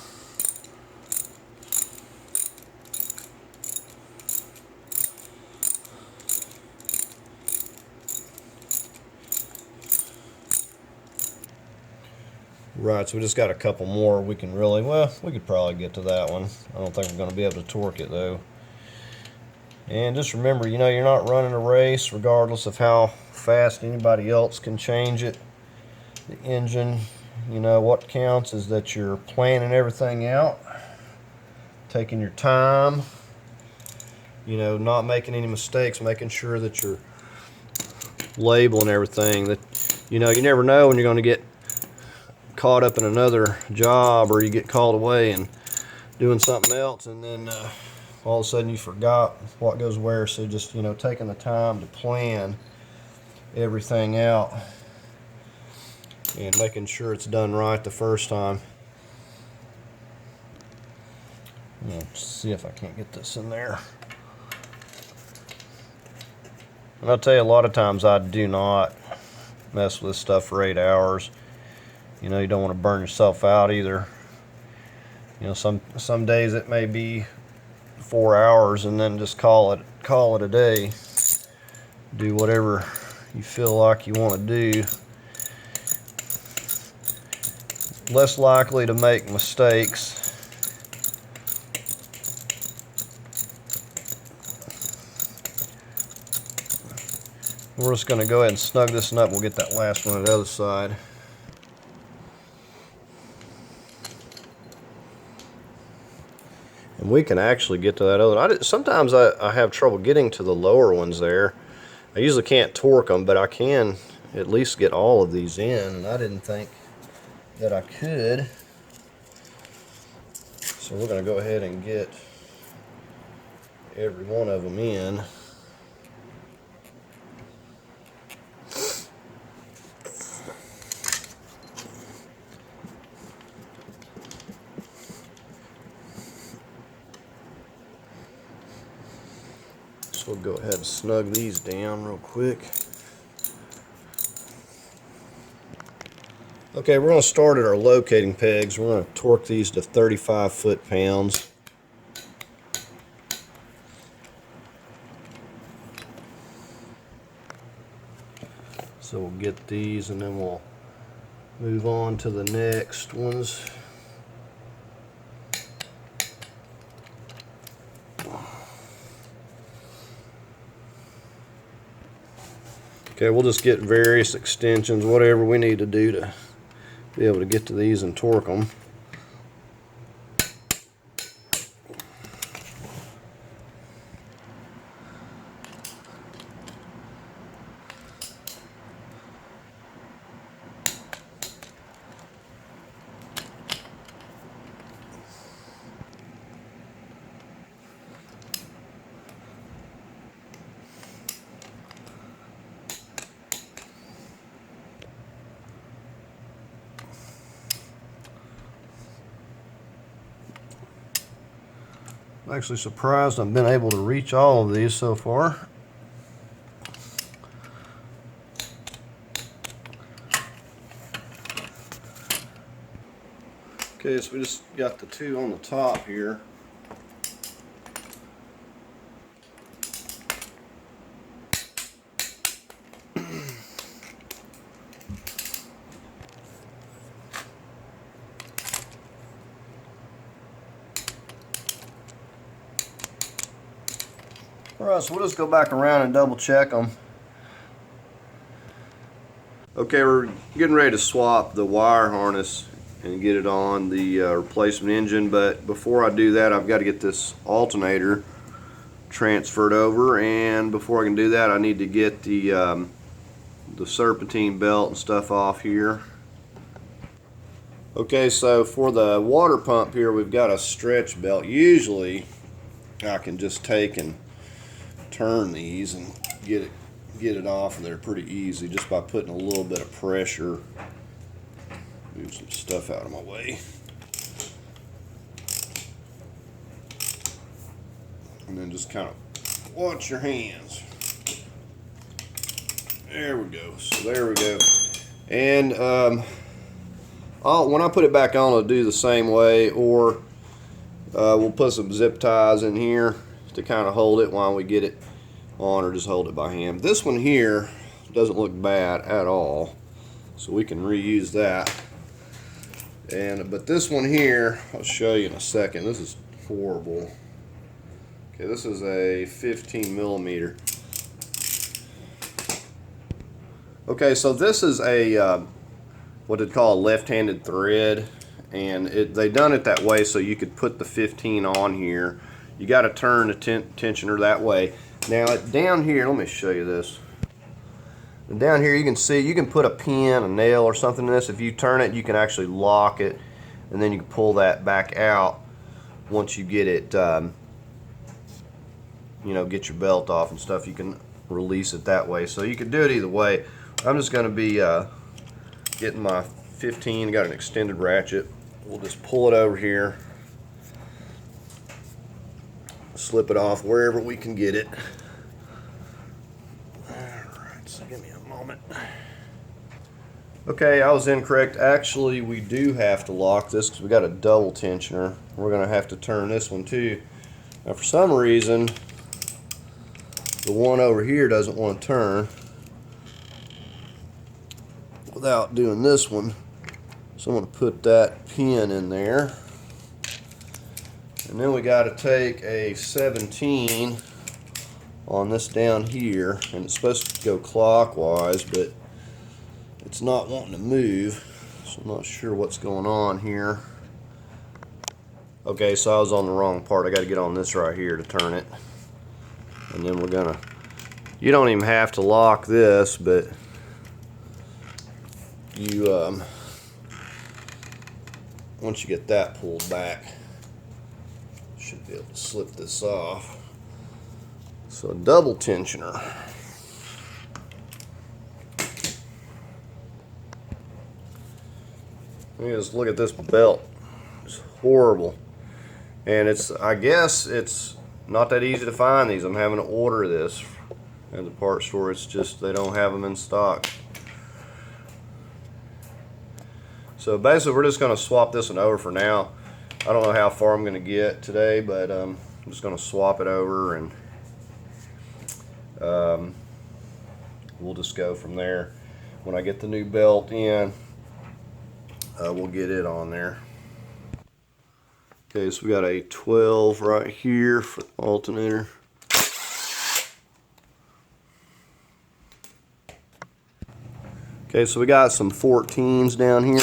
Right, so we just got a couple more. We can really, well, we could probably get to that one. I don't think we're going to be able to torque it though. And just remember, you know, you're not running a race regardless of how fast anybody else can change it. The engine, you know, what counts is that you're planning everything out, taking your time, you know, not making any mistakes, making sure that you're labeling everything. That, you know, you never know when you're going to get caught up in another job, or you get called away and doing something else, and then all of a sudden you forgot what goes where. So just, you know, taking the time to plan everything out and making sure it's done right the first time. Let's see if I can't get this in there. And I'll tell you, a lot of times I do not mess with this stuff for 8 hours. You know, you don't want to burn yourself out either. You know, some days it may be 4 hours and then just call it a day. Do whatever you feel like you want to do. Less likely to make mistakes. We're just going to go ahead and snug this one up. We'll get that last one on the other side. And we can actually get to that other. Sometimes I have trouble getting to the lower ones there. I usually can't torque them, but I can at least get all of these in, and I didn't think that I could. So we're going to go ahead and get every one of them in. So we'll go ahead and snug these down real quick. Okay, we're going to start at our locating pegs. We're going to torque these to 35 foot-pounds. So we'll get these and then we'll move on to the next ones. Okay, we'll just get various extensions, whatever we need to do to be able to get to these and torque them. I'm actually surprised I've been able to reach all of these so far. Okay, so we just got the two on the top here. Alright, so we'll just go back around and double check them. Okay, we're getting ready to swap the wire harness and get it on the replacement engine, but before I do that, I've got to get this alternator transferred over, and before I can do that, I need to get the serpentine belt and stuff off here. Okay, so for the water pump here, we've got a stretch belt. Usually I can just take and turn these and get it off, and they're pretty easy just by putting a little bit of pressure. Move some stuff out of my way. And then just kind of watch your hands. There we go. So there we go. And when I put it back on, I'll do the same way, or we'll put some zip ties in here to kind of hold it while we get it on, or just hold it by hand. This one here doesn't look bad at all, so we can reuse that. But this one here, I'll show you in a second. This is horrible. Okay, this is a 15 millimeter. Okay, so this is a what they call a left-handed thread, and they done it that way so you could put the 15 on here. You got to turn the tensioner that way. Now down here, let me show you this. Down here you can see you can put a pin, a nail, or something in this. If you turn it, you can actually lock it, and then you can pull that back out once you get it, you know, get your belt off and stuff. You can release it that way. So you could do it either way. I'm just going to be getting my 15, got an extended ratchet. We'll just pull it over here, slip it off wherever we can get it. Alright, so give me a moment. Okay, I was incorrect. Actually, we do have to lock this because we got a double tensioner. We're going to have to turn this one too. Now, for some reason, the one over here doesn't want to turn without doing this one. So I'm going to put that pin in there. And then we got to take a 17 on this down here, and it's supposed to go clockwise, but it's not wanting to move, so I'm not sure what's going on here. Okay, so I was on the wrong part. I got to get on this right here to turn it. And then we're gonna, you don't even have to lock this, but you once you get that pulled back, should be able to slip this off. So a double tensioner. Just look at this belt. It's horrible. And it's, I guess it's not that easy to find these. I'm having to order this at the parts store. It's just they don't have them in stock. So basically we're just going to swap this one over for now. I don't know how far I'm going to get today, but I'm just going to swap it over, and we'll just go from there. When I get the new belt in, we'll get it on there. Okay, so we got a 12 right here for the alternator. Okay, so we got some 14s down here.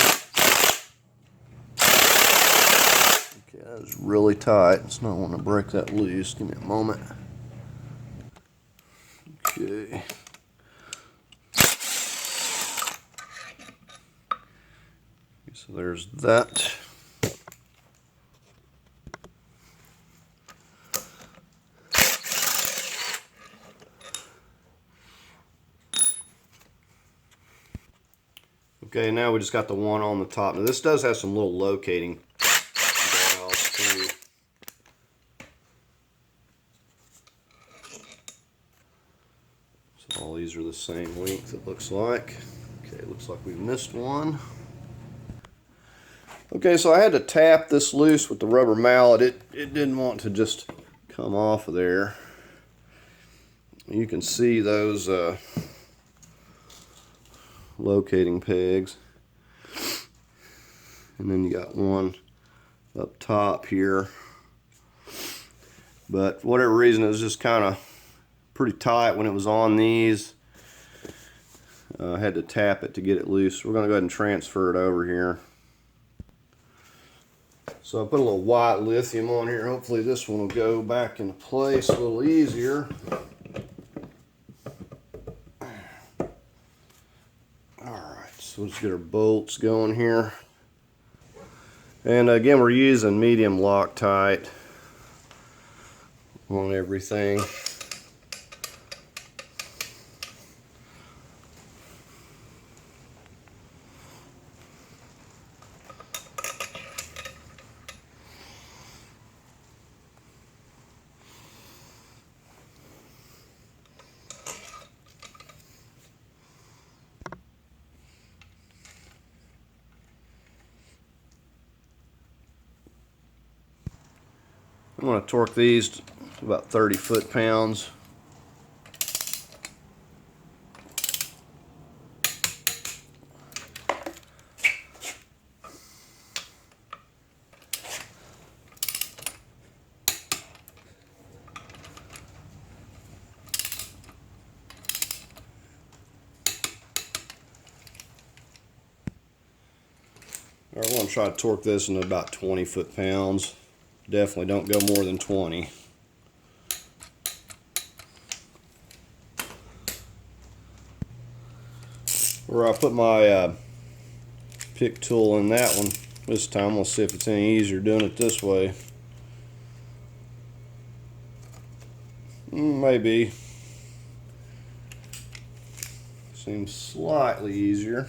Okay, that was really tight. It's not wanting to break that loose. Give me a moment. Okay. So there's that. Okay, now we just got the one on the top. Now this does have some little locating valves too. So all these are the same length, it looks like. Okay, it looks like we missed one. Okay, so I had to tap this loose with the rubber mallet. It didn't want to just come off of there. You can see those locating pegs, and then you got one up top here, but for whatever reason it was just kind of pretty tight when it was on these. I had to tap it to get it loose. We're going to go ahead and transfer it over here. So I put a little white lithium on here. Hopefully this one will go back into place a little easier. So let's get our bolts going here. And again, we're using medium Loctite on everything. I'm going to torque these to about 30 foot-pounds. I want to try to torque this in about 20 foot-pounds. Definitely don't go more than 20. Where I put my pick tool in that one this time, we'll see if it's any easier doing it this way. Maybe. Seems slightly easier.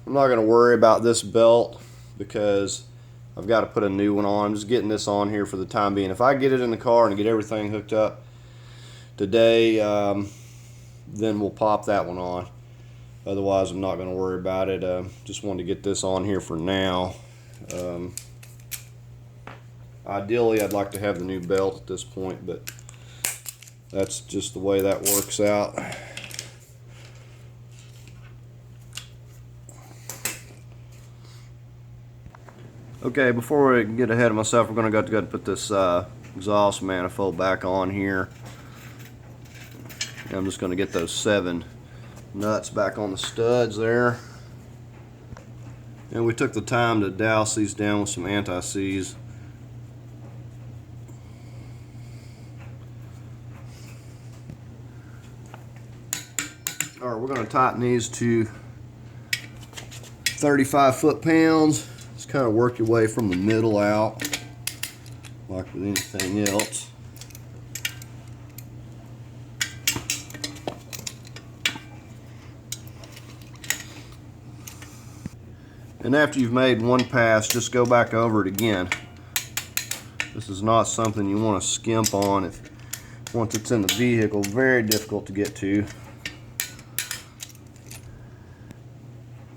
I'm not going to worry about this belt because I've got to put a new one on. I'm just getting this on here for the time being. If I get it in the car and get everything hooked up today, then we'll pop that one on. Otherwise, I'm not going to worry about it. Just wanted to get this on here for now. Ideally, I'd like to have the new belt at this point, but that's just the way that works out. Okay, before we get ahead of myself, we're going to go put this exhaust manifold back on here. And I'm just going to get those 7 nuts back on the studs there. And we took the time to douse these down with some anti-seize. Alright, we're going to tighten these to 35 foot-pounds. Just kind of work your way from the middle out, like with anything else. And after you've made one pass, just go back over it again. This is not something you want to skimp on once it's in the vehicle. Very difficult to get to.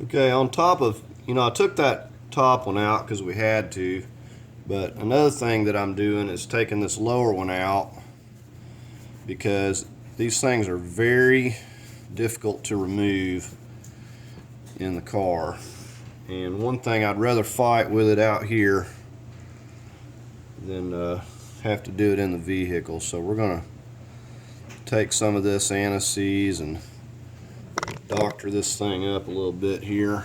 Okay, on top of, I took that top one out because we had to, but another thing that I'm doing is taking this lower one out because these things are very difficult to remove in the car. And one thing, I'd rather fight with it out here than have to do it in the vehicle. So we're going to take some of this anti-seize and doctor this thing up a little bit here.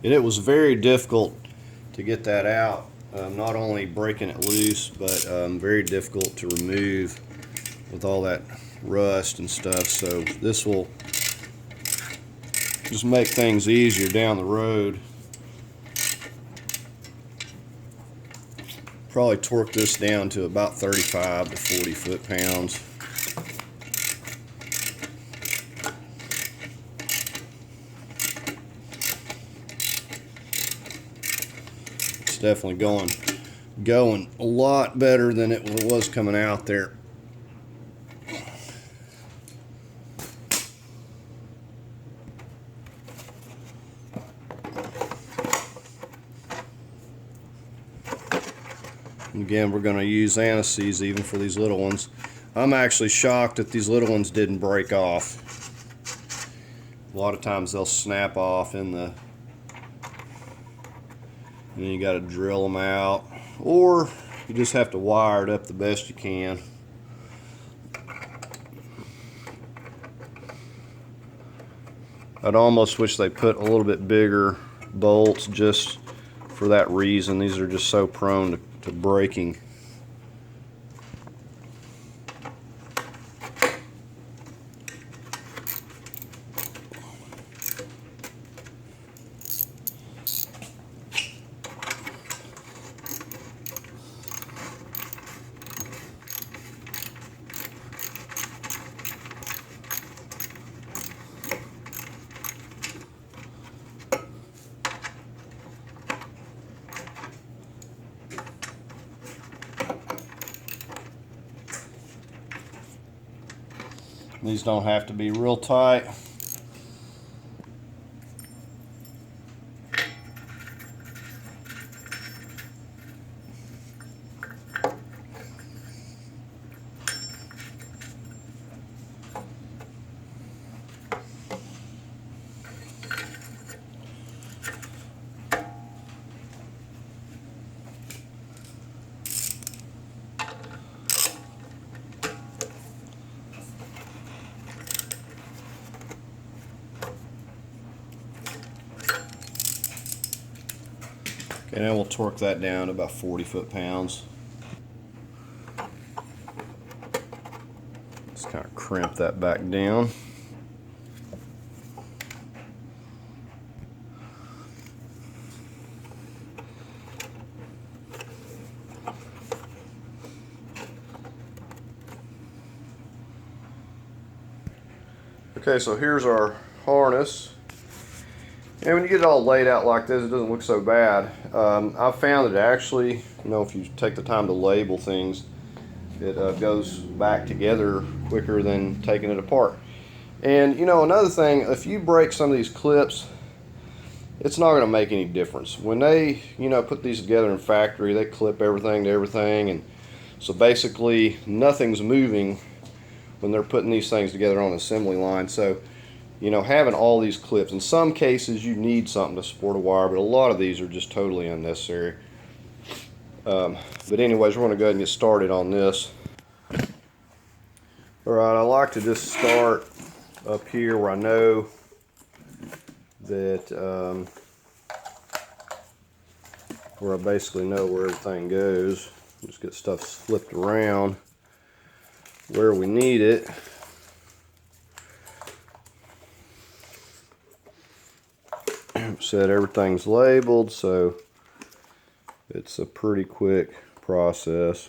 And it was very difficult to get that out. Not only breaking it loose, but very difficult to remove with all that rust and stuff. So this will just make things easier down the road. Probably torque this down to about 35 to 40 foot-pounds. It's definitely going a lot better than it was coming out there. Again, we're going to use anti-seize even for these little ones. I'm actually shocked that these little ones didn't break off. A lot of times they'll snap off and then you got to drill them out, or you just have to wire it up the best you can. I'd almost wish they put a little bit bigger bolts just for that reason. These are just so prone to breaking. These don't have to be real tight. Okay, now we'll torque that down to about 40 foot-pounds. Just kind of crimp that back down. Okay, so here's our harness. And when you get it all laid out like this, it doesn't look so bad. I've found that actually, you know, if you take the time to label things, it goes back together quicker than taking it apart. And you know, another thing, if you break some of these clips, it's not going to make any difference. When they, you know, put these together in factory, they clip everything to everything, and so basically nothing's moving when they're putting these things together on an assembly line. So, you know, having all these clips, in some cases you need something to support a wire, but a lot of these are just totally unnecessary. But anyways, we're going to go ahead and get started on this. Alright, I like to just start up here where I know that where I basically know where everything goes. Just get stuff flipped around where we need it. Said everything's labeled, so it's a pretty quick process.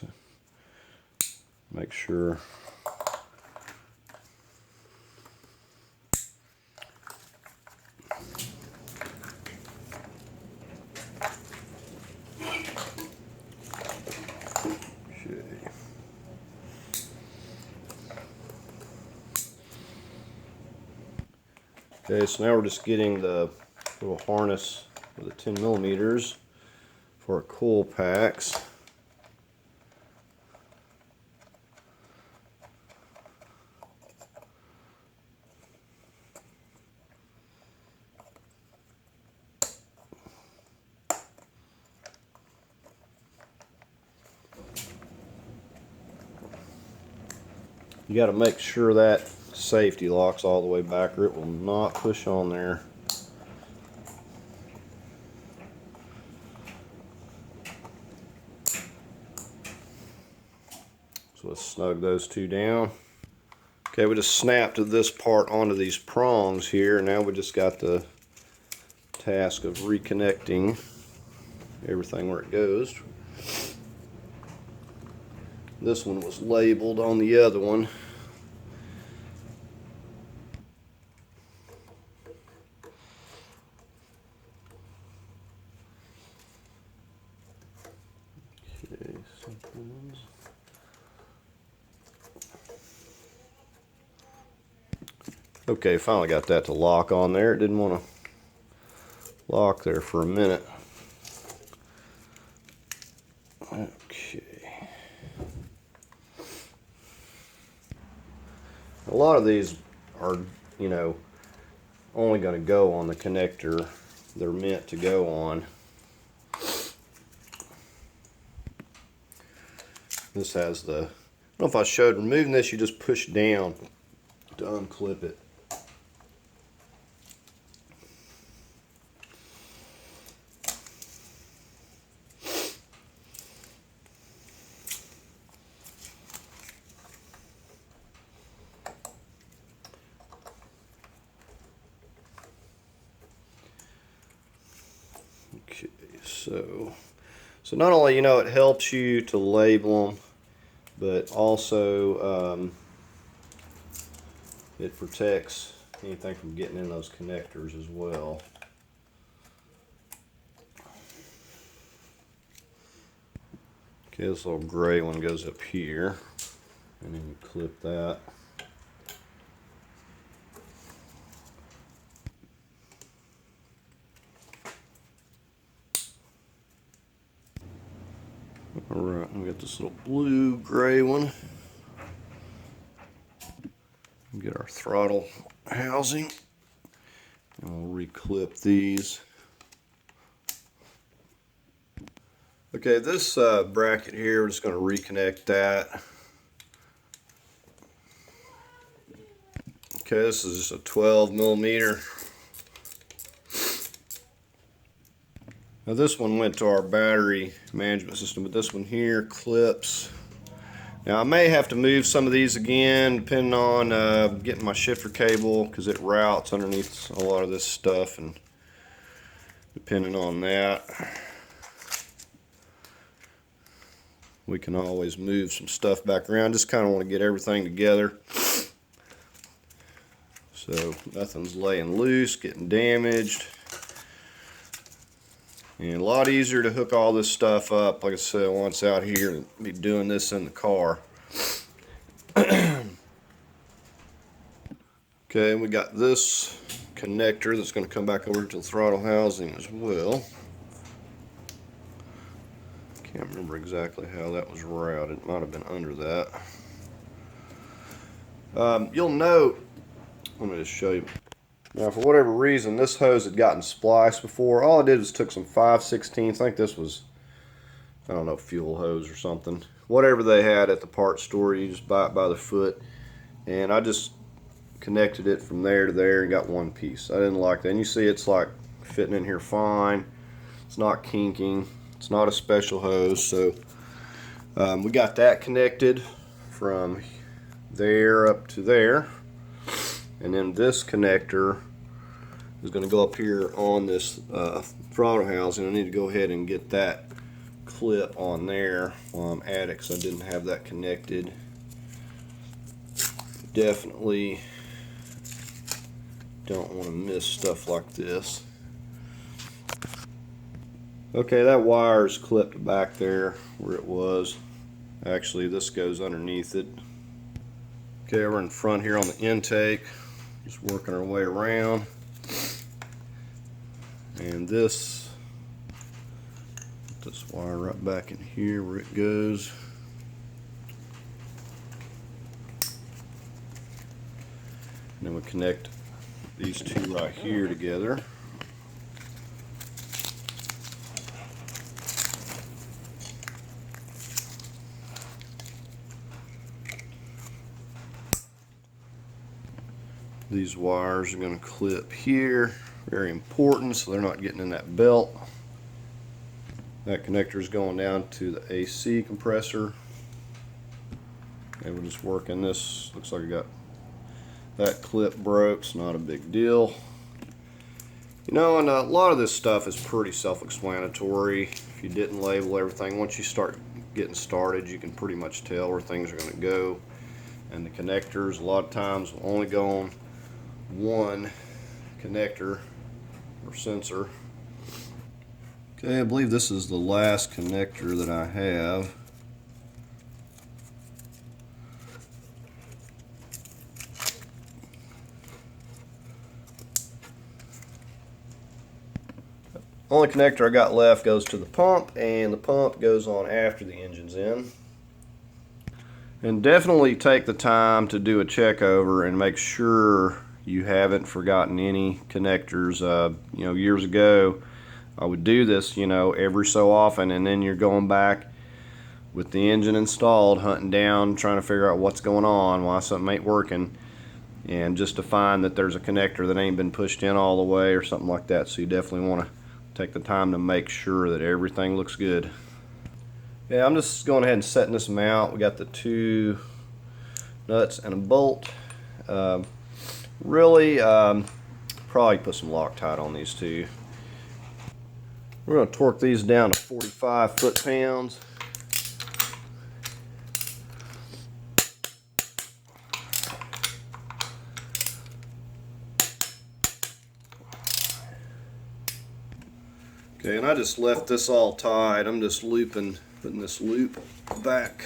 Make sure okay, so now we're just getting the little harness with the 10 millimeters for our coil packs. You got to make sure that safety locks all the way back or it will not push on there. So let's snug those two down. Okay, we just snapped this part onto these prongs here. Now we just got the task of reconnecting everything where it goes. This one was labeled on the other one. Okay, something's... Okay, finally got that to lock on there. It didn't want to lock there for a minute. Okay. A lot of these are, you know, only going to go on the connector they're meant to go on. This has the, I don't know if I showed, removing this, you just push down to unclip it. Okay, so not only, you know, it helps you to label them, but also it protects anything from getting in those connectors as well. Okay, this little gray one goes up here, and then you clip that. Alright, we got this little blue gray one. Get our throttle housing, and we'll reclip these. Okay, this bracket here, we're just going to reconnect that. Okay, this is just a 12 millimeter. Now this one went to our battery management system, but this one here clips. Now I may have to move some of these again depending on getting my shifter cable, because it routes underneath a lot of this stuff, and depending on that we can always move some stuff back around. Just kind of want to get everything together. So So nothing's laying loose, getting damaged. And a lot easier to hook all this stuff up, like I said, once out here and be doing this in the car. Okay, we got this connector that's going to come back over to the throttle housing as well. Can't remember exactly how that was routed. It might have been under that. You'll note, let me just show you. Now, for whatever reason, this hose had gotten spliced before. All I did was took some 5/16. I think this was, I don't know, fuel hose or something. Whatever they had at the parts store, you just buy it by the foot. And I just connected it from there to there and got one piece. I didn't like that. And you see it's like fitting in here fine. It's not kinking. It's not a special hose. So we got that connected from there up to there. And then this connector is going to go up here on this throttle housing. I need to go ahead and get that clip on there while I'm at it, because I didn't have that connected. Definitely don't want to miss stuff like this. Okay, that wire is clipped back there where it was. Actually, this goes underneath it. Okay, we're in front here on the intake, just working our way around. And this wire right back in here where it goes. And then we connect these two right here together. These wires are going to clip here. Very important, so they're not getting in that belt. That connector is going down to the AC compressor. And we're just working this. Looks like I got that clip broke. It's not a big deal. You know, and a lot of this stuff is pretty self-explanatory. If you didn't label everything, once you start getting started, you can pretty much tell where things are going to go. And the connectors, a lot of times, will only go on one connector or sensor. Okay, I believe this is the last connector that I have. Only connector I got left goes to the pump, and the pump goes on after the engine's in. And definitely take the time to do a check over and make sure you haven't forgotten any connectors. You know, years ago I would do this, you know, every so often, and then you're going back with the engine installed, hunting down, trying to figure out what's going on, why something ain't working, and just to find that there's a connector that ain't been pushed in all the way or something like that. So you definitely want to take the time to make sure that everything looks good. Yeah, I'm just going ahead and setting this mount. We got the two nuts and a bolt. Really, probably put some Loctite on these two. We're going to torque these down to 45 foot-pounds. Okay, and I just left this all tied. I'm just putting this loop back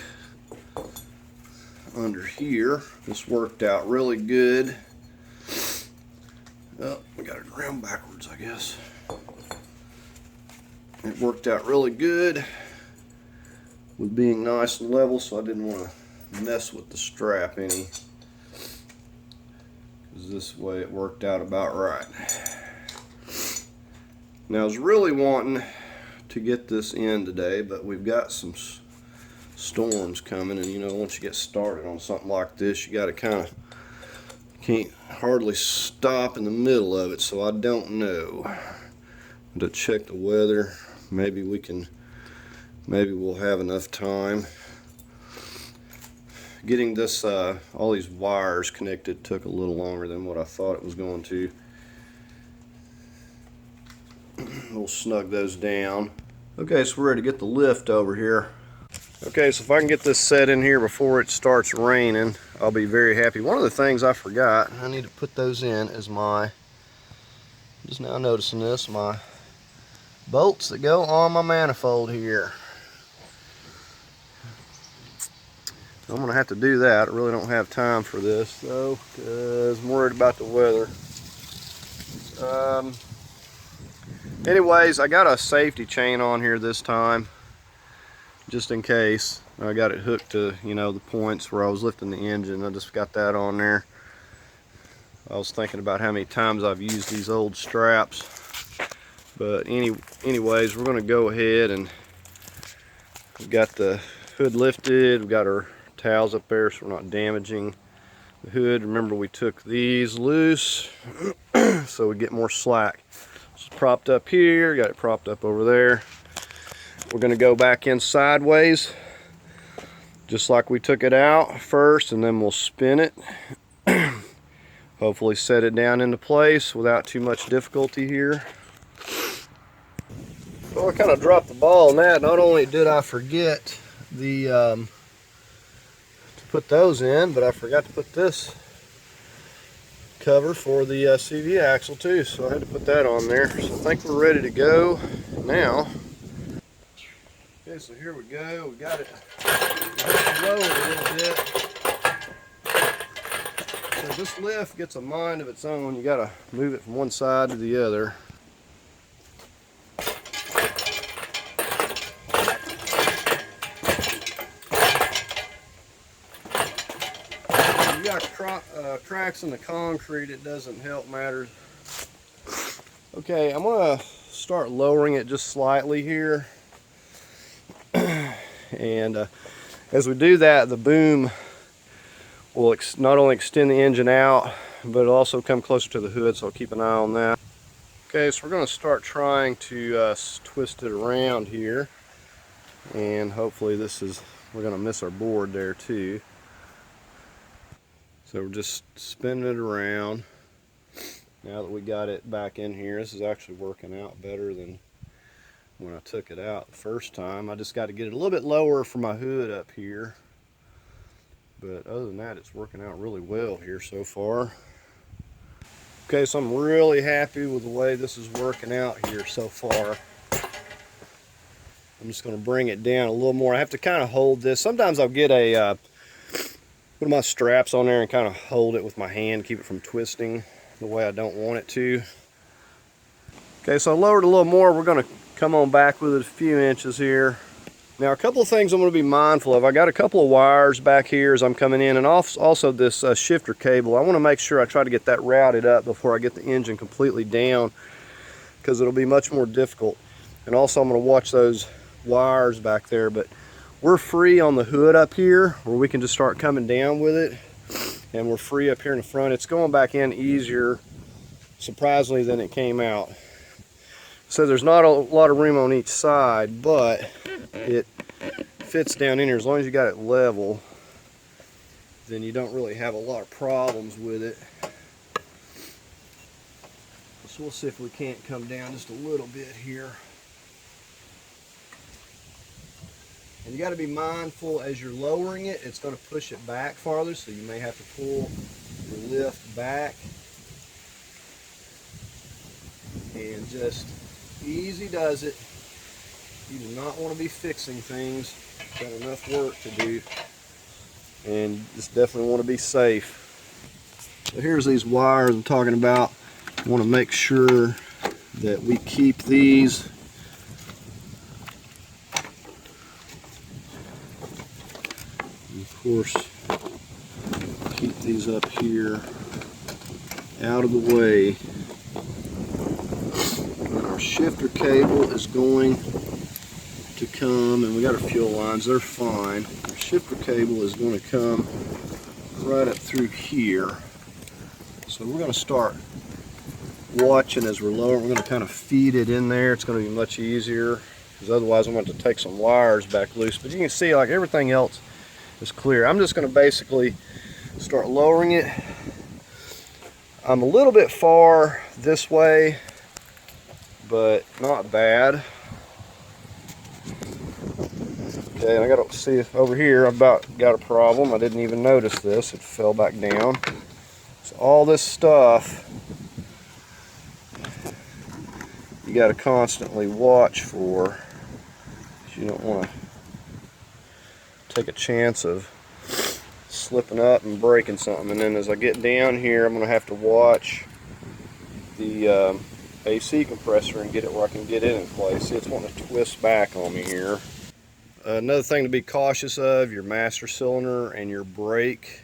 under here. This worked out really good. Oh, we got it around backwards, I guess. It worked out really good with being nice and level, so I didn't want to mess with the strap any, because this way it worked out about right. Now I was really wanting to get this in today, but we've got some storms coming, and you know, once you get started on something like this, you got to kind of, can't hardly stop in the middle of it. So I don't know. To check the weather, maybe we'll have enough time. Getting this all these wires connected took a little longer than what I thought it was going to. We'll snug those down. Okay, so we're ready to get the lift over here. Okay, so if I can get this set in here before it starts raining, I'll be very happy. One of the things I forgot, I need to put those in, is my, just now noticing this, my bolts that go on my manifold here. I'm gonna have to do that. I really don't have time for this though, because I'm worried about the weather. Anyways, I got a safety chain on here this time, just in case. I got it hooked to, you know, the points where I was lifting the engine. I just got that on there. I was thinking about how many times I've used these old straps. But anyways, we're going to go ahead, and we've got the hood lifted. We've got our towels up there so we're not damaging the hood. Remember, we took these loose so we get more slack. It's propped up here, got it propped up over there. We're going to go back in sideways, just like we took it out first, and then we'll spin it. Hopefully set it down into place without too much difficulty here. Well, I kind of dropped the ball on that. Not only did I forget the to put those in, but I forgot to put this cover for the CV axle too, so I had to put that on there. So I think we're ready to go now. Okay, so here we go. We got it lowered a little bit. So this lift gets a mind of its own. You got to move it from one side to the other. You got cracks in the concrete, it doesn't help matters. Okay, I'm going to start lowering it just slightly here. And as we do that, the boom will not only extend the engine out, but it'll also come closer to the hood, so I'll keep an eye on that. Okay, so we're going to start trying to twist it around here, and hopefully we're going to miss our board there too. So we're just spinning it around. Now that we got it back in here, this is actually working out better than when I took it out the first time. I just got to get it a little bit lower for my hood up here. But other than that, it's working out really well here so far. Okay, so I'm really happy with the way this is working out here so far. I'm just going to bring it down a little more. I have to kind of hold this. Sometimes I'll get a put my straps on there and kind of hold it with my hand, keep it from twisting the way I don't want it to. Okay, so I lowered a little more. We're going to come on back with it a few inches here. Now, a couple of things I'm going to be mindful of. I got a couple of wires back here as I'm coming in, and also this shifter cable. I want to make sure I try to get that routed up before I get the engine completely down, because it'll be much more difficult. And also I'm going to watch those wires back there, but we're free on the hood up here where we can just start coming down with it, and we're free up here in the front. It's going back in easier, surprisingly, than it came out. So there's not a lot of room on each side, but it fits down in here. As long as you got it level, then you don't really have a lot of problems with it. So we'll see if we can't come down just a little bit here. And you got to be mindful as you're lowering it, it's going to push it back farther, so you may have to pull your lift back. And just easy does it. You do not want to be fixing things. Got enough work to do. And you just definitely want to be safe. So here's these wires I'm talking about. I want to make sure that we keep these course, keep these up here out of the way. And our shifter cable is going to come, and we got our fuel lines, they're fine. Our shifter cable is going to come right up through here. So we're going to start watching as we're lowering. We're going to kind of feed it in there. It's going to be much easier, because otherwise I'm going to have to take some wires back loose. But you can see, like, everything else is clear. I'm just going to basically start lowering it. I'm a little bit far this way, but not bad. Okay, and I got to see if over here I've about got a problem. I didn't even notice this. It fell back down. So all this stuff you got to constantly watch for. You don't want to take a chance of slipping up and breaking something. And then as I get down here, I'm going to have to watch the AC compressor and get it where I can get it in place. See, it's wanting to twist back on me here. Another thing to be cautious of, your master cylinder and your braking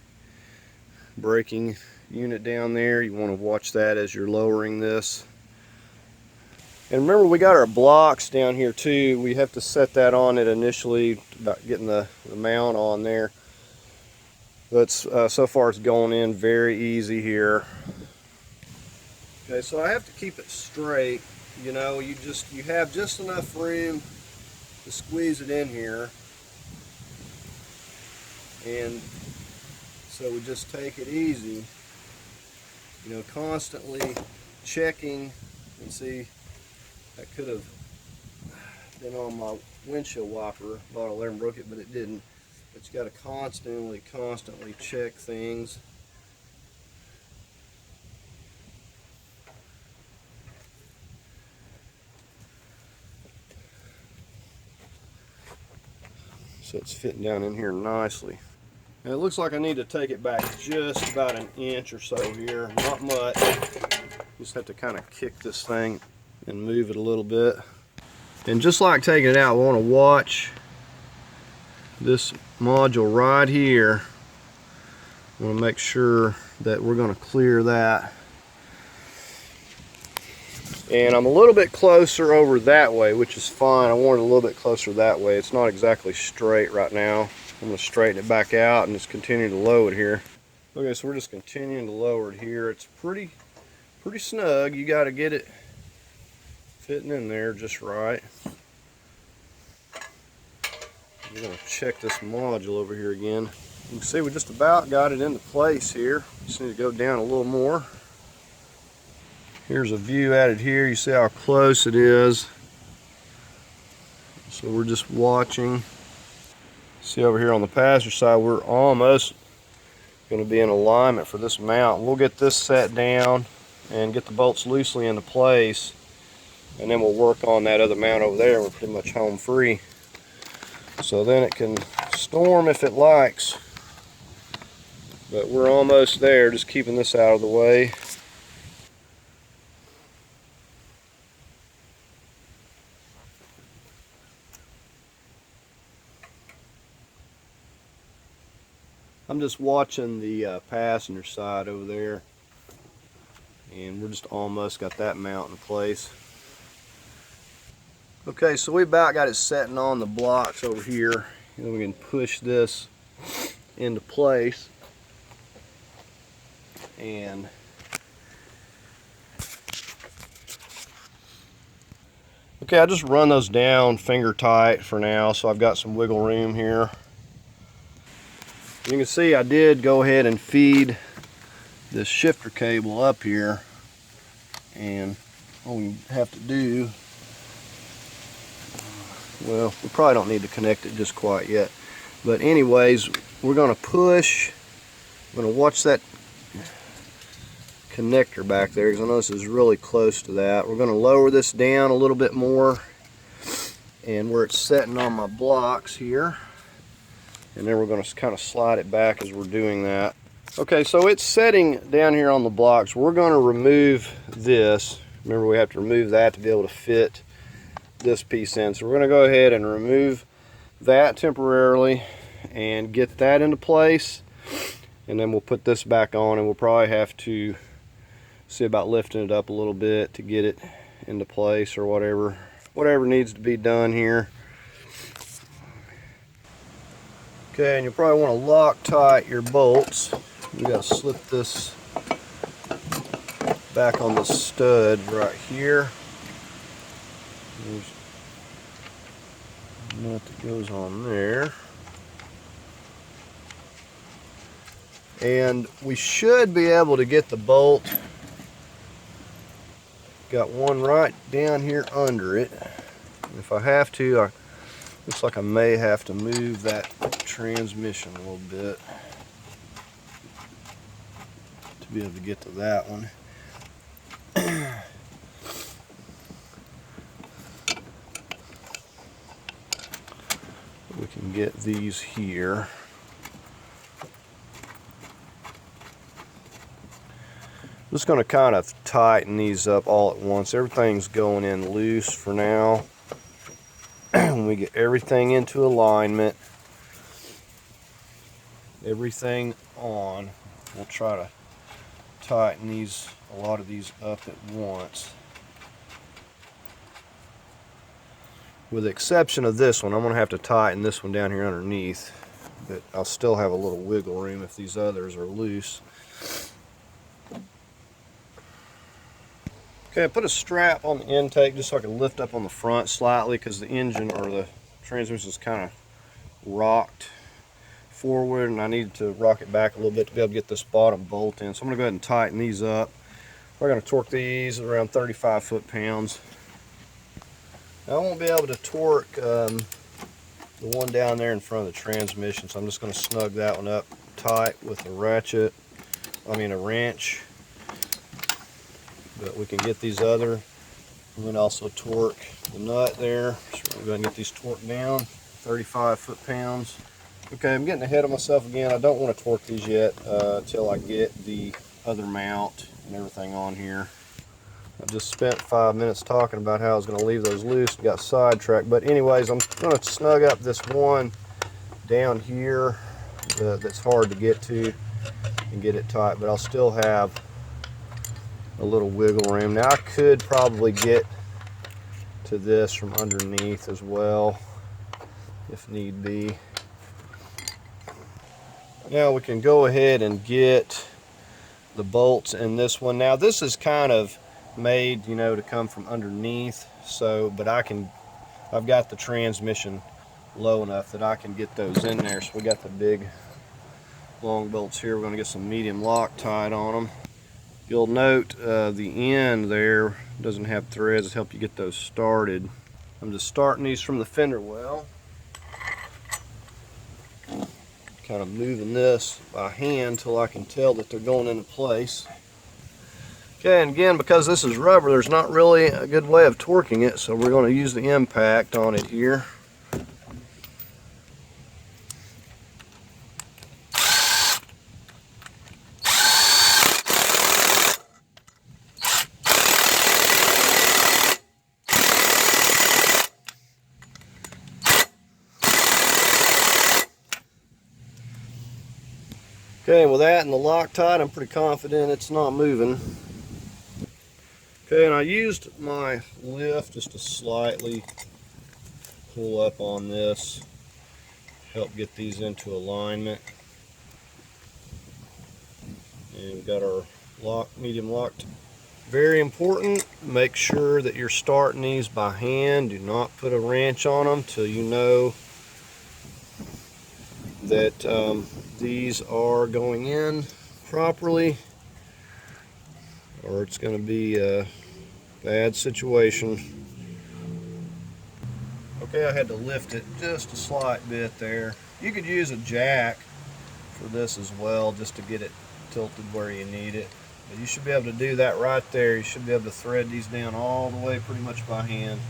unit down there. You want to watch that as you're lowering this. And remember, we got our blocks down here too. We have to set that on it initially, about getting the mount on there. But so far it's going in very easy here. Okay, so I have to keep it straight. You know, you have just enough room to squeeze it in here. And so we just take it easy. You know, constantly checking. And see, that could have been on my windshield wiper. Thought I let him broke it, but it didn't. But you got to constantly check things. So it's fitting down in here nicely. And it looks like I need to take it back just about an inch or so here. Not much. Just have to kind of kick this thing and move it a little bit. And just like taking it out, we want to watch this module right here. I want to make sure that we're going to clear that. And I'm a little bit closer over that way, which is fine. I want it a little bit closer that way. It's not exactly straight right now. I'm going to straighten it back out and just continue to lower it here. Okay, so we're just continuing to lower it here. It's pretty snug. You got to get it fitting in there just right. We're going to check this module over here again. You can see we just about got it into place here. Just need to go down a little more. Here's a view at it here. You see how close it is. So we're just watching. See over here on the passenger side, we're almost going to be in alignment for this mount. We'll get this set down and get the bolts loosely into place, and then we'll work on that other mount over there. We're pretty much home free. So then it can storm if it likes. But we're almost there, just keeping this out of the way. I'm just watching the passenger side over there, and we're just almost got that mount in place. Okay, so we about got it setting on the blocks over here, and then we can push this into place. And okay, I just run those down finger tight for now, so I've got some wiggle room here. You can see I did go ahead and feed this shifter cable up here, and all we have to do, well, we probably don't need to connect it just quite yet, but anyways, we're going to push. I'm going to watch that connector back there, because I know this is really close to that. We're going to lower this down a little bit more, and where it's setting on my blocks here, and then we're going to kind of slide it back as we're doing that. Okay, so it's setting down here on the blocks. We're going to remove this. Remember, we have to remove that to be able to fit this piece in. So we're going to go ahead and remove that temporarily and get that into place, and then we'll put this back on, and we'll probably have to see about lifting it up a little bit to get it into place, or whatever needs to be done here. Okay, and you'll probably want to lock your bolts. You got to slip this back on the stud right here. There's a nut that goes on there. And we should be able to get the bolt. Got one right down here under it. If I have to, Looks like I may have to move that transmission a little bit to be able to get to that one. We can get these here. I'm just going to kind of tighten these up all at once. Everything's going in loose for now. When we get everything into alignment, everything on, we'll try to tighten a lot of these up at once. With the exception of this one, I'm going to have to tighten this one down here underneath, but I'll still have a little wiggle room if these others are loose. Okay, I put a strap on the intake just so I can lift up on the front slightly, because the engine or the transmission is kind of rocked forward, and I need to rock it back a little bit to be able to get this bottom bolt in. So I'm going to go ahead and tighten these up. We're going to torque these around 35 foot-pounds. Now, I won't be able to torque the one down there in front of the transmission, so I'm just going to snug that one up tight with a wrench. But we can get these other, and then also torque the nut there. So we're going to get these torqued down, 35 foot-pounds. Okay, I'm getting ahead of myself again. I don't want to torque these yet until I get the other mount and everything on here. I just spent 5 minutes talking about how I was going to leave those loose, got sidetracked. But anyways, I'm going to snug up this one down here that's hard to get to and get it tight, but I'll still have a little wiggle room. Now I could probably get to this from underneath as well if need be. Now we can go ahead and get the bolts in this one. Now this is kind of made, you know, to come from underneath, so but I've got the transmission low enough that I can get those in there. So we got the big long bolts here. We're going to get some medium Loctite on them. You'll note the end there doesn't have threads to help you get those started. I'm just starting these from the fender well. Kind of moving this by hand till I can tell that they're going into place. Okay, and again, because this is rubber, there's not really a good way of torquing it, so we're going to use the impact on it here. Okay, with that and the Loctite, I'm pretty confident it's not moving. Okay, and I used my lift just to slightly pull up on this, help get these into alignment. And we've got our medium locked. Very important, make sure that you're starting these by hand. Do not put a wrench on them till you know that these are going in properly, or it's going to be a bad situation. Okay, I had to lift it just a slight bit there. You could use a jack for this as well, just to get it tilted where you need it. But you should be able to do that right there. You should be able to thread these down all the way pretty much by hand.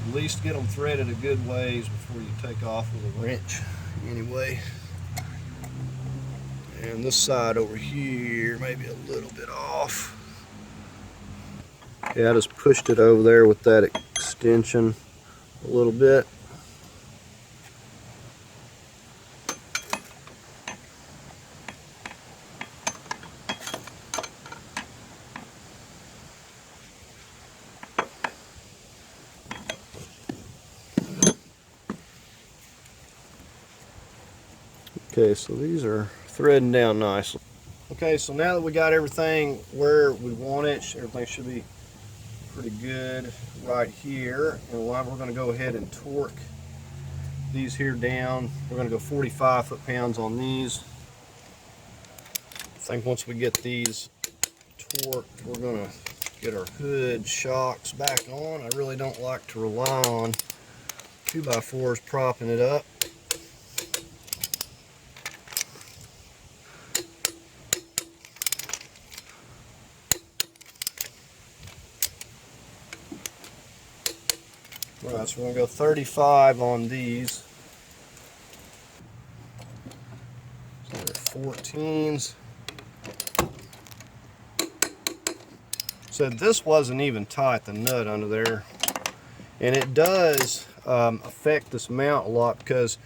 At least get them threaded a good ways before you take off with a wrench anyway. And this side over here maybe a little bit off. Yeah, I just pushed it over there with that extension a little bit. Okay, so these are threading down nicely. Okay, so now that we got everything where we want it, everything should be pretty good right here. And we're going to go ahead and torque these here down. We're going to go 45 foot-pounds on these. I think once we get these torqued, we're going to Get our hood shocks back on. I really don't like to rely on 2x4s propping it up. Alright, so we're going to go 35 on these. So they're 14s. So this wasn't even tight, the nut under there. And it does affect this mount a lot, because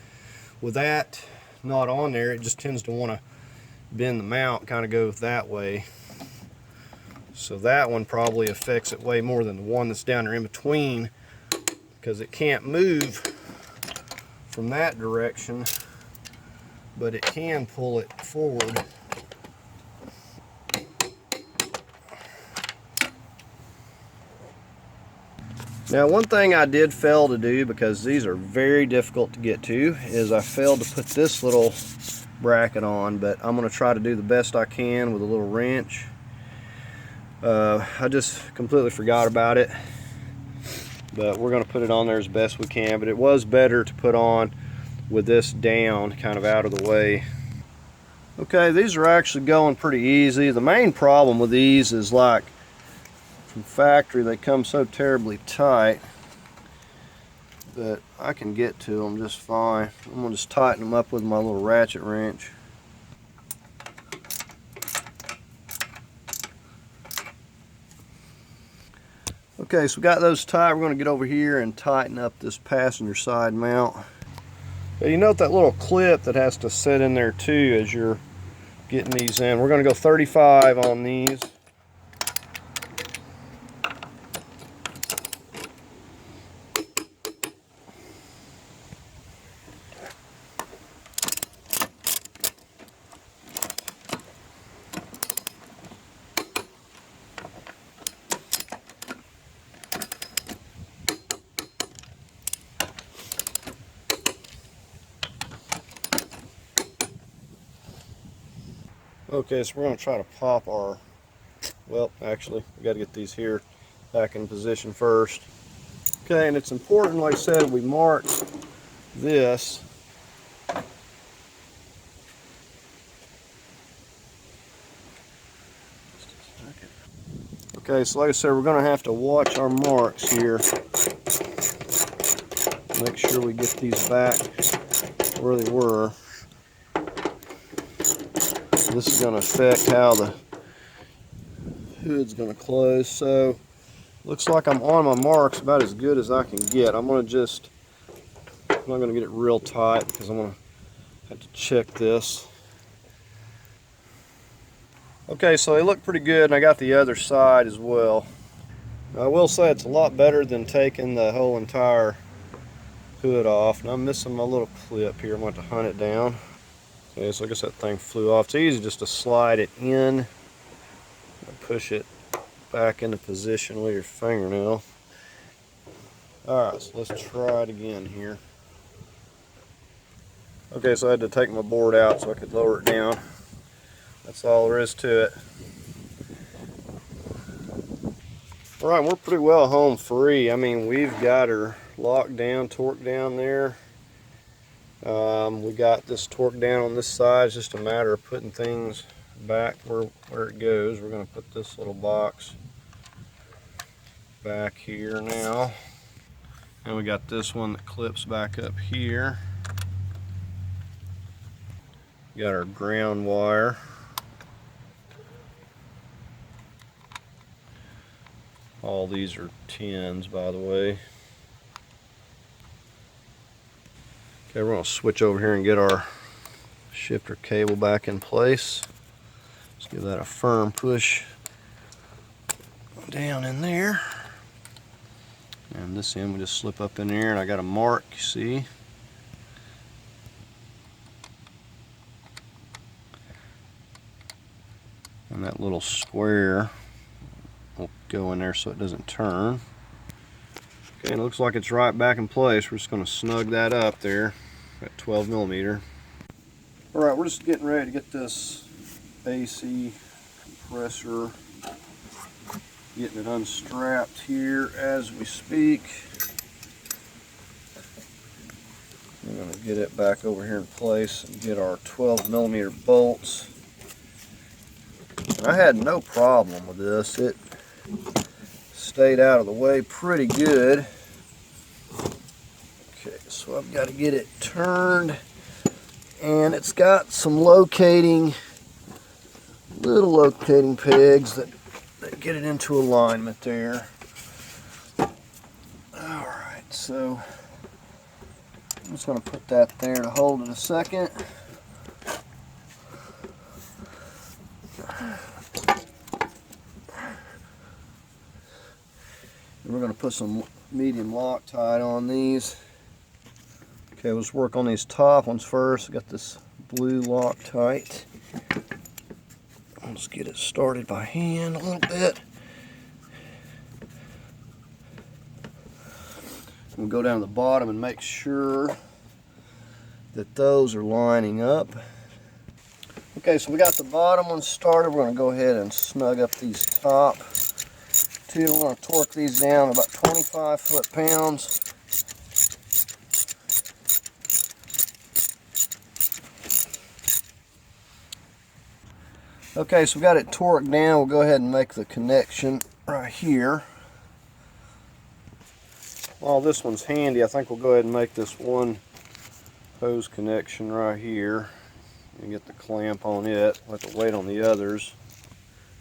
with that not on there, it just tends to want to bend the mount, kind of go that way. So that one probably affects it way more than the one that's down there in between, because it can't move from that direction, but it can pull it forward. Now, one thing I did fail to do, because these are very difficult to get to, is I failed to put this little bracket on, but I'm going to try to do the best I can with a little wrench. I just completely forgot about it, but we're going to put it on there as best we can. But it was better to put on with this down, kind of out of the way. Okay, these are actually going pretty easy. The main problem with these is, like, from factory they come so terribly tight, but I can get to them just fine. I'm going to just tighten them up with my little ratchet wrench. Okay, so we got those tight. We're going to get over here and tighten up this passenger side mount. Okay, you note that little clip that has to sit in there too as you're getting these in. We're going to go 35 on these. Okay, so we're going to try to pop our, well, actually, we got to get these here back in position first. Okay, and it's important, like I said, we mark this. Okay, so like I said, we're going to have to watch our marks here. Make sure we get these back where they were. This is going to affect how the hood's going to close. So looks like I'm on my marks about as good as I can get. I'm not going to get it real tight, because I'm going to have to check this. Okay, so they look pretty good, and I got the other side as well. Now, I will say it's a lot better than taking the whole entire hood off. Now I'm missing my little clip here. I'm going to have to hunt it down. Okay, so I guess that thing flew off. It's easy just to slide it in and push it back into position with your fingernail. Alright, so let's try it again here. Okay, so I had to take my board out so I could lower it down. That's all there is to it. Alright, we're pretty well home free. I mean, we've got her locked down, torqued down there. We got this torque down on this side. It's just a matter of putting things back where it goes. We're going to put this little box back here now. And we got this one that clips back up here. We got our ground wire. All these are 10s, by the way. Okay, we're going to switch over here and get our shifter cable back in place. Let's give that a firm push down in there. And this end we just slip up in there, and I got a mark, you see. And that little square will go in there so it doesn't turn. Okay, and it looks like it's right back in place. We're just going to snug that up there at 12 millimeter. Alright, we're just getting ready to get this AC compressor Getting it unstrapped here as we speak. I'm going to get it back over here in place and get our 12mm bolts. And I had no problem with this. It stayed out of the way pretty good. Okay, so I've got to get it turned, and it's got some little locating pegs that get it into alignment there. Alright, so I'm just going to put that there to hold it a second. And we're going to put some medium Loctite on these. Okay, let's work on these top ones first. I got this blue Loctite. Let's get it started by hand a little bit. We'll go down to the bottom and make sure that those are lining up. Okay, so we got the bottom one started. We're going to go ahead and snug up these top two. We're going to torque these down about 25 foot-pounds. Okay, so we got it torqued down. We'll go ahead and make the connection right here. While this one's handy, I think we'll go ahead and make this one hose connection right here and get the clamp on it. We'll have to wait on the others.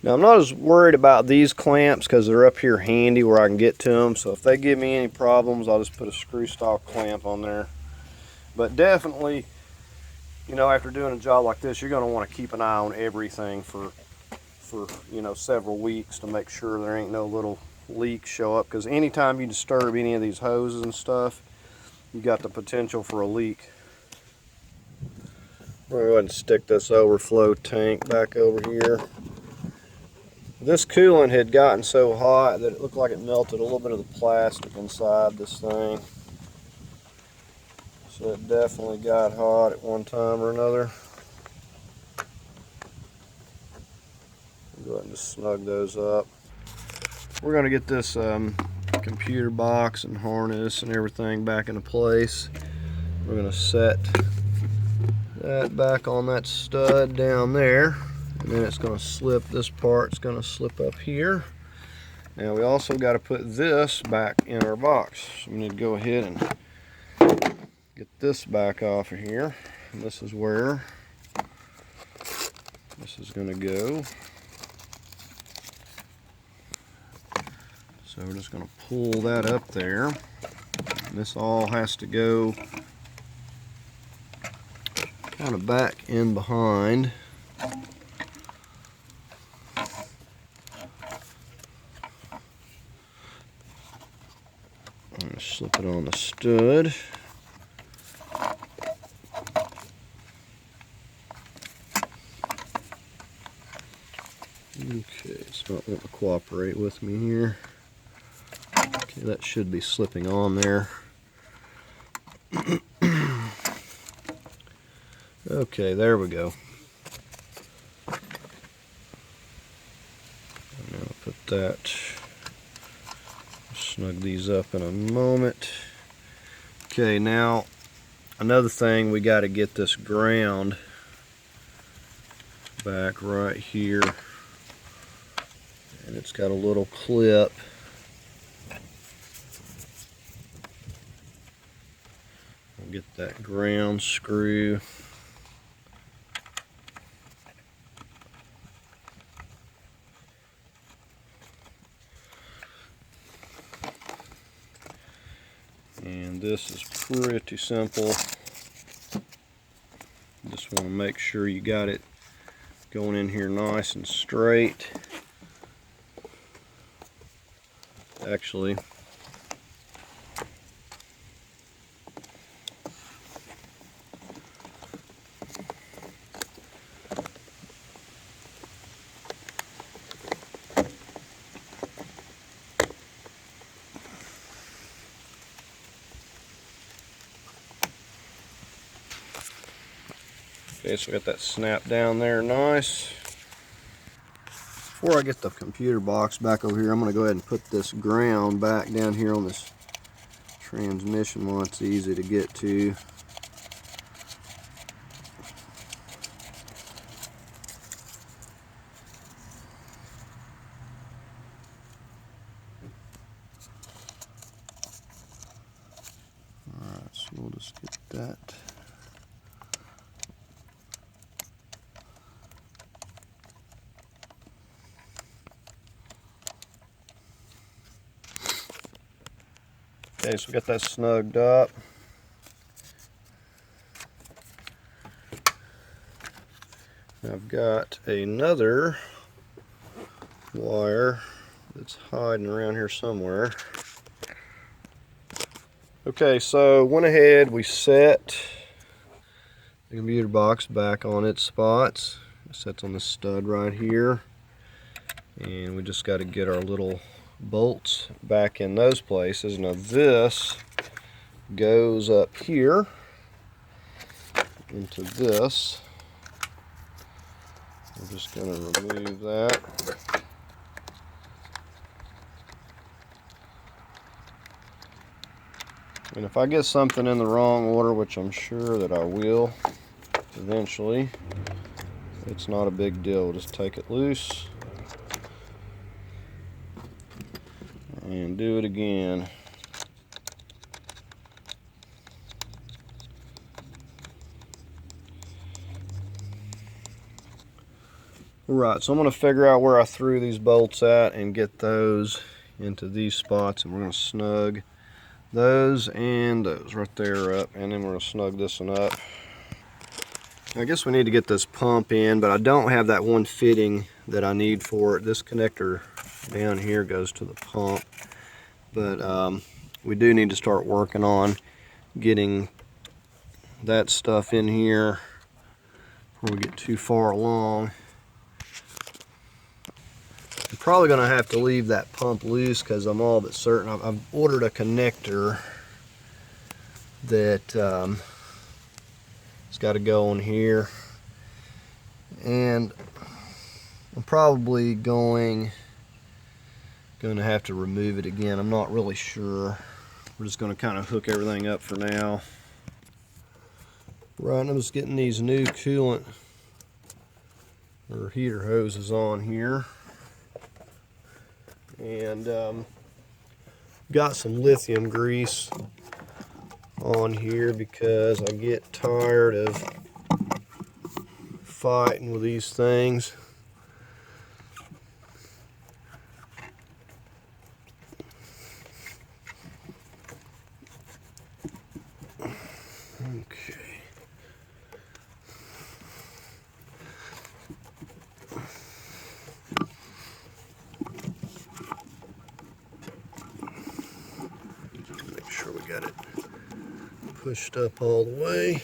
Now, I'm not as worried about these clamps because they're up here handy where I can get to them. So if they give me any problems, I'll just put a screw style clamp on there. But definitely, you know, after doing a job like this, you're going to want to keep an eye on everything for you know, several weeks to make sure there ain't no little leaks show up, because anytime you disturb any of these hoses and stuff, you got the potential for a leak. We're going to go ahead and stick this overflow tank back over here. This coolant had gotten so hot that it looked like it melted a little bit of the plastic inside this thing. So it definitely got hot at one time or another. Go ahead and just snug those up. We're going to get this computer box and harness and everything back into place. We're going to set that back on that stud down there, and then it's going to slip, this part's going to slip up here. Now we also got to put this back in our box. So we need to go ahead and get this back off of here. And this is where this is going to go. So we're just going to pull that up there. And this all has to go kind of back in behind. And slip it on the stud. Okay, it's not wanting to cooperate with me here. Okay, that should be slipping on there. Okay, there we go. I'm going to put that, snug these up in a moment. Okay, now another thing, we got to get this ground back right here. And it's got a little clip. I'll get that ground screw. And this is pretty simple. Just want to make sure you got it going in here nice and straight. Actually, okay, so we got that snap down there nice. before I get the computer box back over here, I'm going to go ahead and put this ground back down here on this transmission while it's easy to get to. Alright, so we'll just get that. Okay, so we got that snugged up. I've got another wire that's hiding around here somewhere. Okay, so went ahead, we set the computer box back on its spots. It sets on this stud right here. And we just got to get our little bolts back in those places. Now this goes up here into this. I'm just going to remove that. And if I get something in the wrong order, which I'm sure that I will eventually, it's not a big deal. We'll just take it loose and do it again. Alright, so I'm going to figure out where I threw these bolts at and get those into these spots, and we're going to snug those and those right there up, and then we're going to snug this one up. I guess we need to get this pump in, but I don't have that one fitting that I need for it. This connector down here goes to the pump, but we do need to start working on getting that stuff in here before we get too far along. I'm probably going to have to leave that pump loose because I'm all but certain I've ordered a connector that it's got to go on here, and I'm probably going to have to remove it again. I'm not really sure. We're just going to kind of hook everything up for now. Right, I'm just getting these new coolant or heater hoses on here, and got some lithium grease on here because I get tired of fighting with these things. Okay. Make sure we got it pushed up all the way.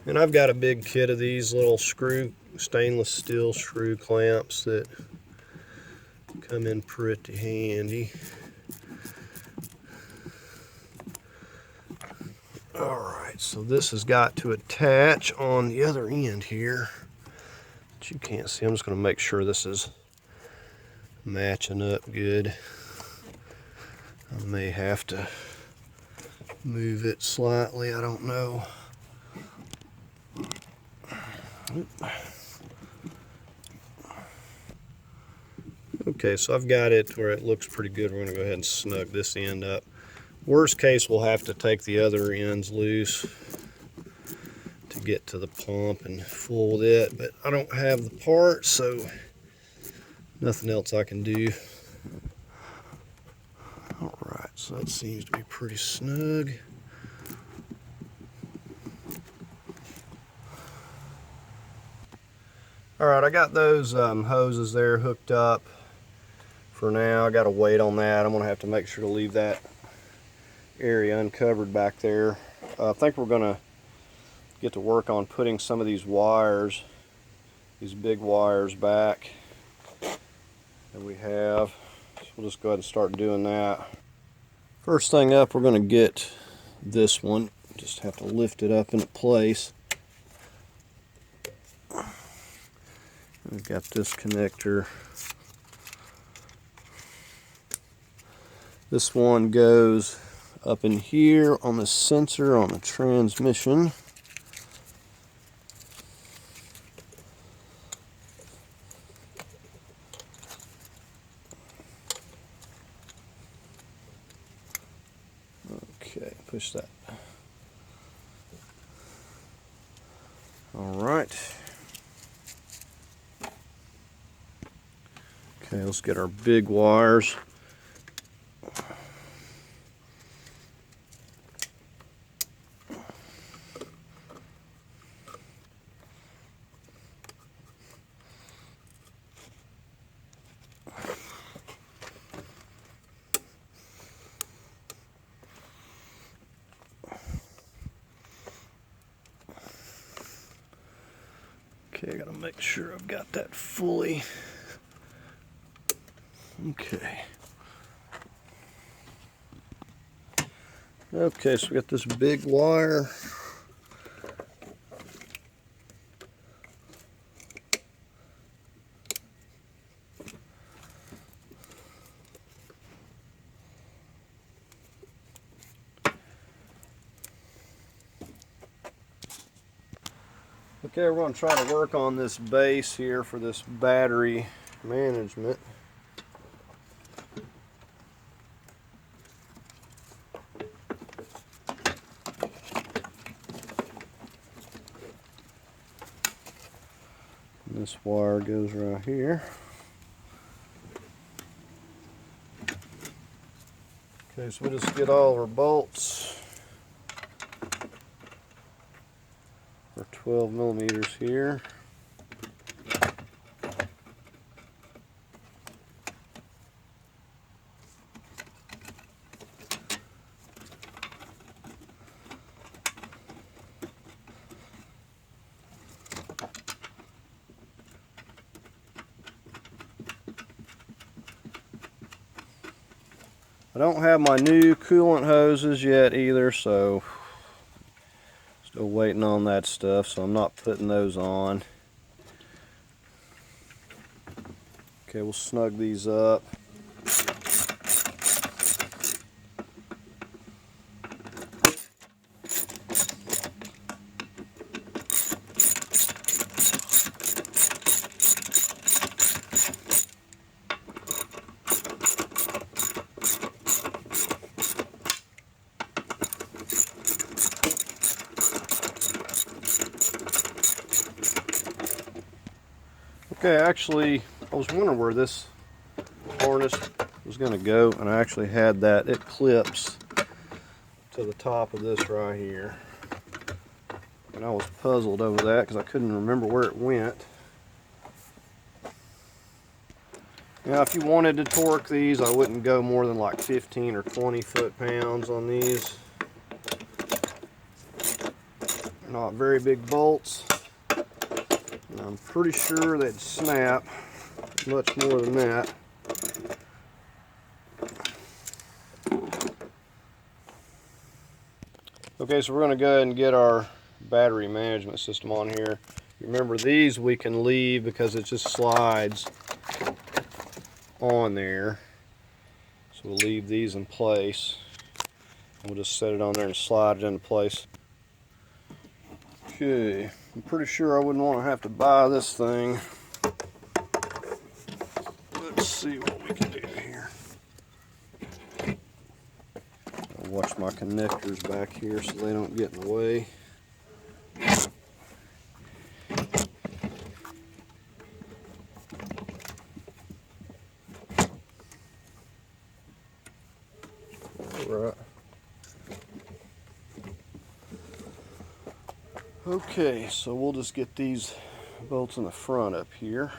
And I've got a big kit of these little stainless steel screw clamps that come in pretty handy. Alright, so this has got to attach on the other end here, but you can't see. I'm just going to make sure this is matching up good. I may have to move it slightly, I don't know. Okay, so I've got it where it looks pretty good. We're going to go ahead and snug this end up. Worst case, we'll have to take the other ends loose to get to the pump and fool with it, but I don't have the part, so nothing else I can do. Alright, so that seems to be pretty snug. Alright, I got those hoses there hooked up for now. I got to wait on that. I'm going to have to make sure to leave that area uncovered back there. I think we're going to get to work on putting some of these wires, these big wires back And we have, so we'll just go ahead and start doing that. First thing up, we're going to get this one. Just have to lift it up into place. We've got this connector. This one goes up in here on the sensor on the transmission. Okay, push that. All right. Okay, let's get our big wires. Okay, I gotta make sure I've got that fully. Okay. Okay, so we got this big wire. Okay, we're going to try to work on this base here for this battery management. And this wire goes right here. Okay, so we'll just get all our bolts. 12 millimeters here. I don't have my new coolant hoses yet either, so still waiting on that stuff, so I'm not putting those on. Okay, we'll snug these up. Okay, actually, I was wondering where this harness was going to go, and I actually had that. It clips to the top of this right here. And I was puzzled over that because I couldn't remember where it went. Now, if you wanted to torque these, I wouldn't go more than like 15 or 20 foot-pounds on these. They're not very big bolts. And I'm pretty sure they'd snap much more than that. Okay, so we're going to go ahead and get our battery management system on here. Remember, these we can leave because it just slides on there. So we'll leave these in place. We'll just set it on there and slide it into place. Okay, I'm pretty sure I wouldn't want to have to buy this thing. Let's see what we can do here. I'll watch my connectors back here so they don't get in the way. Right. Okay, so we'll just get these bolts in the front up here.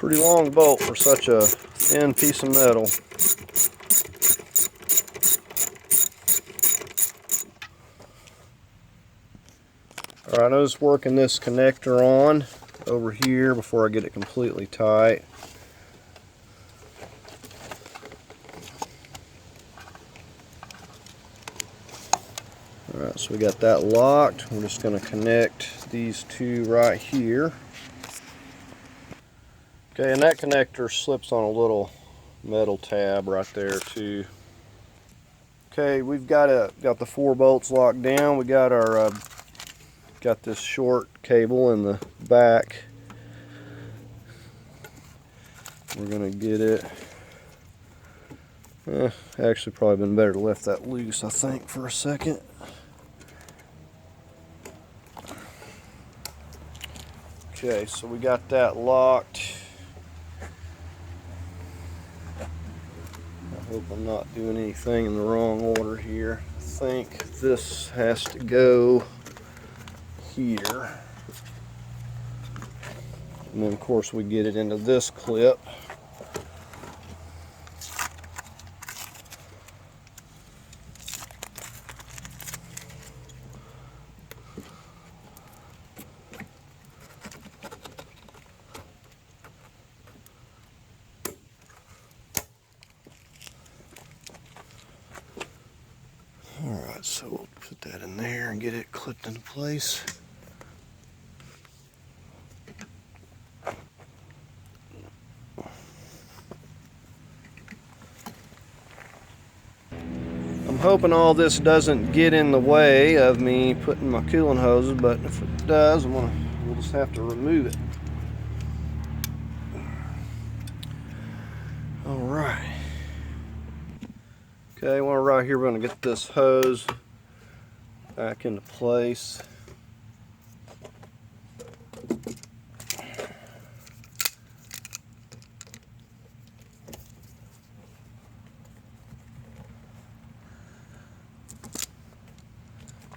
Pretty long bolt for such a thin piece of metal. Alright, I'm just working this connector on over here before I get it completely tight. Alright, so we got that locked. We're just going to connect these two right here. Okay, and that connector slips on a little metal tab right there too. Okay, we've got the 4 bolts locked down. We got our got this short cable in the back. We're gonna get it. Actually, probably been better to left that loose, I think, for a second. Okay, so we got that locked. I hope I'm not doing anything in the wrong order here. I think this has to go here. And then of course we get it into this clip. Alright, so we'll put that in there and get it clipped into place. I'm hoping all this doesn't get in the way of me putting my coolant hoses, but if it does, we'll just have to remove it. Alright. Okay, while we're right here, we're going to get this hose back into place.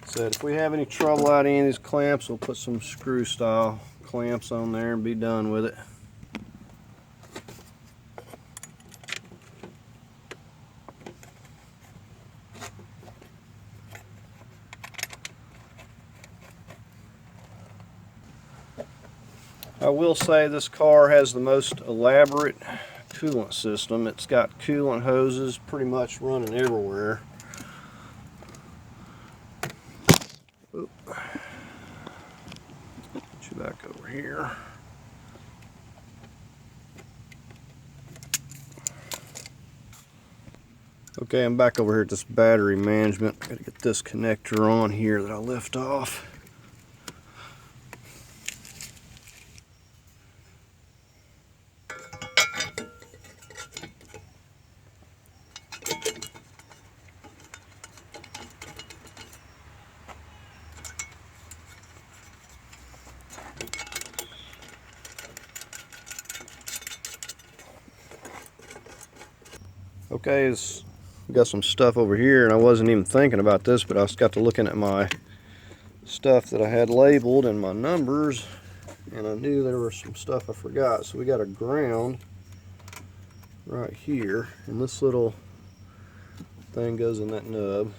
Said if we have any trouble out of any of these clamps, we'll put some screw style clamps on there and be done with it. I will say this car has the most elaborate coolant system. It's got coolant hoses pretty much running everywhere. Oop. Put you back over here. Okay, I'm back over here at this battery management. I gotta get this connector on here that I left off. Okay, we got some stuff over here, and I wasn't even thinking about this, but I just got to looking at my stuff that I had labeled and my numbers, and I knew there was some stuff I forgot. So we got a ground right here, and this little thing goes in that nub.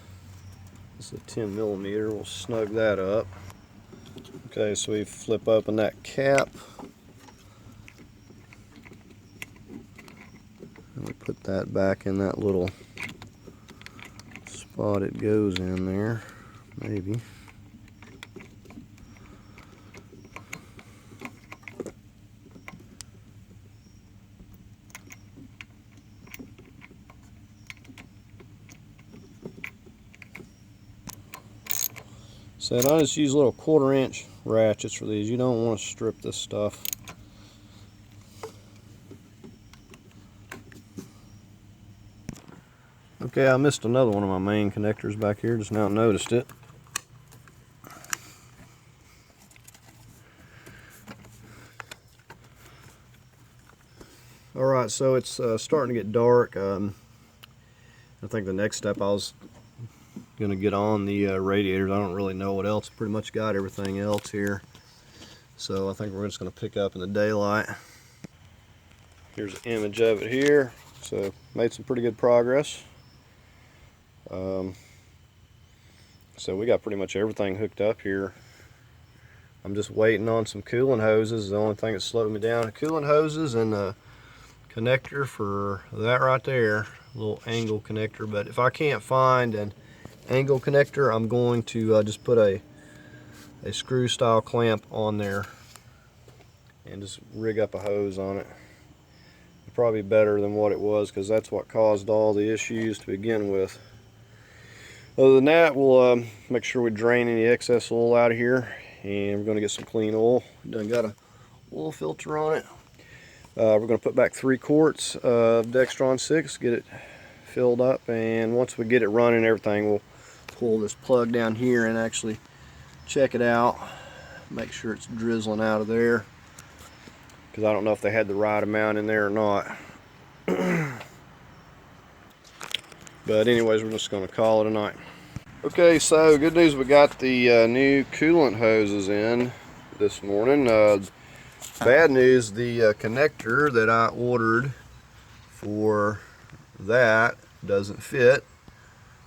This is a 10mm. We'll snug that up. Okay, so we flip open that cap. And we put that back in that little spot it goes in there, maybe. So I just use little 1/4-inch ratchets for these. You don't want to strip this stuff. Okay, I missed another one of my main connectors back here, just now noticed it. Alright, so it's starting to get dark. I think the next step I was going to get on the radiators. I don't really know what else. Pretty much got everything else here. So I think we're just going to pick up in the daylight. Here's an image of it here. So made some pretty good progress. So we got pretty much everything hooked up here. I'm just waiting on some coolant hoses. The only thing that slowed me down, coolant hoses and the connector for that right there, little angle connector. But if I can't find an angle connector, I'm going to just put a screw style clamp on there and just rig up a hose on it. Probably better than what it was, because that's what caused all the issues to begin with. Other than that, we'll make sure we drain any excess oil out of here, and we're going to get some clean oil. Done got a oil filter on it. We're going to put back 3 quarts of Dextron 6, get it filled up, and once we get it running, everything, we'll pull this plug down here and actually check it out, make sure it's drizzling out of there, because I don't know if they had the right amount in there or not. But anyways, we're just going to call it a night. Okay, so good news, we got the new coolant hoses in this morning. Bad news, the connector that I ordered for that doesn't fit.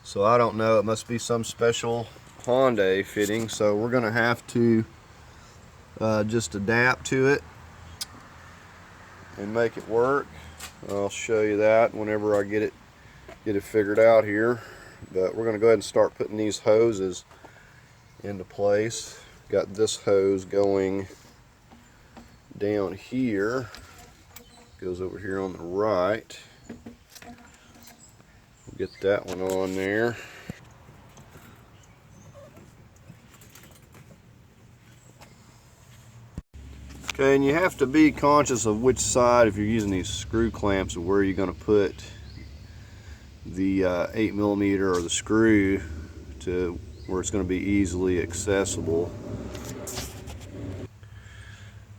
So I don't know, it must be some special Hyundai fitting. So we're going to have to just adapt to it and make it work. I'll show you that whenever I get it figured out here. But we're going to go ahead and start putting these hoses into place. Got this hose going down here, goes over here on the right. Get that one on there. Okay, and you have to be conscious of which side, if you're using these screw clamps, of where you're going to put the 8mm or the screw to where it's going to be easily accessible.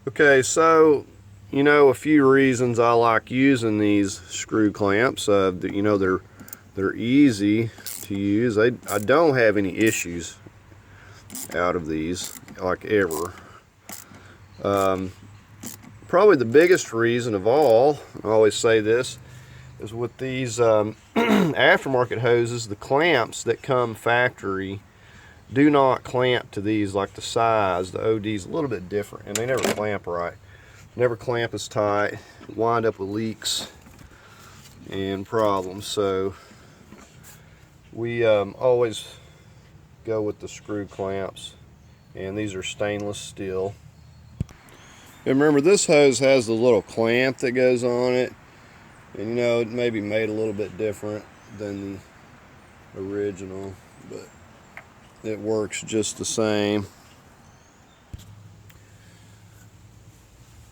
Okay, so you know, a few reasons I like using these screw clamps. You know, they're easy to use. I don't have any issues out of these, like, ever. Probably the biggest reason of all, I always say this, is with these aftermarket hoses, the clamps that come factory do not clamp to these like the size. The OD is a little bit different, and they never clamp right. Never clamp as tight, wind up with leaks and problems. So we always go with the screw clamps, and these are stainless steel. And remember, this hose has the little clamp that goes on it, and you know, it may be made a little bit different than the original, but it works just the same.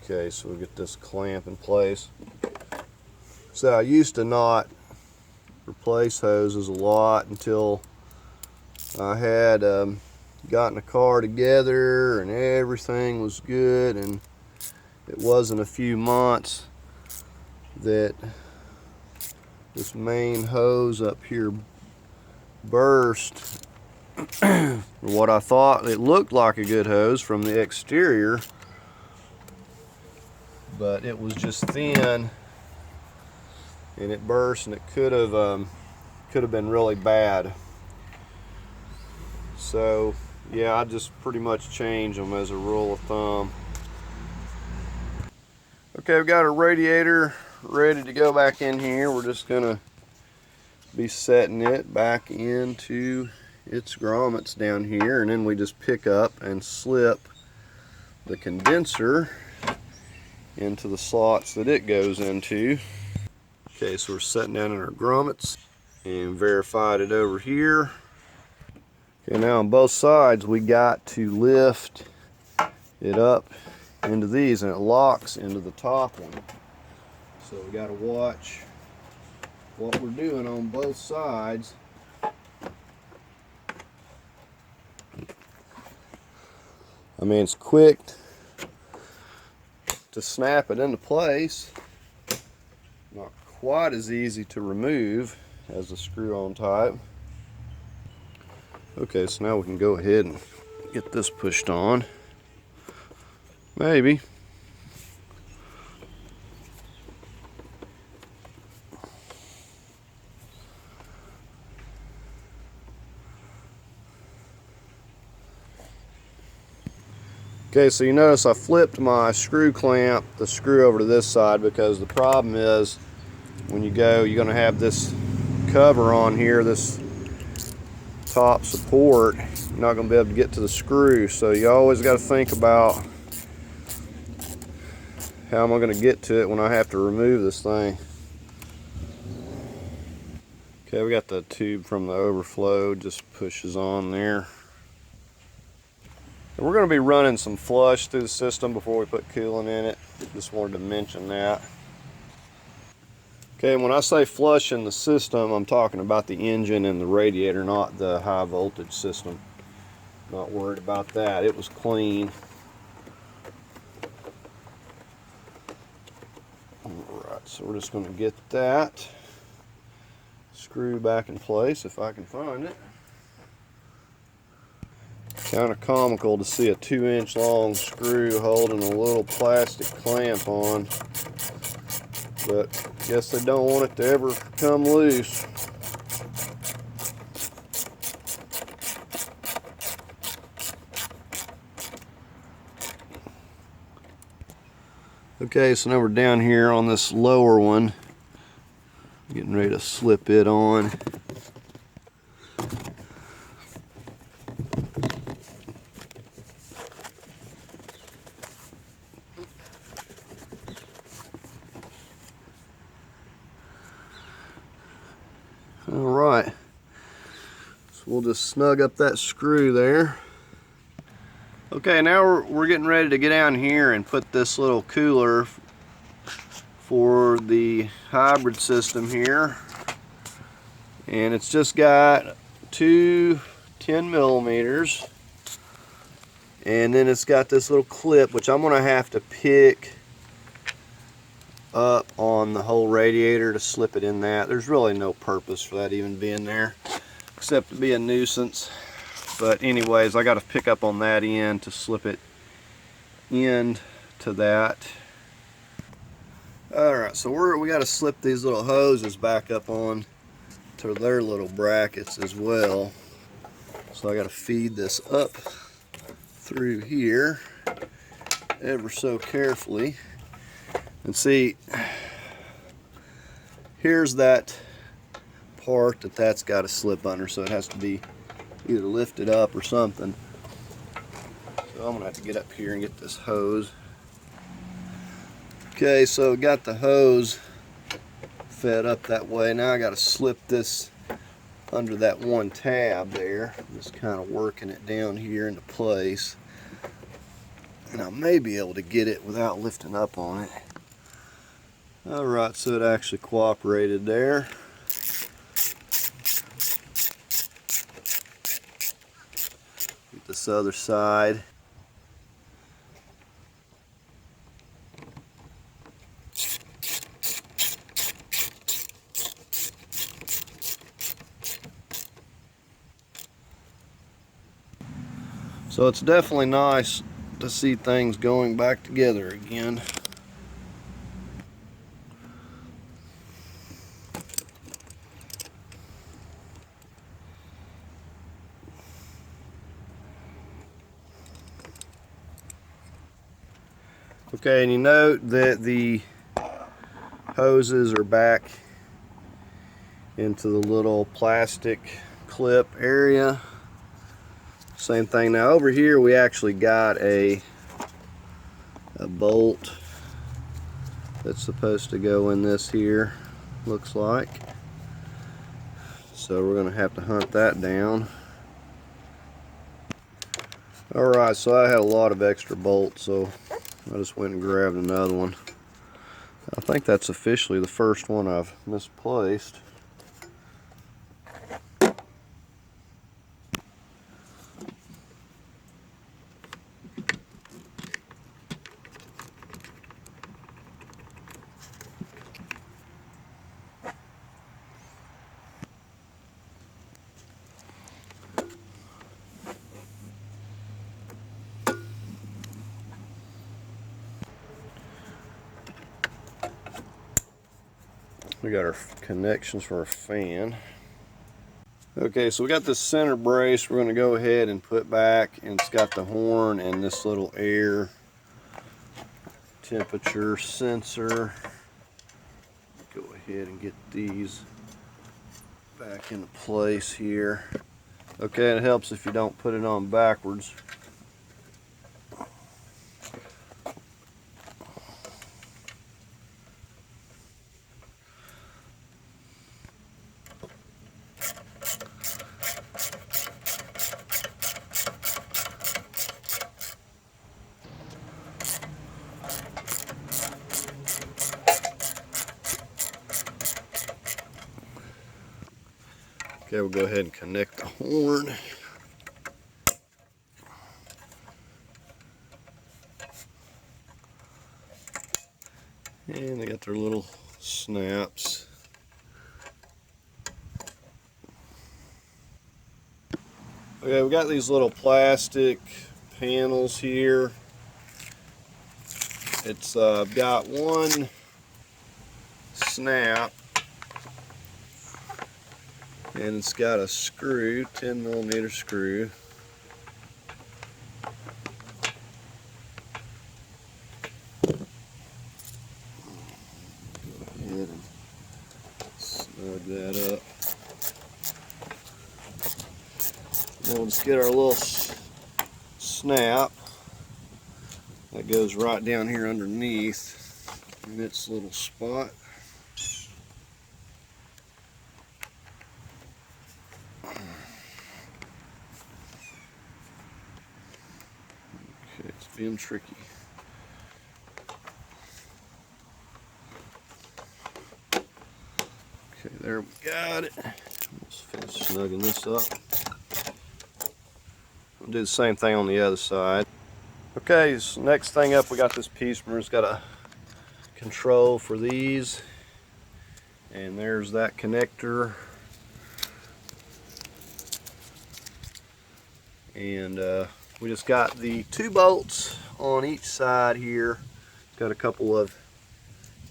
Okay, so we'll get this clamp in place. So I used to not replace hoses a lot until I had gotten a car together and everything was good, and it wasn't a few months that this main hose up here burst. What I thought, it looked like a good hose from the exterior, but it was just thin, and it burst, and it could have been really bad. So yeah, I just pretty much change them as a rule of thumb. Okay, we've got our radiator ready to go back in here. We're just gonna be setting it back into its grommets down here, and then we just pick up and slip the condenser into the slots that it goes into. Okay, so we're setting down in our grommets and verified it over here. Okay, now on both sides we got to lift it up into these, and it locks into the top one. So we got to watch what we're doing on both sides. I mean, it's quick to snap it into place, not quite as easy to remove as the screw-on type. Okay, so now we can go ahead and get this pushed on. Maybe. Okay, so you notice I flipped my screw clamp, the screw over to this side, because the problem is when you go, you're going to have this cover on here, this top support. You're not going to be able to get to the screw, so you always got to think about how am I going to get to it when I have to remove this thing. Okay, we got the tube from the overflow, just pushes on there. And we're going to be running some flush through the system before we put coolant in it. Just wanted to mention that. Okay, and when I say flush in the system, I'm talking about the engine and the radiator, not the high voltage system. Not worried about that. It was clean. Alright, so we're just going to get that screw back in place if I can find it. Kind of comical to see a 2-inch long screw holding a little plastic clamp on, but I guess they don't want it to ever come loose. Okay, so now we're down here on this lower one, getting ready to slip it on. Alright, so we'll just snug up that screw there. Okay, now we're getting ready to get down here and put this little cooler for the hybrid system here. And it's just got two 10 millimeters. And then it's got this little clip, which I'm going to have to pick up on the whole radiator to slip it in that. There's really no purpose for that even being there, except to be a nuisance. But anyways, I got to pick up on that end to slip it into that. Alright, so we got to slip these little hoses back up on to their little brackets as well. So I got to feed this up through here ever so carefully. And see, here's that part that's got to slip under, so it has to be either lifted up or something. So I'm gonna have to get up here and get this hose. Okay, so got the hose fed up that way. Now I got to slip this under that one tab there. I'm just kind of working it down here into place, and I may be able to get it without lifting up on it. Alright, so it actually cooperated there. Get this other side. So it's definitely nice to see things going back together again. Okay, and you note that the hoses are back into the little plastic clip area. Same thing. Now over here we actually got a bolt that's supposed to go in this here, looks like. So we're going to have to hunt that down. Alright, so I had a lot of extra bolts, so I just went and grabbed another one. I think that's officially the first one I've misplaced. We got our connections for our fan. Okay, so we got this center brace we're going to go ahead and put back, and it's got the horn and this little air temperature sensor. Go ahead and get these back into place here. Okay, and it helps if you don't put it on backwards. Okay, we'll go ahead and connect the horn. And they got their little snaps. Okay, we got these little plastic panels here. It's got one snap, and it's got a screw, 10mm screw. Go ahead and snug that up. Then we'll just get our little snap that goes right down here underneath in its little spot. Okay, it's being tricky. Okay, there we got it. Let's finish snugging this up. We'll do the same thing on the other side. Okay, so next thing up, we got this piece where it's got a control for these, and there's that connector, and we just got the 2 bolts on each side here. Got a couple of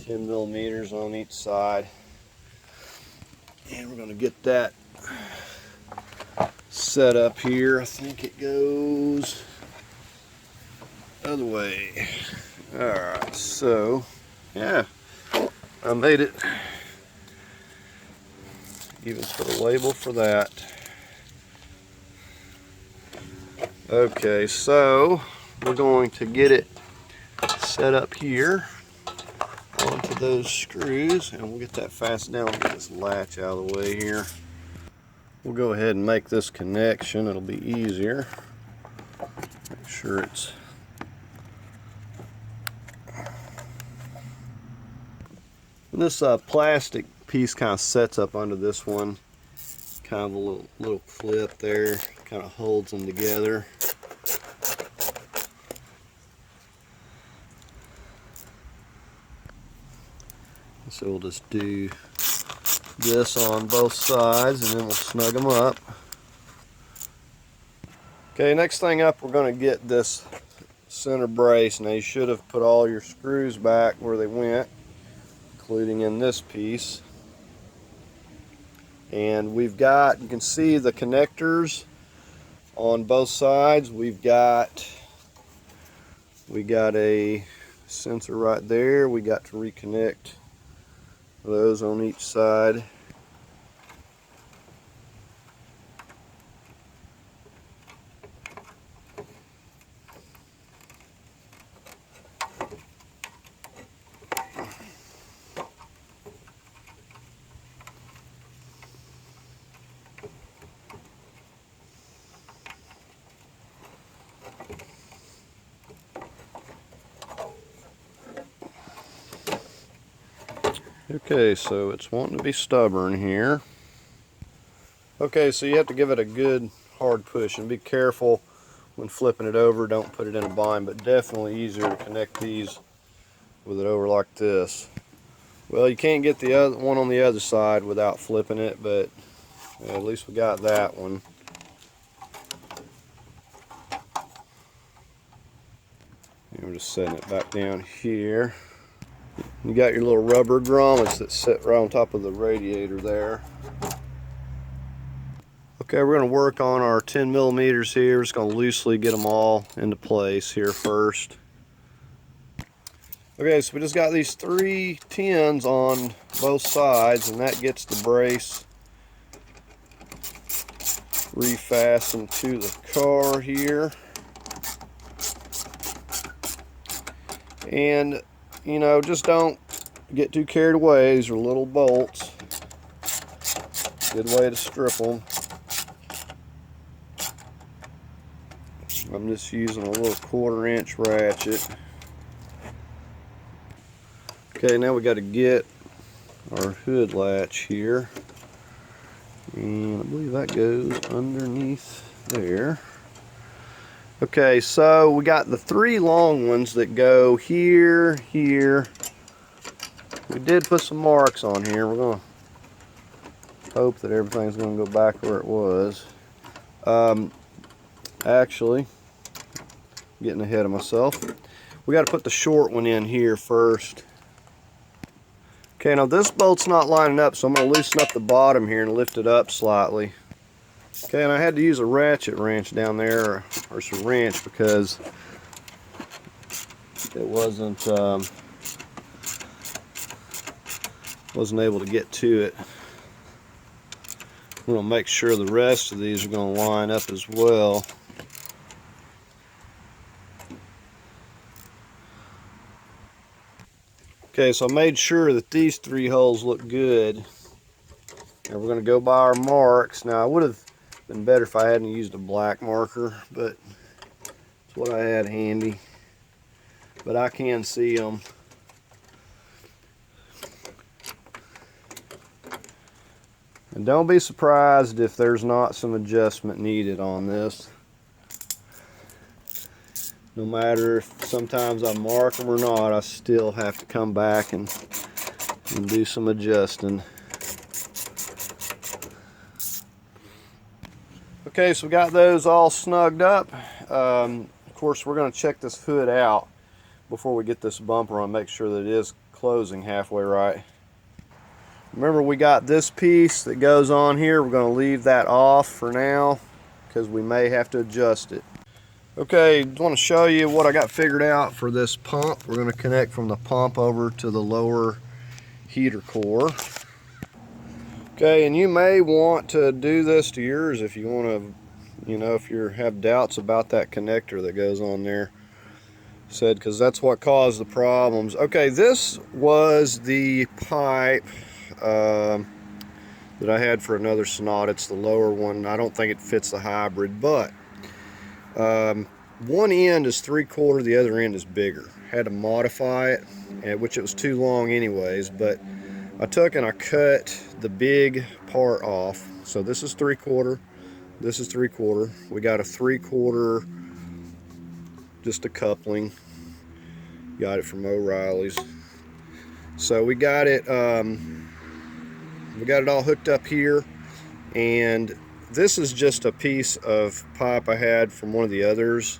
10mm on each side, and we're going to get that set up here. I think it goes other way. Alright, so yeah, I made it. Even put a label for that. Okay, so we're going to get it set up here onto those screws, and we'll get that fastened down and get this latch out of the way here. We'll go ahead and make this connection. It'll be easier. Make sure it's this plastic piece kind of sets up under this one. Kind of a little clip there, kind of holds them together. So we'll just do this on both sides, and then we'll snug them up. Okay, next thing up, we're going to get this center brace. Now you should have put all your screws back where they went, including in this piece. And we've got, you can see the connectors on both sides. We got a sensor right there. We got to reconnect those on each side. Okay, so it's wanting to be stubborn here. Okay, so you have to give it a good hard push, and be careful when flipping it over. Don't put it in a bind, but definitely easier to connect these with it over like this. Well, you can't get the other one on the other side without flipping it, but at least we got that one. And we're just setting it back down here. You got your little rubber grommets that sit right on top of the radiator there. Okay, we're going to work on our 10 millimeters here. We're just going to loosely get them all into place here first. Okay, so we just got these 3 10s on both sides, and that gets the brace refastened to the car here. And, you know, just don't get too carried away. These are little bolts. Good way to strip them. I'm just using a little 1/4 inch ratchet. Okay, now we got to get our hood latch here. And I believe that goes underneath there. Okay, so we got the 3 long ones that go here, here. We did put some marks on here. We're going to hope that everything's going to go back where it was. Actually, getting ahead of myself. We got to put the short one in here first. Okay, now this bolt's not lining up, so I'm going to loosen up the bottom here and lift it up slightly. Okay, and I had to use a ratchet wrench down there, or some wrench, because it wasn't able to get to it. I'm going to make sure the rest of these are going to line up as well. Okay, so I made sure that these 3 holes look good. And we're going to go by our marks. Now, it would have been better if I hadn't used a black marker, but it's what I had handy. But I can see them. And don't be surprised if there's not some adjustment needed on this. No matter if sometimes I mark them or not, I still have to come back and do some adjusting. Okay, so we got those all snugged up. Of course, we're going to check this hood out before we get this bumper on, make sure that it is closing halfway right. Remember, we got this piece that goes on here. We're going to leave that off for now because we may have to adjust it. Okay, I want to show you what I got figured out for this pump. We're going to connect from the pump over to the lower heater core. Okay, and you may want to do this to yours if you want to, you know, if you have doubts about that connector that goes on there. Said, because that's what caused the problems. Okay, this was the pipe that I had for another Sonata. It's the lower one. I don't think it fits the hybrid, but one end is 3/4, the other end is bigger. Had to modify it, which it was too long anyways, but I took and I cut the big part off. So this is 3/4, this is 3/4. We got a 3/4, just a coupling. Got it from O'Reilly's. So we got it all hooked up here, and this is just a piece of pipe I had from one of the others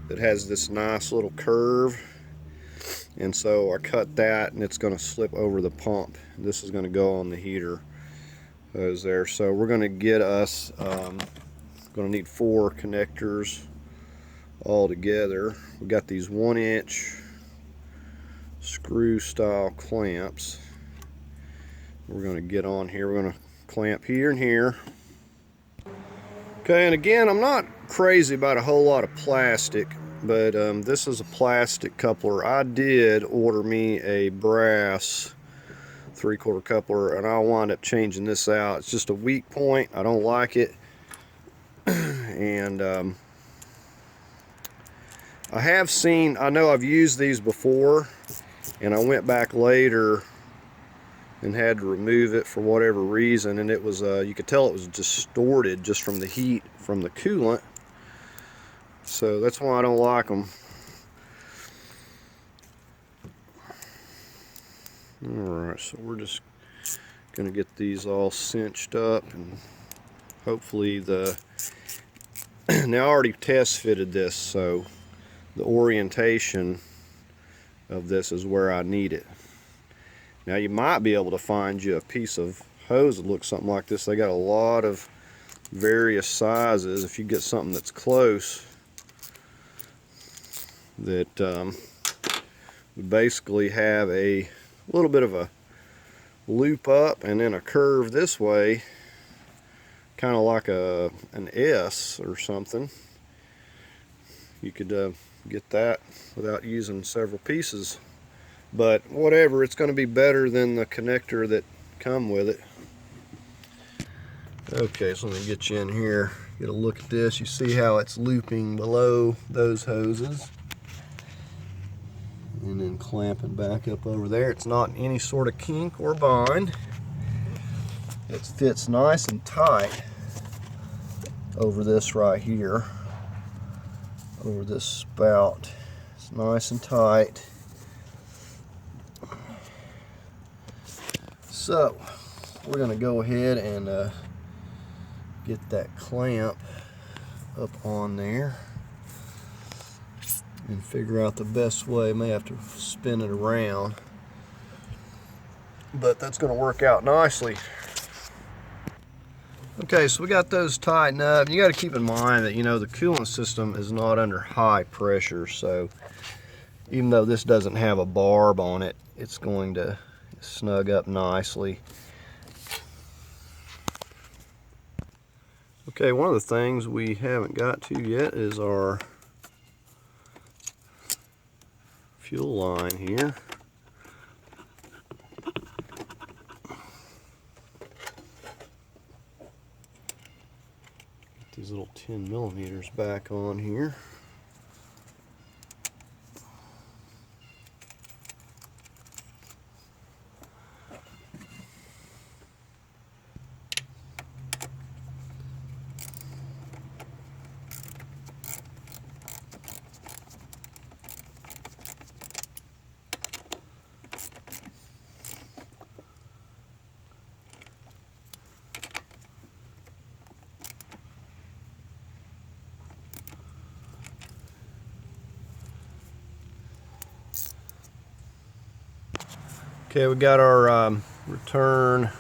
that has this nice little curve, and so I cut that, and it's going to slip over the pump. This is going to go on the heater hose there. So we're going to get us going to need 4 connectors all together. We got these 1-inch screw style clamps. We're going to get on here. We're going to clamp here and here. Okay, and again, I'm not crazy about a whole lot of plastic, but this is a plastic coupler. I did order me a brass 3/4 coupler, and I'll wind up changing this out. It's just a weak point. I don't like it. And I know I've used these before, and I went back later and had to remove it for whatever reason, and it was you could tell it was distorted just from the heat from the coolant. So that's why I don't like them. Alright, so we're just gonna get these all cinched up, and hopefully now I already test fitted this, so the orientation of this is where I need it. Now you might be able to find you a piece of hose that looks something like this. They got a lot of various sizes. If you get something that's close, that we basically have a little bit of a loop up and then a curve this way, kind of like an S or something. You could get that without using several pieces, but whatever, it's going to be better than the connector that come with it. Okay, so let me get you in here, get a look at this. You see how it's looping below those hoses and then clamping back up over there. It's not any sort of kink or bind. It fits nice and tight over this right here, over this spout. It's nice and tight. So we're going to go ahead and get that clamp up on there and figure out the best way. May have to spin it around, but that's going to work out nicely. Okay, so we got those tightened up. You got to keep in mind that, you know, the coolant system is not under high pressure, so even though this doesn't have a barb on it, it's going to snug up nicely. Okay, one of the things we haven't got to yet is our fuel line here. Get these little 10 millimeters back on here. Okay, we got our return.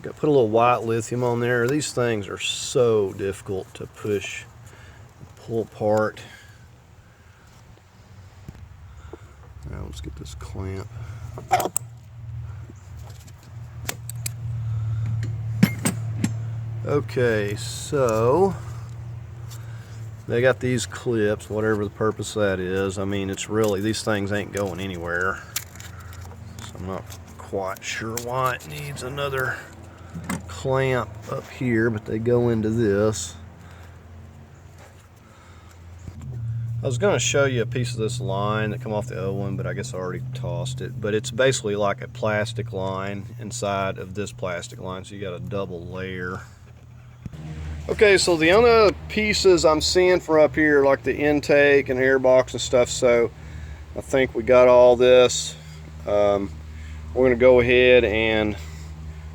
Got put a little white lithium on there. These things are so difficult to push, pull apart. Now let's get this clamp. Okay, so they got these clips, whatever the purpose of that is. I mean, it's really, these things ain't going anywhere. I'm not quite sure why it needs another clamp up here, but they go into this. I was going to show you a piece of this line that come off the old one, but I guess I already tossed it. But it's basically like a plastic line inside of this plastic line, so you got a double layer. Okay, so the other pieces I'm seeing from up here, like the intake and air box and stuff, so I think we got all this. We're going to go ahead and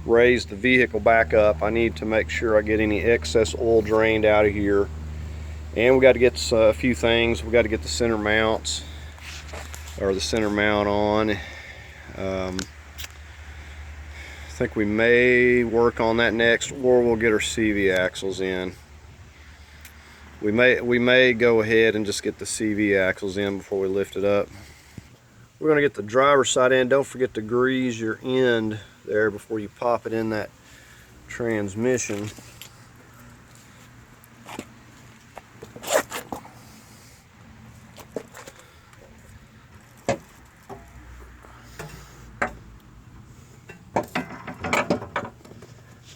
raise the vehicle back up. I need to make sure I get any excess oil drained out of here. And we got to get a few things. We got to get the center mounts, or the center mount on. I think we may work on that next, or we'll get our CV axles in. We may go ahead and just get the CV axles in before we lift it up. We're going to get the driver's side in. Don't forget to grease your end there before you pop it in that transmission.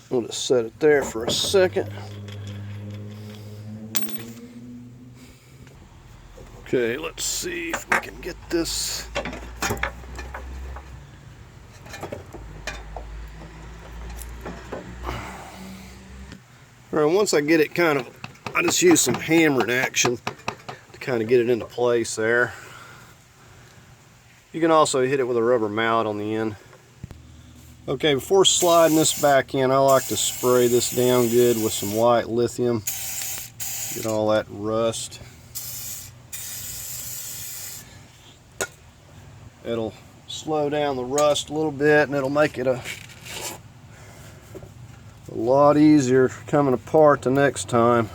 We'll just set it there for a second. Okay, let's see if we can get this. Alright, once I get it kind of, I just use some hammering action to kind of get it into place there. You can also hit it with a rubber mallet on the end. Okay, before sliding this back in, I like to spray this down good with some white lithium. Get all that rust. It'll slow down the rust a little bit, and it'll make it a a lot easier coming apart the next time.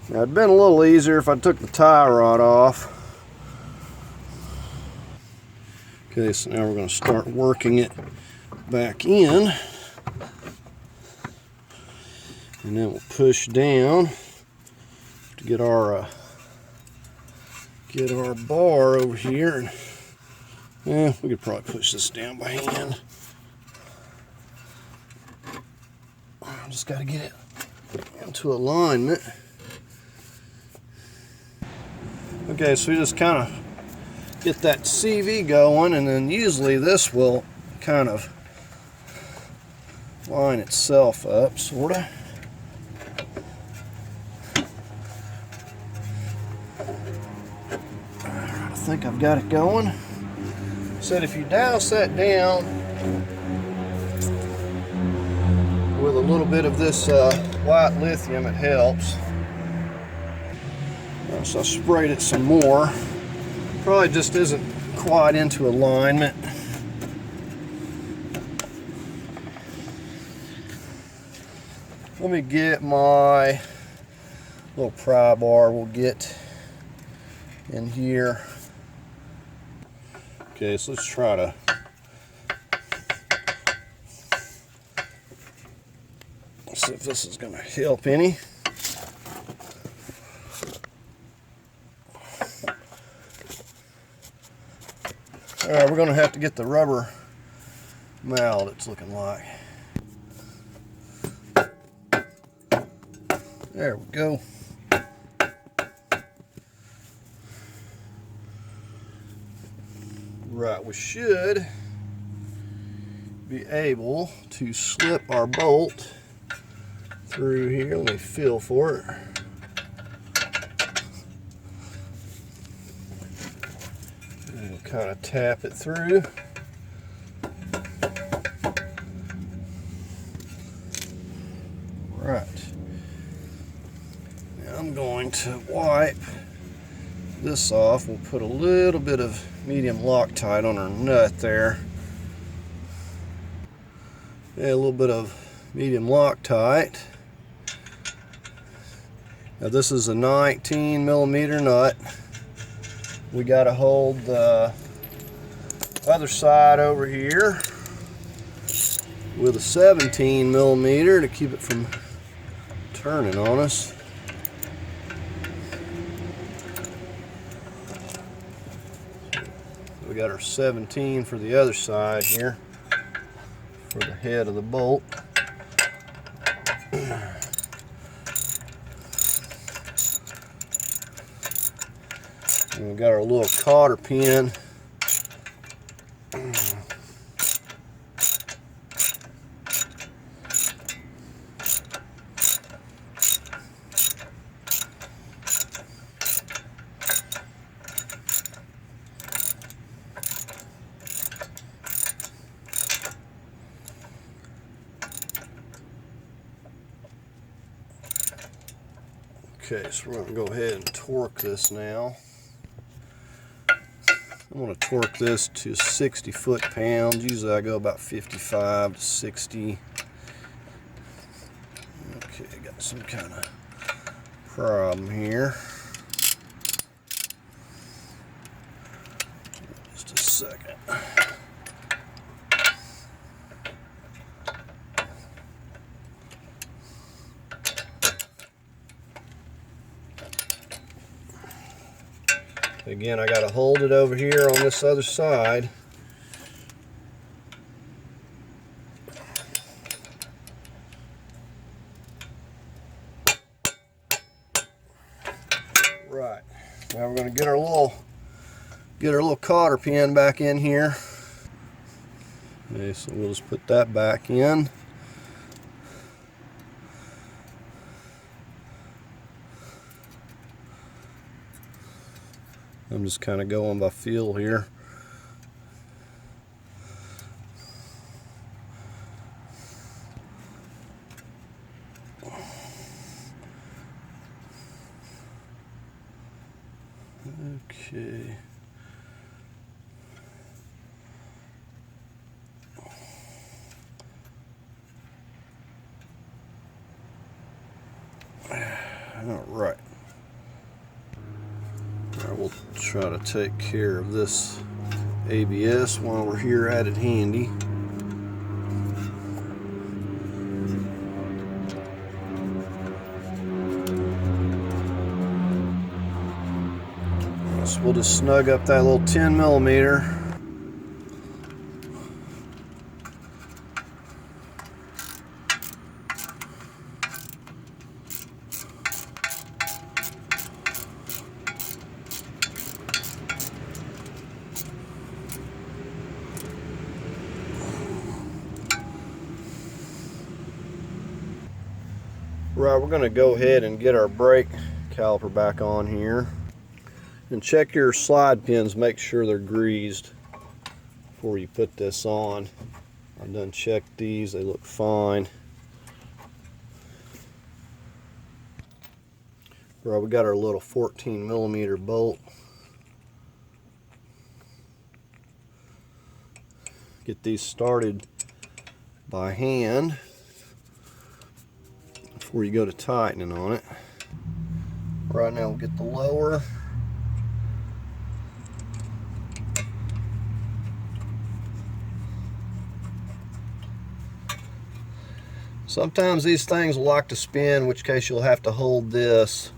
Now, it'd been a little easier if I took the tie rod off. Okay, so now we're going to start working it back in. And then we'll push down to get our bar over here. Yeah, we could probably push this down by hand. I just got to get it into alignment. Okay, so we just kind of get that CV going, and then usually this will kind of line itself up, sort of. I think I've got it going. Said if you douse that down with a little bit of this white lithium, it helps. So I sprayed it some more. Probably just isn't quite into alignment. Let me get my little pry bar. We'll get in here. Okay, so let's try to see if this is going to help any. Alright, we're going to have to get the rubber mallet, it's looking like. There we go. Right, we should be able to slip our bolt through here. Let me feel for it. And we'll kind of tap it through. Right. Now I'm going to wipe this off. We'll put a little bit of medium Loctite on our nut there. Yeah, a little bit of medium Loctite. Now this is a 19mm nut. We got to hold the other side over here with a 17mm to keep it from turning on us. We got our 17 for the other side here for the head of the bolt. And we got our little cotter pin. Okay, so we're going to go ahead and torque this now. I'm going to torque this to 60 foot-pounds. Usually I go about 55 to 60. Okay, got some kind of problem here. Just a second. Again, I got to hold it over here on this other side. Right. Now we're going to get our little cotter pin back in here. Okay, so we'll just put that back in. I'm just kind of going by feel here. Okay. All right. All right, we'll try to take care of this ABS while we're here at it handy. So we'll just snug up that little 10 millimeter. Right, we're going to go ahead and get our brake caliper back on here. And check your slide pins, make sure they're greased before you put this on. I've done checked these, they look fine. Right, we got our little 14 millimeter bolt. Get these started by hand before you go to tightening on it. Right now we'll get the lower. Sometimes these things will like to spin, in which case you'll have to hold this.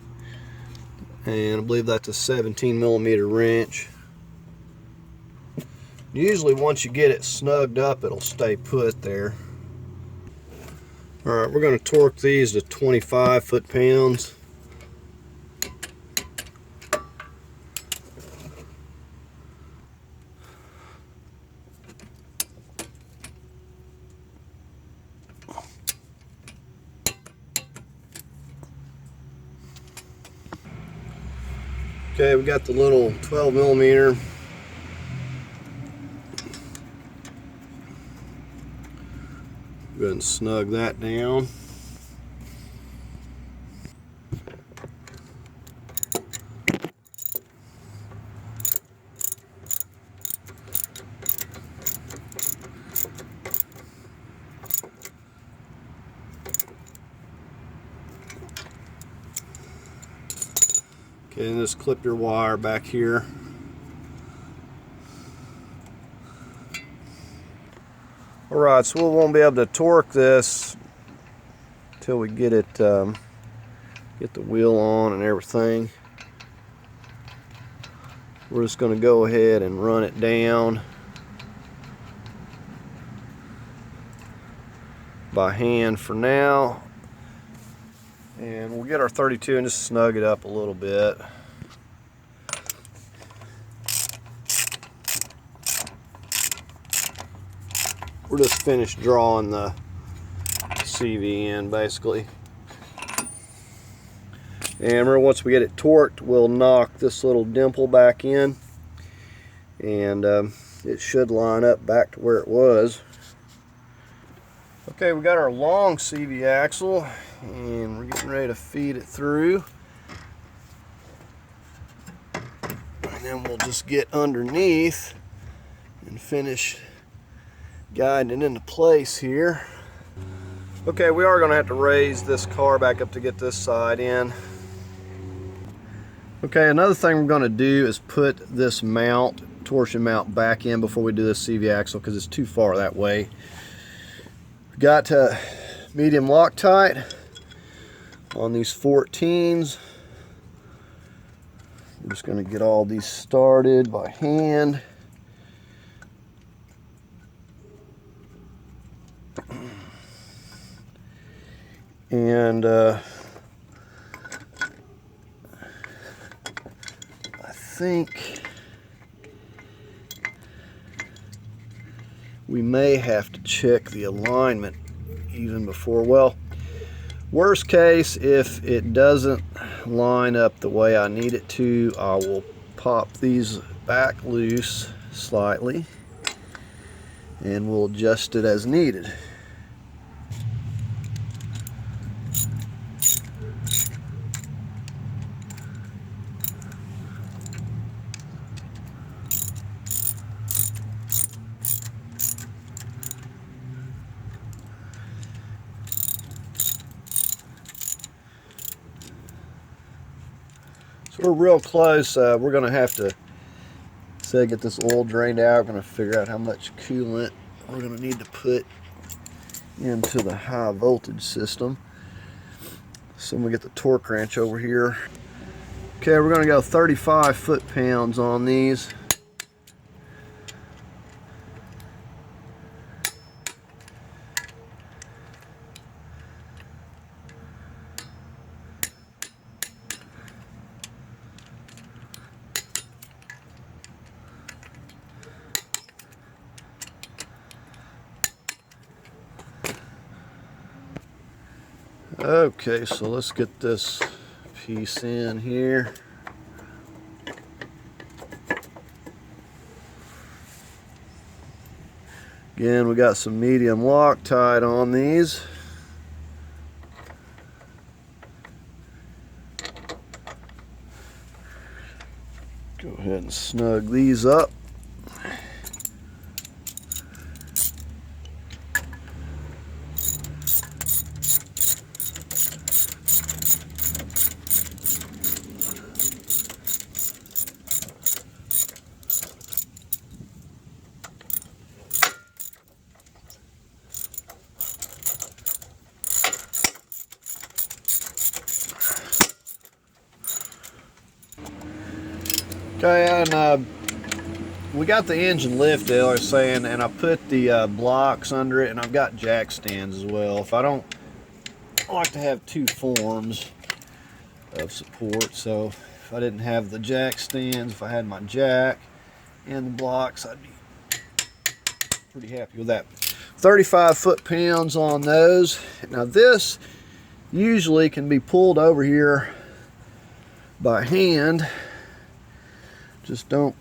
And I believe that's a 17 millimeter wrench. Usually once you get it snugged up, it'll stay put there. Alright, we're going to torque these to 25 foot-pounds. Okay, we got the little 12 millimeter. Go ahead and snug that down. Okay, and just clip your wire back here. Alright, so we won't be able to torque this until we get it, get the wheel on and everything. We're just going to go ahead and run it down by hand for now. And we'll get our 32 and just snug it up a little bit. We're just finished drawing the CV in basically. And remember, once we get it torqued, we'll knock this little dimple back in, and it should line up back to where it was. Okay, we got our long CV axle, and we're getting ready to feed it through. And then we'll just get underneath and finish guiding it into place here. Okay, we are going to have to raise this car back up to get this side in. Okay, another thing we're going to do is put this mount, torsion mount, back in before we do this CV axle because it's too far that way. We've got medium Loctite on these 14s. We're just going to get all these started by hand. And I think we may have to check the alignment even before. Well, worst case, if it doesn't line up the way I need it to, I will pop these back loose slightly and we'll adjust it as needed. So we're real close. We're going to have to get this oil drained out. We're going to figure out how much coolant we're going to need to put into the high voltage system. So I'm going to get the torque wrench over here. Okay, we're going to go 35 foot-pounds on these. Okay, so let's get this piece in here. Again, we got some medium Loctite on these. Go ahead and snug these up. Okay, and we got the engine lifted, I was saying, and I put the blocks under it, and I've got jack stands as well. I like to have two forms of support, so if I didn't have the jack stands, if I had my jack and the blocks, I'd be pretty happy with that. 35 foot-pounds on those. Now this usually can be pulled over here by hand. Just don't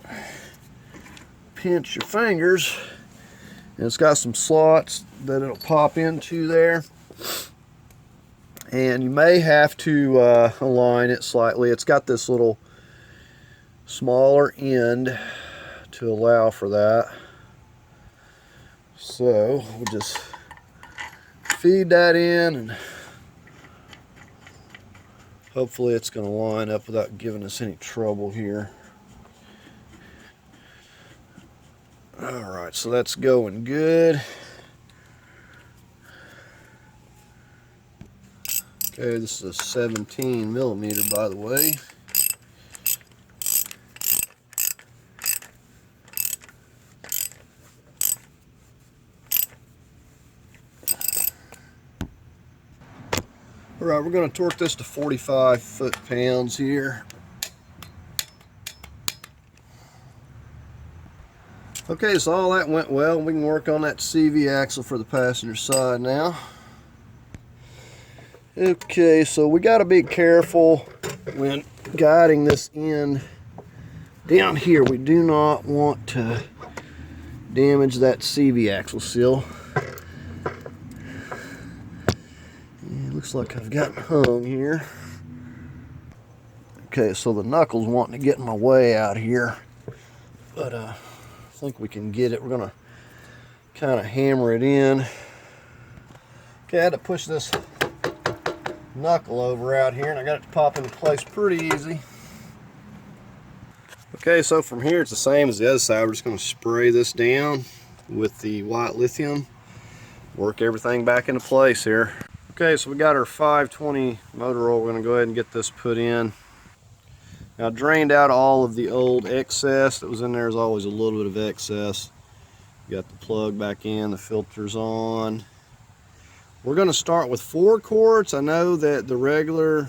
pinch your fingers. And it's got some slots that it'll pop into there. And you may have to align it slightly. It's got this little smaller end to allow for that. So we'll just feed that in, and hopefully it's going to line up without giving us any trouble here. Alright, so that's going good. Okay, this is a 17 millimeter, by the way. Alright, we're going to torque this to 45 foot-pounds here. Okay, so all that went well. We can work on that CV axle for the passenger side now. Okay, so we got to be careful when guiding this in down here. We do not want to damage that CV axle seal. It looks like I've gotten hung here. Okay, so the knuckle's wanting to get in my way out here, but I think we can get it. We're gonna kind of hammer it in. Okay, I had to push this knuckle over out here, and I got it to pop into place pretty easy. Okay, so from here it's the same as the other side. We're just going to spray this down with the white lithium, work everything back into place here. Okay, so we got our 520 motor oil. We're going to go ahead and get this put in. Now, I drained out all of the old excess that was in there. There's always a little bit of excess. Got the plug back in, the filter's on. We're going to start with 4 quarts. I know that the regular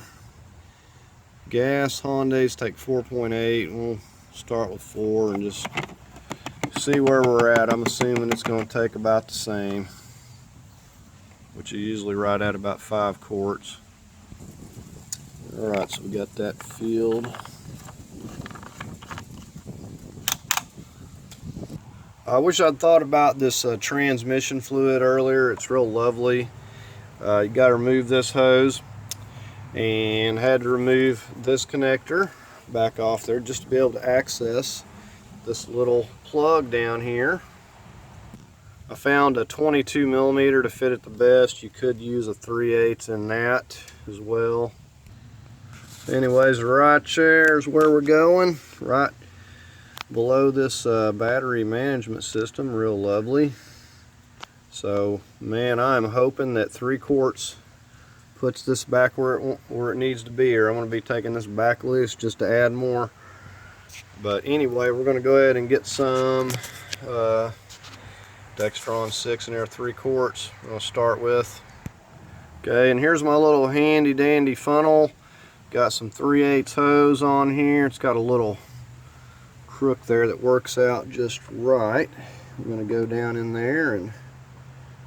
gas Hondas take 4.8. We'll start with 4 and just see where we're at. I'm assuming it's going to take about the same, which is usually right at about 5 quarts. Alright, so we got that filled. I wish I'd thought about this transmission fluid earlier. It's real lovely. You got to remove this hose, and had to remove this connector back off there just to be able to access this little plug down here. I found a 22 millimeter to fit it the best. You could use a 3/8 in that as well. Anyways, right there's where we're going, right below this battery management system. Real lovely. So man, I'm hoping that 3 quarts puts this back where it needs to be, or I'm going to be taking this back loose just to add more. But anyway, we're going to go ahead and get some Dextron 6 in there, 3 quarts. I'm going to start with. Okay, and here's my little handy dandy funnel. Got some 3/8 hose on here. It's got a little crook there that works out just right. I'm going to go down in there and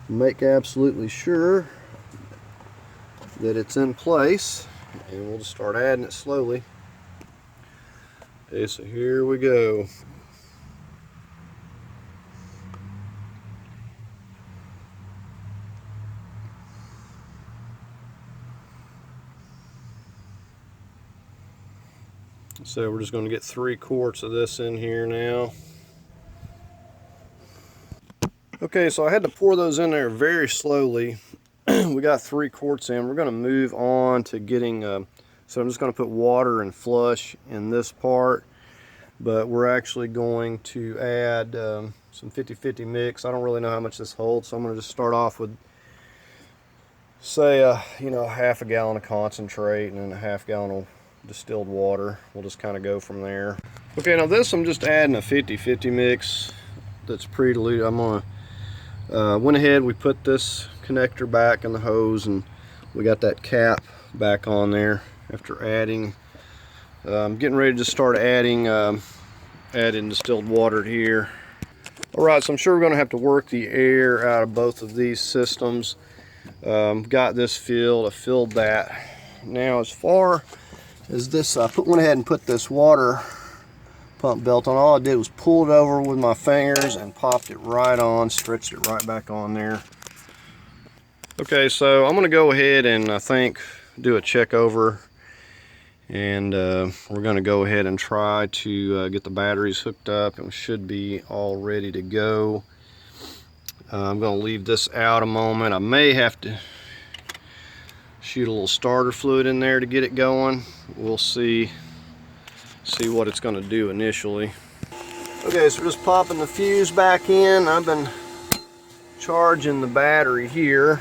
make absolutely sure that it's in place, and we'll just start adding it slowly. Okay, so here we go. So we're just going to get 3 quarts of this in here now. Okay, so I had to pour those in there very slowly. We got 3 quarts in. We're going to move on to getting, so I'm just going to put water and flush in this part, but we're actually going to add some 50-50 mix. I don't really know how much this holds, so I'm going to just start off with, say, you know, 1/2 gallon of concentrate and then 1/2 gallon of distilled water. We'll just kind of go from there. Okay, now this I'm just adding a 50-50 mix that's pre-diluted. I'm going to went ahead, we put this connector back in the hose, and we got that cap back on there after adding. I'm getting ready to start adding distilled water here. Alright, so I'm sure we're going to have to work the air out of both of these systems. Got this filled, I filled that. Now as far as this, I went ahead and put this water pump belt on. All I did was pull it over with my fingers and popped it right on, stretched it right back on there. Okay, so I'm going to go ahead and I think do a check over, and we're going to go ahead and try to get the batteries hooked up, and we should be all ready to go. I'm going to leave this out a moment. I may have to shoot a little starter fluid in there to get it going. We'll see what it's going to do initially. Okay, so we're just popping the fuse back in. I've been charging the battery here.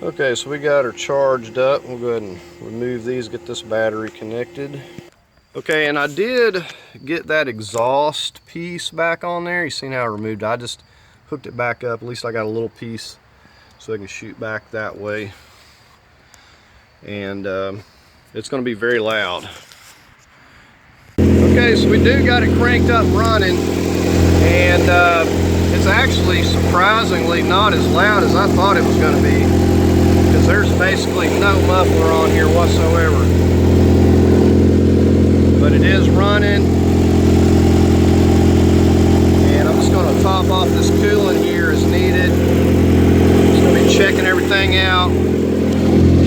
Okay, so we got her charged up. We'll go ahead and remove these, get this battery connected. Okay, and I did get that exhaust piece back on there. You seen how I removed it? I just hooked it back up. At least I got a little piece so I can shoot back that way. And it's going to be very loud. Okay, so we do got it cranked up running, and it's actually surprisingly not as loud as I thought it was going to be, because there's basically no muffler on here whatsoever. But it is running, and I'm just going to top off this coolant here as needed. Just going to be checking everything out,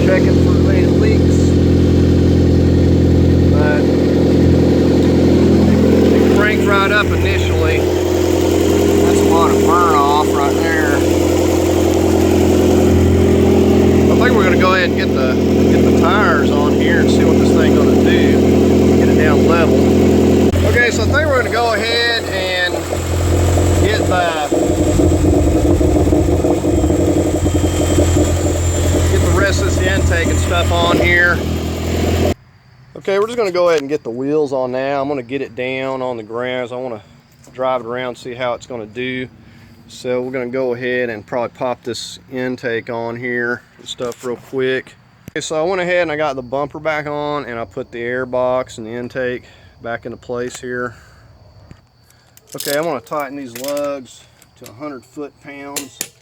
checking for any leaks. But cranked right up initially. That's a lot of burn off right there. I think we're going to go ahead and get the tires on here and see what this thing's going to do. Get it down level. Okay, so I think we're going to go ahead and get the rest of this intake and stuff on here. Okay, we're just going to go ahead and get the wheels on now. I'm going to get it down on the ground. I want to drive it around, see how it's going to do. So we're going to go ahead and probably pop this intake on here and stuff real quick. Okay, so I went ahead and I got the bumper back on, and I put the air box and the intake back into place here. Okay, I'm going to tighten these lugs to 100 foot-pounds.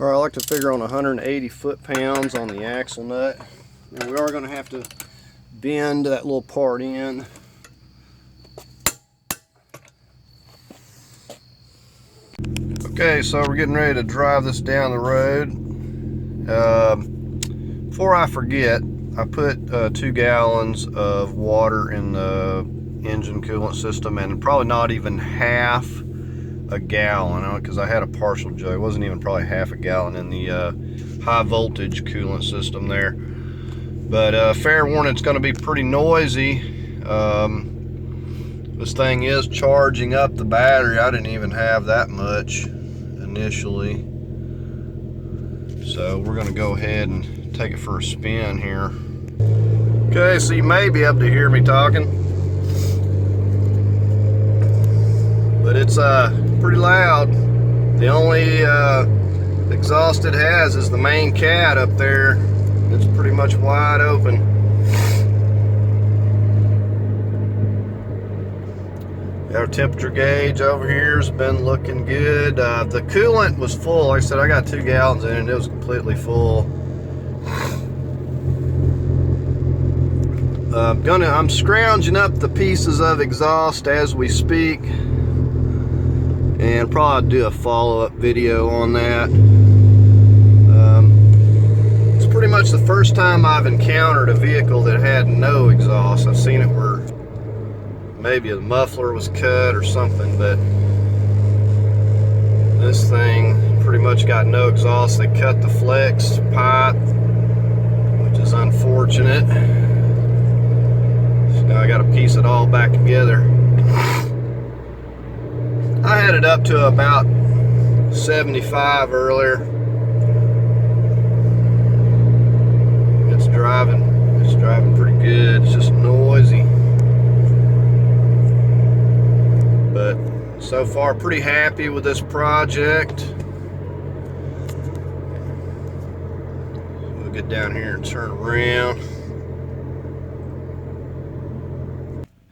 Alright, I like to figure on 180 foot-pounds on the axle nut. Now we are going to have to bend that little part in. Okay, so we're getting ready to drive this down the road. Before I forget, I put 2 gallons of water in the engine coolant system, and probably not even half a gallon, because I had a partial jug. It wasn't even probably half a gallon in the high voltage coolant system there. But fair warning, it's going to be pretty noisy. This thing is charging up the battery. I didn't even have that much initially. So we're going to go ahead and take it for a spin here. Okay, so you may be able to hear me talking, but it's pretty loud. The only exhaust it has is the main cat up there. It's pretty much wide open. Our temperature gauge over here has been looking good. The coolant was full. Like I said, I got 2 gallons in it and it was completely full. I'm scrounging up the pieces of exhaust as we speak, and probably do a follow-up video on that. It's pretty much the first time I've encountered a vehicle that had no exhaust. I've seen it where maybe a muffler was cut or something, but this thing pretty much got no exhaust. They cut the flex pipe, which is unfortunate. Now I got to piece it all back together. I had it up to about 75 earlier. It's driving pretty good. It's just noisy. But so far pretty happy with this project. We'll get down here and turn around.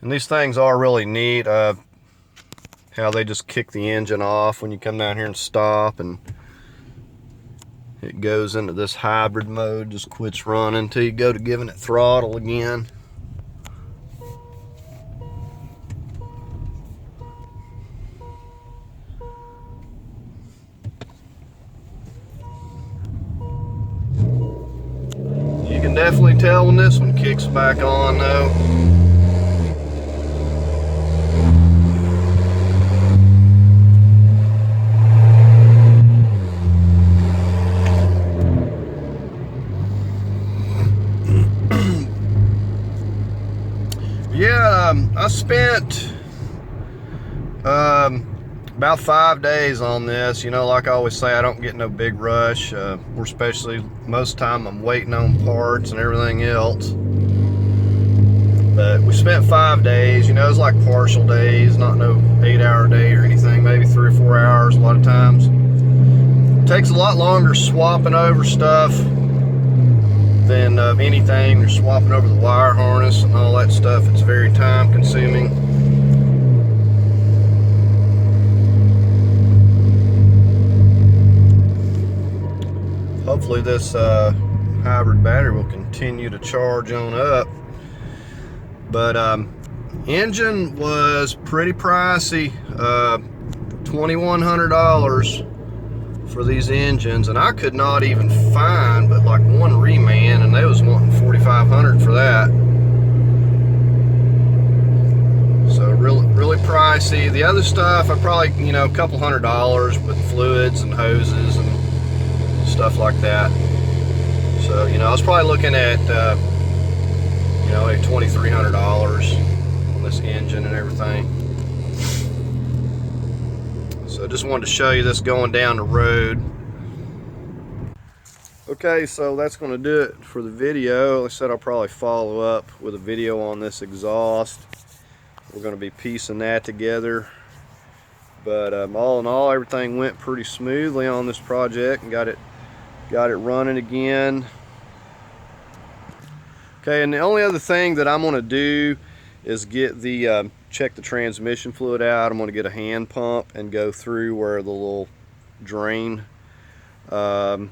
And these things are really neat, how they just kick the engine off when you come down here and stop, and it goes into this hybrid mode, just quits running until you go to giving it throttle again. You can definitely tell when this one kicks back on though. I spent about 5 days on this. You know, like I always say, I don't get no big rush. Or especially most of the time I'm waiting on parts and everything else. But we spent 5 days. You know, it's like partial days, not no 8-hour day or anything, maybe 3 or 4 hours a lot of times. It takes a lot longer swapping over stuff than anything. You're swapping over the wire harness and all that stuff. It's very time consuming. Hopefully this hybrid battery will continue to charge on up. But engine was pretty pricey, $2,100 for these engines, and I could not even find but like one reman, and they was wanting $4,500 for that. So really pricey. The other stuff I probably, you know, a couple $100 with fluids and hoses and stuff like that. So, you know, I was probably looking at you know, like $2,300 on this engine and everything. So just wanted to show you this going down the road. Okay, so that's going to do it for the video. Like I said, I'll probably follow up with a video on this exhaust. We're going to be piecing that together. But all in all, everything went pretty smoothly on this project and got it running again. Okay, and the only other thing that I'm going to do is get the check the transmission fluid out. I'm going to get a hand pump and go through where the little drain, the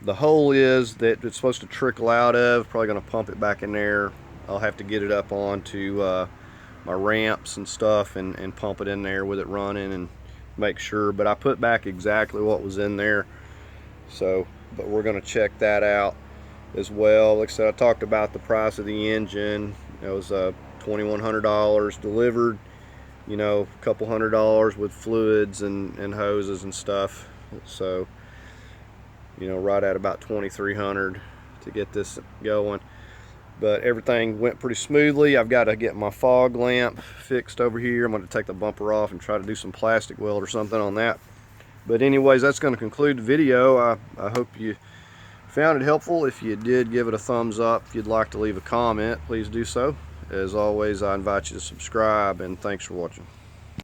hole is that it's supposed to trickle out of. Probably going to pump it back in there. I'll have to get it up onto my ramps and stuff and pump it in there with it running and make sure. But I put back exactly what was in there. So, but we're going to check that out as well. Like I said, I talked about the price of the engine. It was $2,100 delivered, you know, a couple $100 with fluids and hoses and stuff. So, you know, right at about $2,300 to get this going. But everything went pretty smoothly. I've got to get my fog lamp fixed over here. I'm going to take the bumper off and try to do some plastic weld or something on that. But anyways, that's going to conclude the video. I hope you found it helpful. If you did, give it a thumbs up. If you'd like to leave a comment, please do so. As always, I invite you to subscribe, and thanks for watching.